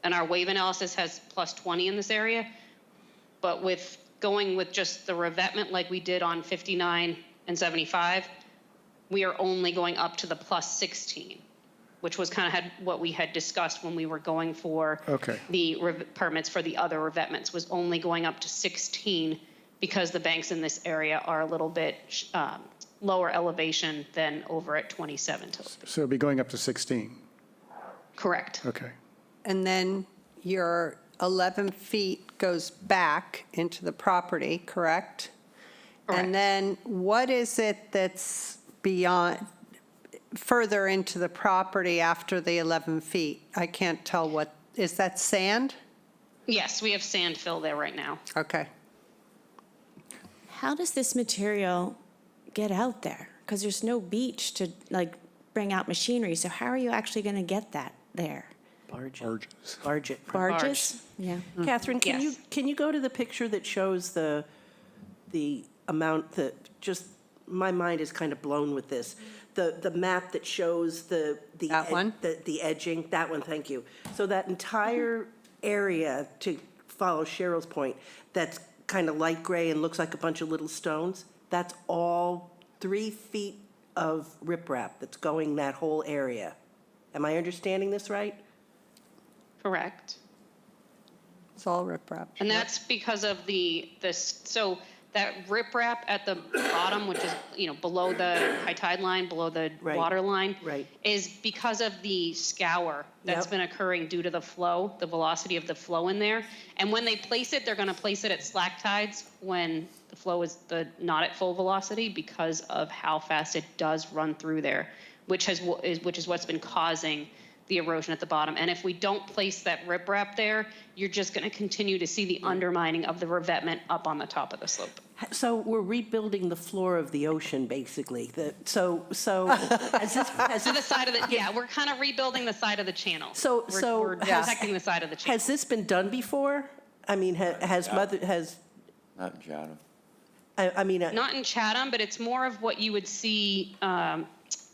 and our wave analysis has plus 20 in this area. But with going with just the revetment like we did on 59 and 75, we are only going up to the plus 16, which was kind of what we had discussed when we were going for the permits for the other revetments, was only going up to 16 because the banks in this area are a little bit lower elevation than over at 27. So it'll be going up to 16? Correct. Okay. And then your 11 feet goes back into the property, correct? Correct. And then what is it that's beyond, further into the property after the 11 feet? I can't tell what, is that sand? Yes, we have sand fill there right now. Okay. How does this material get out there? Because there's no beach to bring out machinery. So how are you actually going to get that there? Barges? Yeah. Catherine, can Yes. you go to the picture that shows the amount that, just, my mind is kind of blown with this. The map that shows the edging, that one, thank you. So that entire area, to follow Cheryl's point, that's kind of light gray and looks like a bunch of little stones, that's all 3 feet of riprap that's going that whole area. Am I understanding this right? Correct. It's all riprap. And that's because of so that riprap at the bottom, which is, below the high tide line, below the water line, is because of the scour that's been occurring due to the flow, the velocity of the flow in there. And when they place it, they're going to place it at slack tides when the flow is not at full velocity, because of how fast it does run through there, which is what's been causing the erosion at the bottom. And if we don't place that riprap there, you're just going to continue to see the undermining of the revetment up on the top of the slope. So we're rebuilding the floor of the ocean, basically. So has this, To the side of the, yeah, we're kind of rebuilding the side of the channel. We're protecting the side of the channel. has this been done before? I mean, has Not in Chatham. I mean, Not in Chatham, but it's more of what you would see on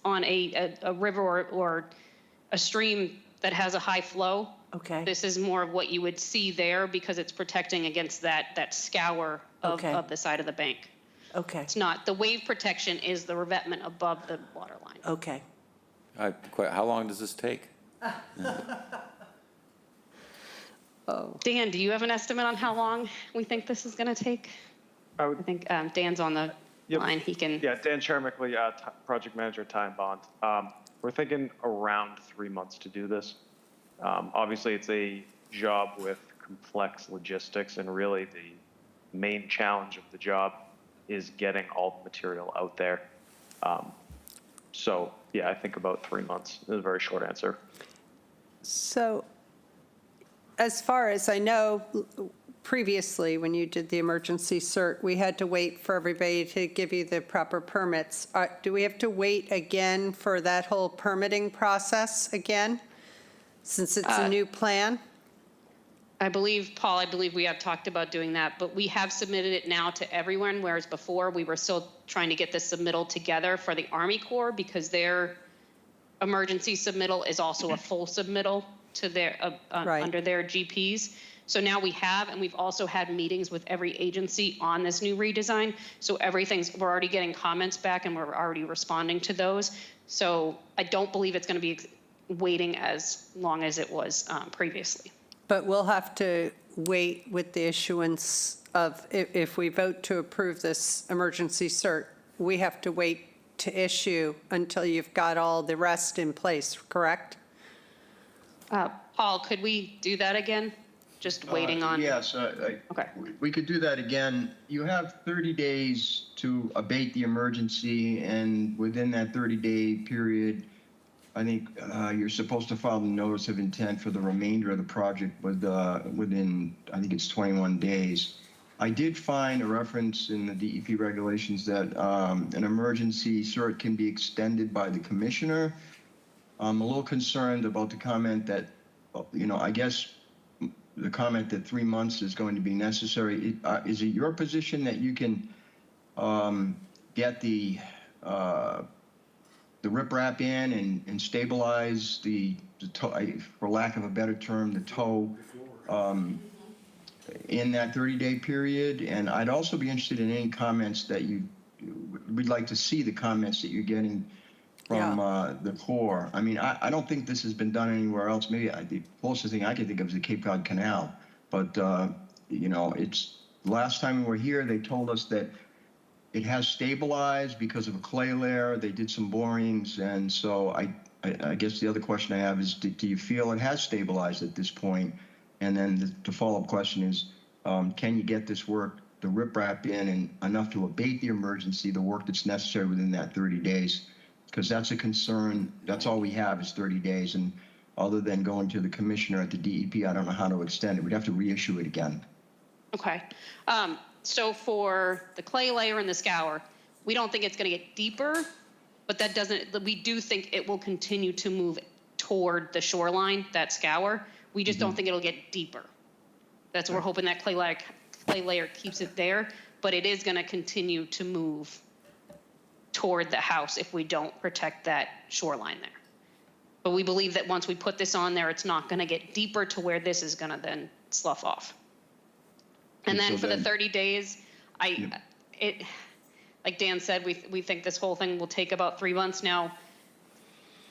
a river or a stream that has a high flow. okay, This is more of what you would see there because it's protecting against that scour of the side of the bank. okay, It's not, the wave protection is the revetment above the water line. okay. How long does this take? Dan, do you have an estimate on how long we think this is going to take? I think Dan's on the line. He can. Yeah, Dan Shermickley, project manager, Time Bond. We're thinking around 3 months to do this. Obviously, it's a job with complex logistics, and really the main challenge of the job is getting all the material out there. So, yeah, I think about 3 months is a very short answer. So as far as I know, previously, when you did the emergency cert, we had to wait for everybody to give you the proper permits. Do we have to wait again for that whole permitting process again, since it's a new plan? Paul, I believe we have talked about doing that, but we have submitted it now to everyone, whereas before we were still trying to get this submittal together for the Army Corps because their emergency submittal is also a full submittal to their, under their GPs. So now we have, and we've also had meetings with every agency on this new redesign. So we're already getting comments back and we're already responding to those. So I don't believe it's going to be waiting as long as it was previously. But we'll have to wait with the issuance of, if we vote to approve this emergency cert, we have to wait to issue until you've got all the rest in place, correct? Paul, could we do that again? Just waiting on. Yes, Okay. we could do that again. You have 30 days to abate the emergency, and within that 30-day period, I think you're supposed to file the notice of intent for the remainder of the project within, I think it's 21 days. I did find a reference in the DEP regulations that an emergency cert can be extended by the commissioner. I'm a little concerned about the comment that, I guess the comment that 3 months is going to be necessary. Is it your position that you can get the riprap in and stabilize the toe, for lack of a better term, the toe in that 30-day period? And I'd also be interested in any comments that we'd like to see the comments that you're getting from the Corps. I mean, I don't think this has been done anywhere else. Maybe the closest thing I can think of is the Cape Cod Canal. But, it's last time we were here, they told us that it has stabilized because of a clay layer. They did some borings. And so I guess the other question I have is, do you feel it has stabilized at this point? And then the follow-up question is, can you get this work, the riprap in, and enough to abate the emergency, the work that's necessary within that 30 days? Because that's a concern. That's all we have is 30 days. And other than going to the commissioner at the DEP, I don't know how to extend it. We'd have to reissue it again. Okay. So for the clay layer and the scour, we don't think it's going to get deeper, but we do think it will continue to move toward the shoreline, that scour. We just don't think it'll get deeper. That's what we're hoping, that clay layer keeps it there, but it is going to continue to move toward the house if we don't protect that shoreline there. But we believe that once we put this on there, it's not going to get deeper to where this is going to then slough off. And then for the 30 days, like Dan said, we think this whole thing will take about 3 months. Now,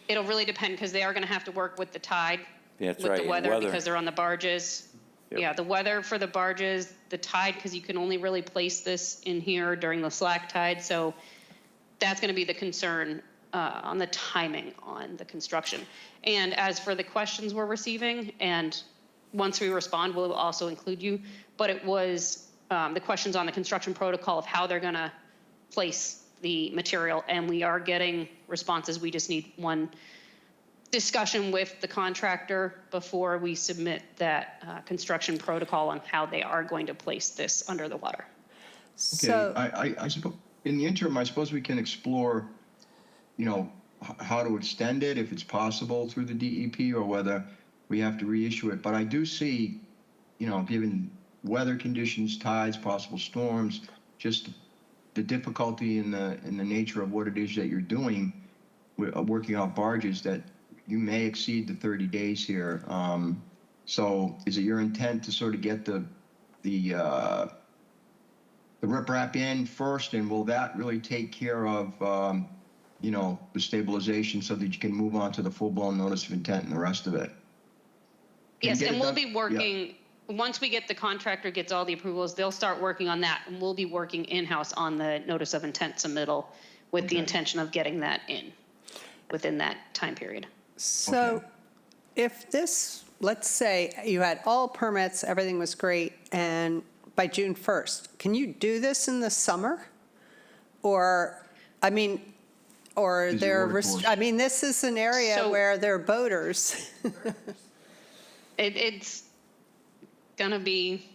it'll really depend because they are going to have to work with the tide, with the weather, because they're on the barges. Yep. Yeah, the weather for the barges, the tide, because you can only really place this in here during the slack tide. So that's going to be the concern on the timing on the construction. And as for the questions we're receiving, and once we respond, we'll also include you. But it was the questions on the construction protocol of how they're going to place the material. And we are getting responses. We just need one discussion with the contractor before we submit that construction protocol on how they are going to place this under the water. So, I suppose, in the interim, I suppose we can explore, how to extend it, if it's possible through the DEP, or whether we have to reissue it. But I do see, given weather conditions, tides, possible storms, just the difficulty in the nature of what it is that you're doing, working off barges, that you may exceed the 30 days here. So is it your intent to sort of get the riprap in first, and will that really take care of, the stabilization so that you can move on to the full-blown notice of intent and the rest of it? Yes, and we'll be working, once we get the contractor gets all the approvals, they'll start working on that, and we'll be working in-house on the notice of intent submittal with the intention of getting that in within that time period. so if this, let's say you had all permits, everything was great, and by June 1st, can you do this in the summer? Or, Is there order towards- this is an area So- where there are boaters. It's gonna be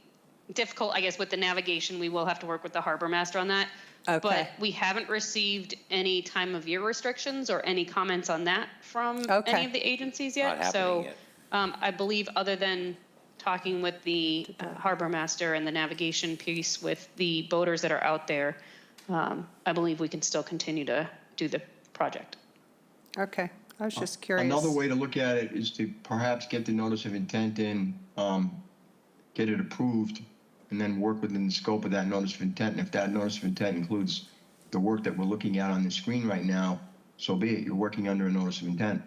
difficult, I guess, with the navigation. We will have to work with the harbor master on that. Okay. But we haven't received any time of year restrictions or any comments on that from Okay. any of the agencies yet. Not happening yet. I believe, other than talking with the harbor master and the navigation piece with the boaters that are out there, I believe we can still continue to do the project. Okay, I was just curious. Another way to look at it is to perhaps get the notice of intent in, get it approved, and then work within the scope of that notice of intent. And if that notice of intent includes the work that we're looking at on the screen right now, so be it. You're working under a notice of intent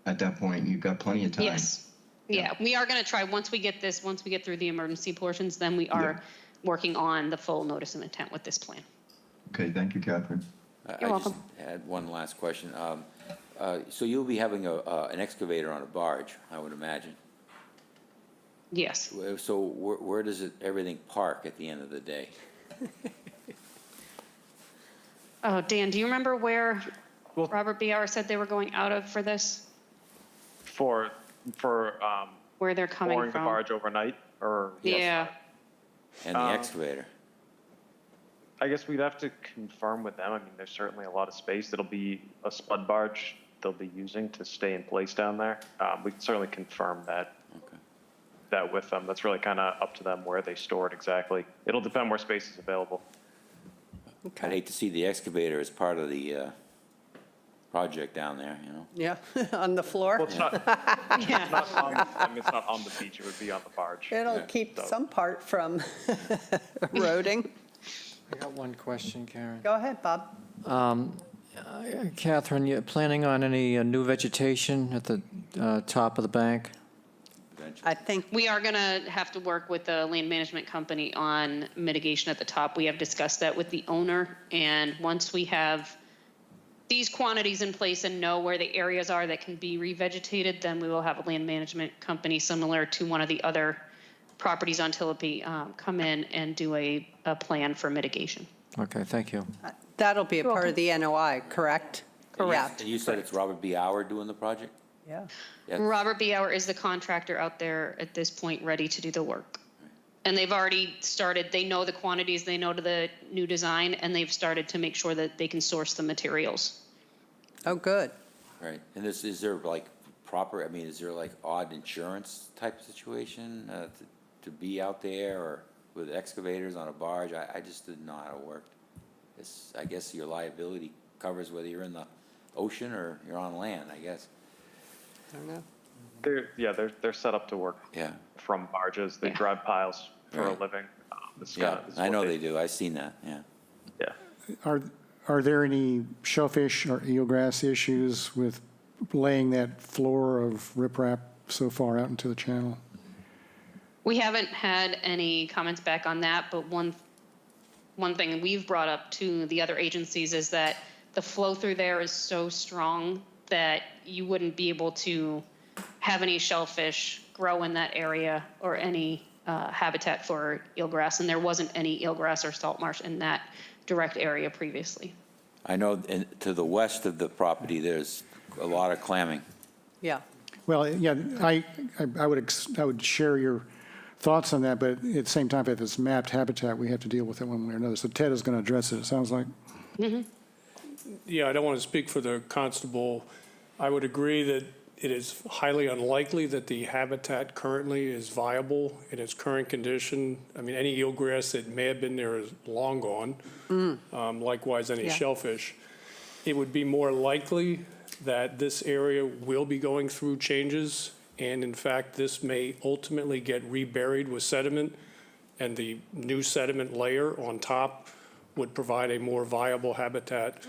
at that point. You've got plenty of time. Yes. Yeah, we are going to try, once we get through the emergency portions, then we are working on the full notice of intent with this plan. Okay, thank you, Catherine. You're welcome. I just had one last question. So you'll be having an excavator on a barge, I would imagine. Yes. So where does everything park at the end of the day? Oh, Dan, do you remember where Robert B. Hour said they were going out of for this? For Where they're coming mooring the from? barge overnight, or? Yeah. And the excavator? I guess we'd have to confirm with them. I mean, there's certainly a lot of space. It'll be a spud barge they'll be using to stay in place down there. We can certainly confirm that with them. That's really kind of up to them where they store it exactly. It'll depend where space is available. I'd hate to see the excavator as part of the project down there, Yeah, on the floor. Well, it's not, Yeah. it's not on the beach. It would be on the barge. It'll keep So- some part from eroding. I got one question, Karen. Go ahead, Bob. Catherine, you planning on any new vegetation at the top of the bank? I think, We are going to have to work with the land management company on mitigation at the top. We have discussed that with the owner, and once we have these quantities in place and know where the areas are that can be revegetated, then we will have a land management company similar to one of the other properties on Tillapy come in and do a plan for mitigation. Okay, thank you. that'll be a part of the NOI, correct? Correct. And you said it's Robert B. Hour doing the project? Yeah. Yeah. Robert B. Hour is the contractor out there at this point, ready to do the work. And they've already started, they know the quantities, they know to the new design, and they've started to make sure that they can source the materials. Oh, good. Right. And is there like proper, is there like odd insurance type situation to be out there, or with excavators on a barge? I just didn't know how it worked. I guess your liability covers whether you're in the ocean or you're on land, I guess. I don't know. They're set up to work from barges. They drive piles for a living. I know they do. I've seen that, Are there any shellfish or eelgrass issues with laying that floor of riprap so far out into the channel? We haven't had any comments back on that, but one thing we've brought up to the other agencies is that the flow through there is so strong that you wouldn't be able to have any shellfish grow in that area or any habitat for eelgrass, and there wasn't any eelgrass or salt marsh in that direct area previously. I know to the west of the property, there's a lot of clamming. Yeah. Well, yeah, I would share your thoughts on that, but at the same time, if it's mapped habitat, we have to deal with it one way or another. So Ted is going to address it, it sounds like. Yeah, I don't want to speak for the constable. I would agree that it is highly unlikely that the habitat currently is viable in its current condition. I mean, any eelgrass that may have been there is long gone. Likewise, any Yeah. shellfish. It would be more likely that this area will be going through changes, and in fact, this may ultimately get reburied with sediment, and the new sediment layer on top would provide a more viable habitat,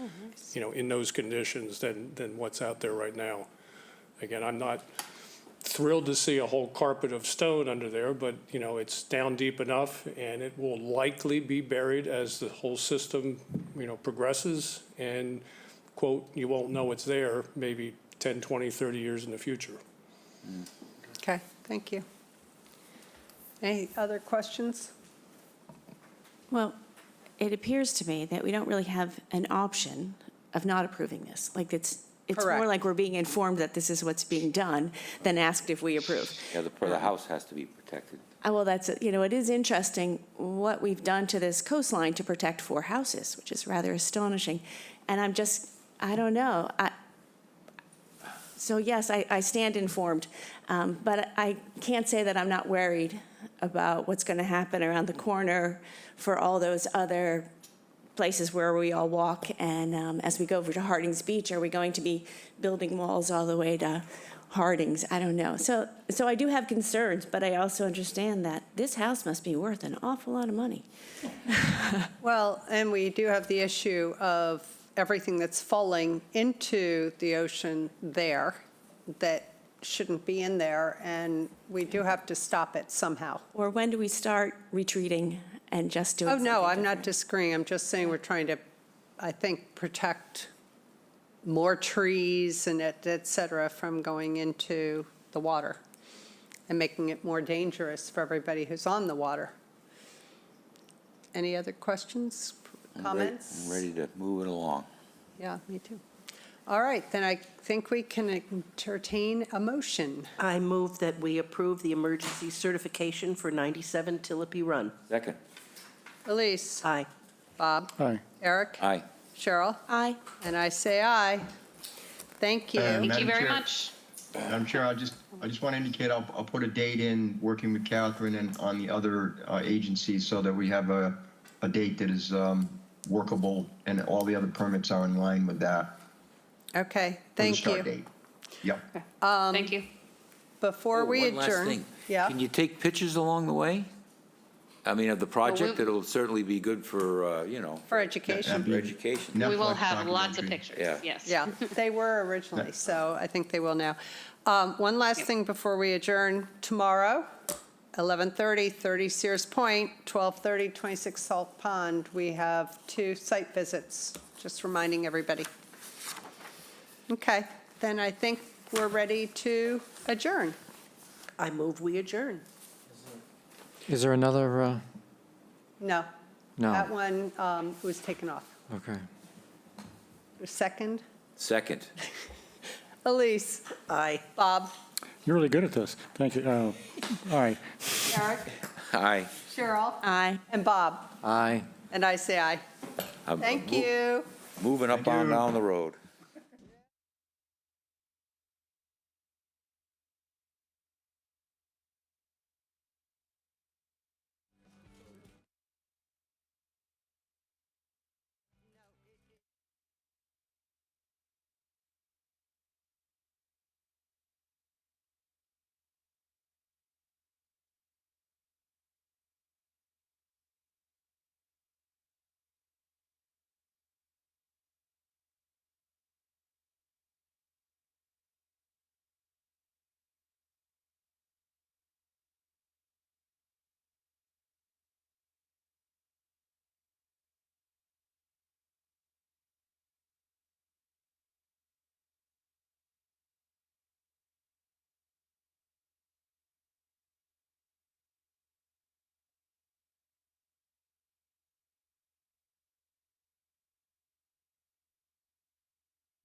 in those conditions than what's out there right now. Again, I'm not thrilled to see a whole carpet of stone under there, but, it's down deep enough, and it will likely be buried as the whole system, progresses, and, quote, you won't know it's there maybe 10, 20, 30 years in the future. Okay, thank you. Any other questions? Well, it appears to me that we don't really have an option of not approving this. Like, it's more Correct. like we're being informed that this is what's being done than asked if we approve. Yeah, the house has to be protected. Well, that's, it is interesting what we've done to this coastline to protect 4 houses, which is rather astonishing. And I don't know. So yes, I stand informed, but I can't say that I'm not worried about what's going to happen around the corner for all those other places where we all walk. And as we go over to Harding's Beach, are we going to be building walls all the way to Harding's? I don't know. So I do have concerns, but I also understand that this house must be worth an awful lot of money. Well, and we do have the issue of everything that's falling into the ocean there that shouldn't be in there, and we do have to stop it somehow. Or when do we start retreating and just doing Oh, no, something I'm not different? disagreeing. I'm just saying we're trying to, I think, protect more trees and et cetera from going into the water and making it more dangerous for everybody who's on the water. Any other questions, comments? I'm ready to move it along. Yeah, me too. All right, then I think we can entertain a motion. I move that we approve the emergency certification for 97 Tillipy Run. Second. Elise? Aye. Bob? Aye. Eric? Aye. Cheryl? Aye. And I say aye. Thank you. Thank you Madam very Chair. much. Madam Chair, I just want to indicate, I'll put a date in, working with Catherine and on the other agencies, so that we have a date that is workable, and all the other permits are in line with that. Okay, for the thank start you. date. Yep. Thank you. Before Oh, we one last adjourn. thing. Yeah, Can you take pictures along the way? I mean, of the project, it'll certainly be good for, for education. for education. We will Netflix have lots of documentary. pictures, Yeah. yes. Yeah, they were originally, so I think they will now. One last thing before we adjourn. Tomorrow, 11:30, 30 Sears Point, 12:30, 26 Salt Pond. We have 2 site visits, just reminding everybody. Okay, then I think we're ready to adjourn. I move we adjourn. Is there another, No, no, that one was taken off. okay. Second, Second. Elise. Aye. Bob. You're really good at this. Thank you. Aye. Eric. Aye. Cheryl. Aye. And Bob. Aye. And I say aye. I'm Thank you. Moving up on down the road.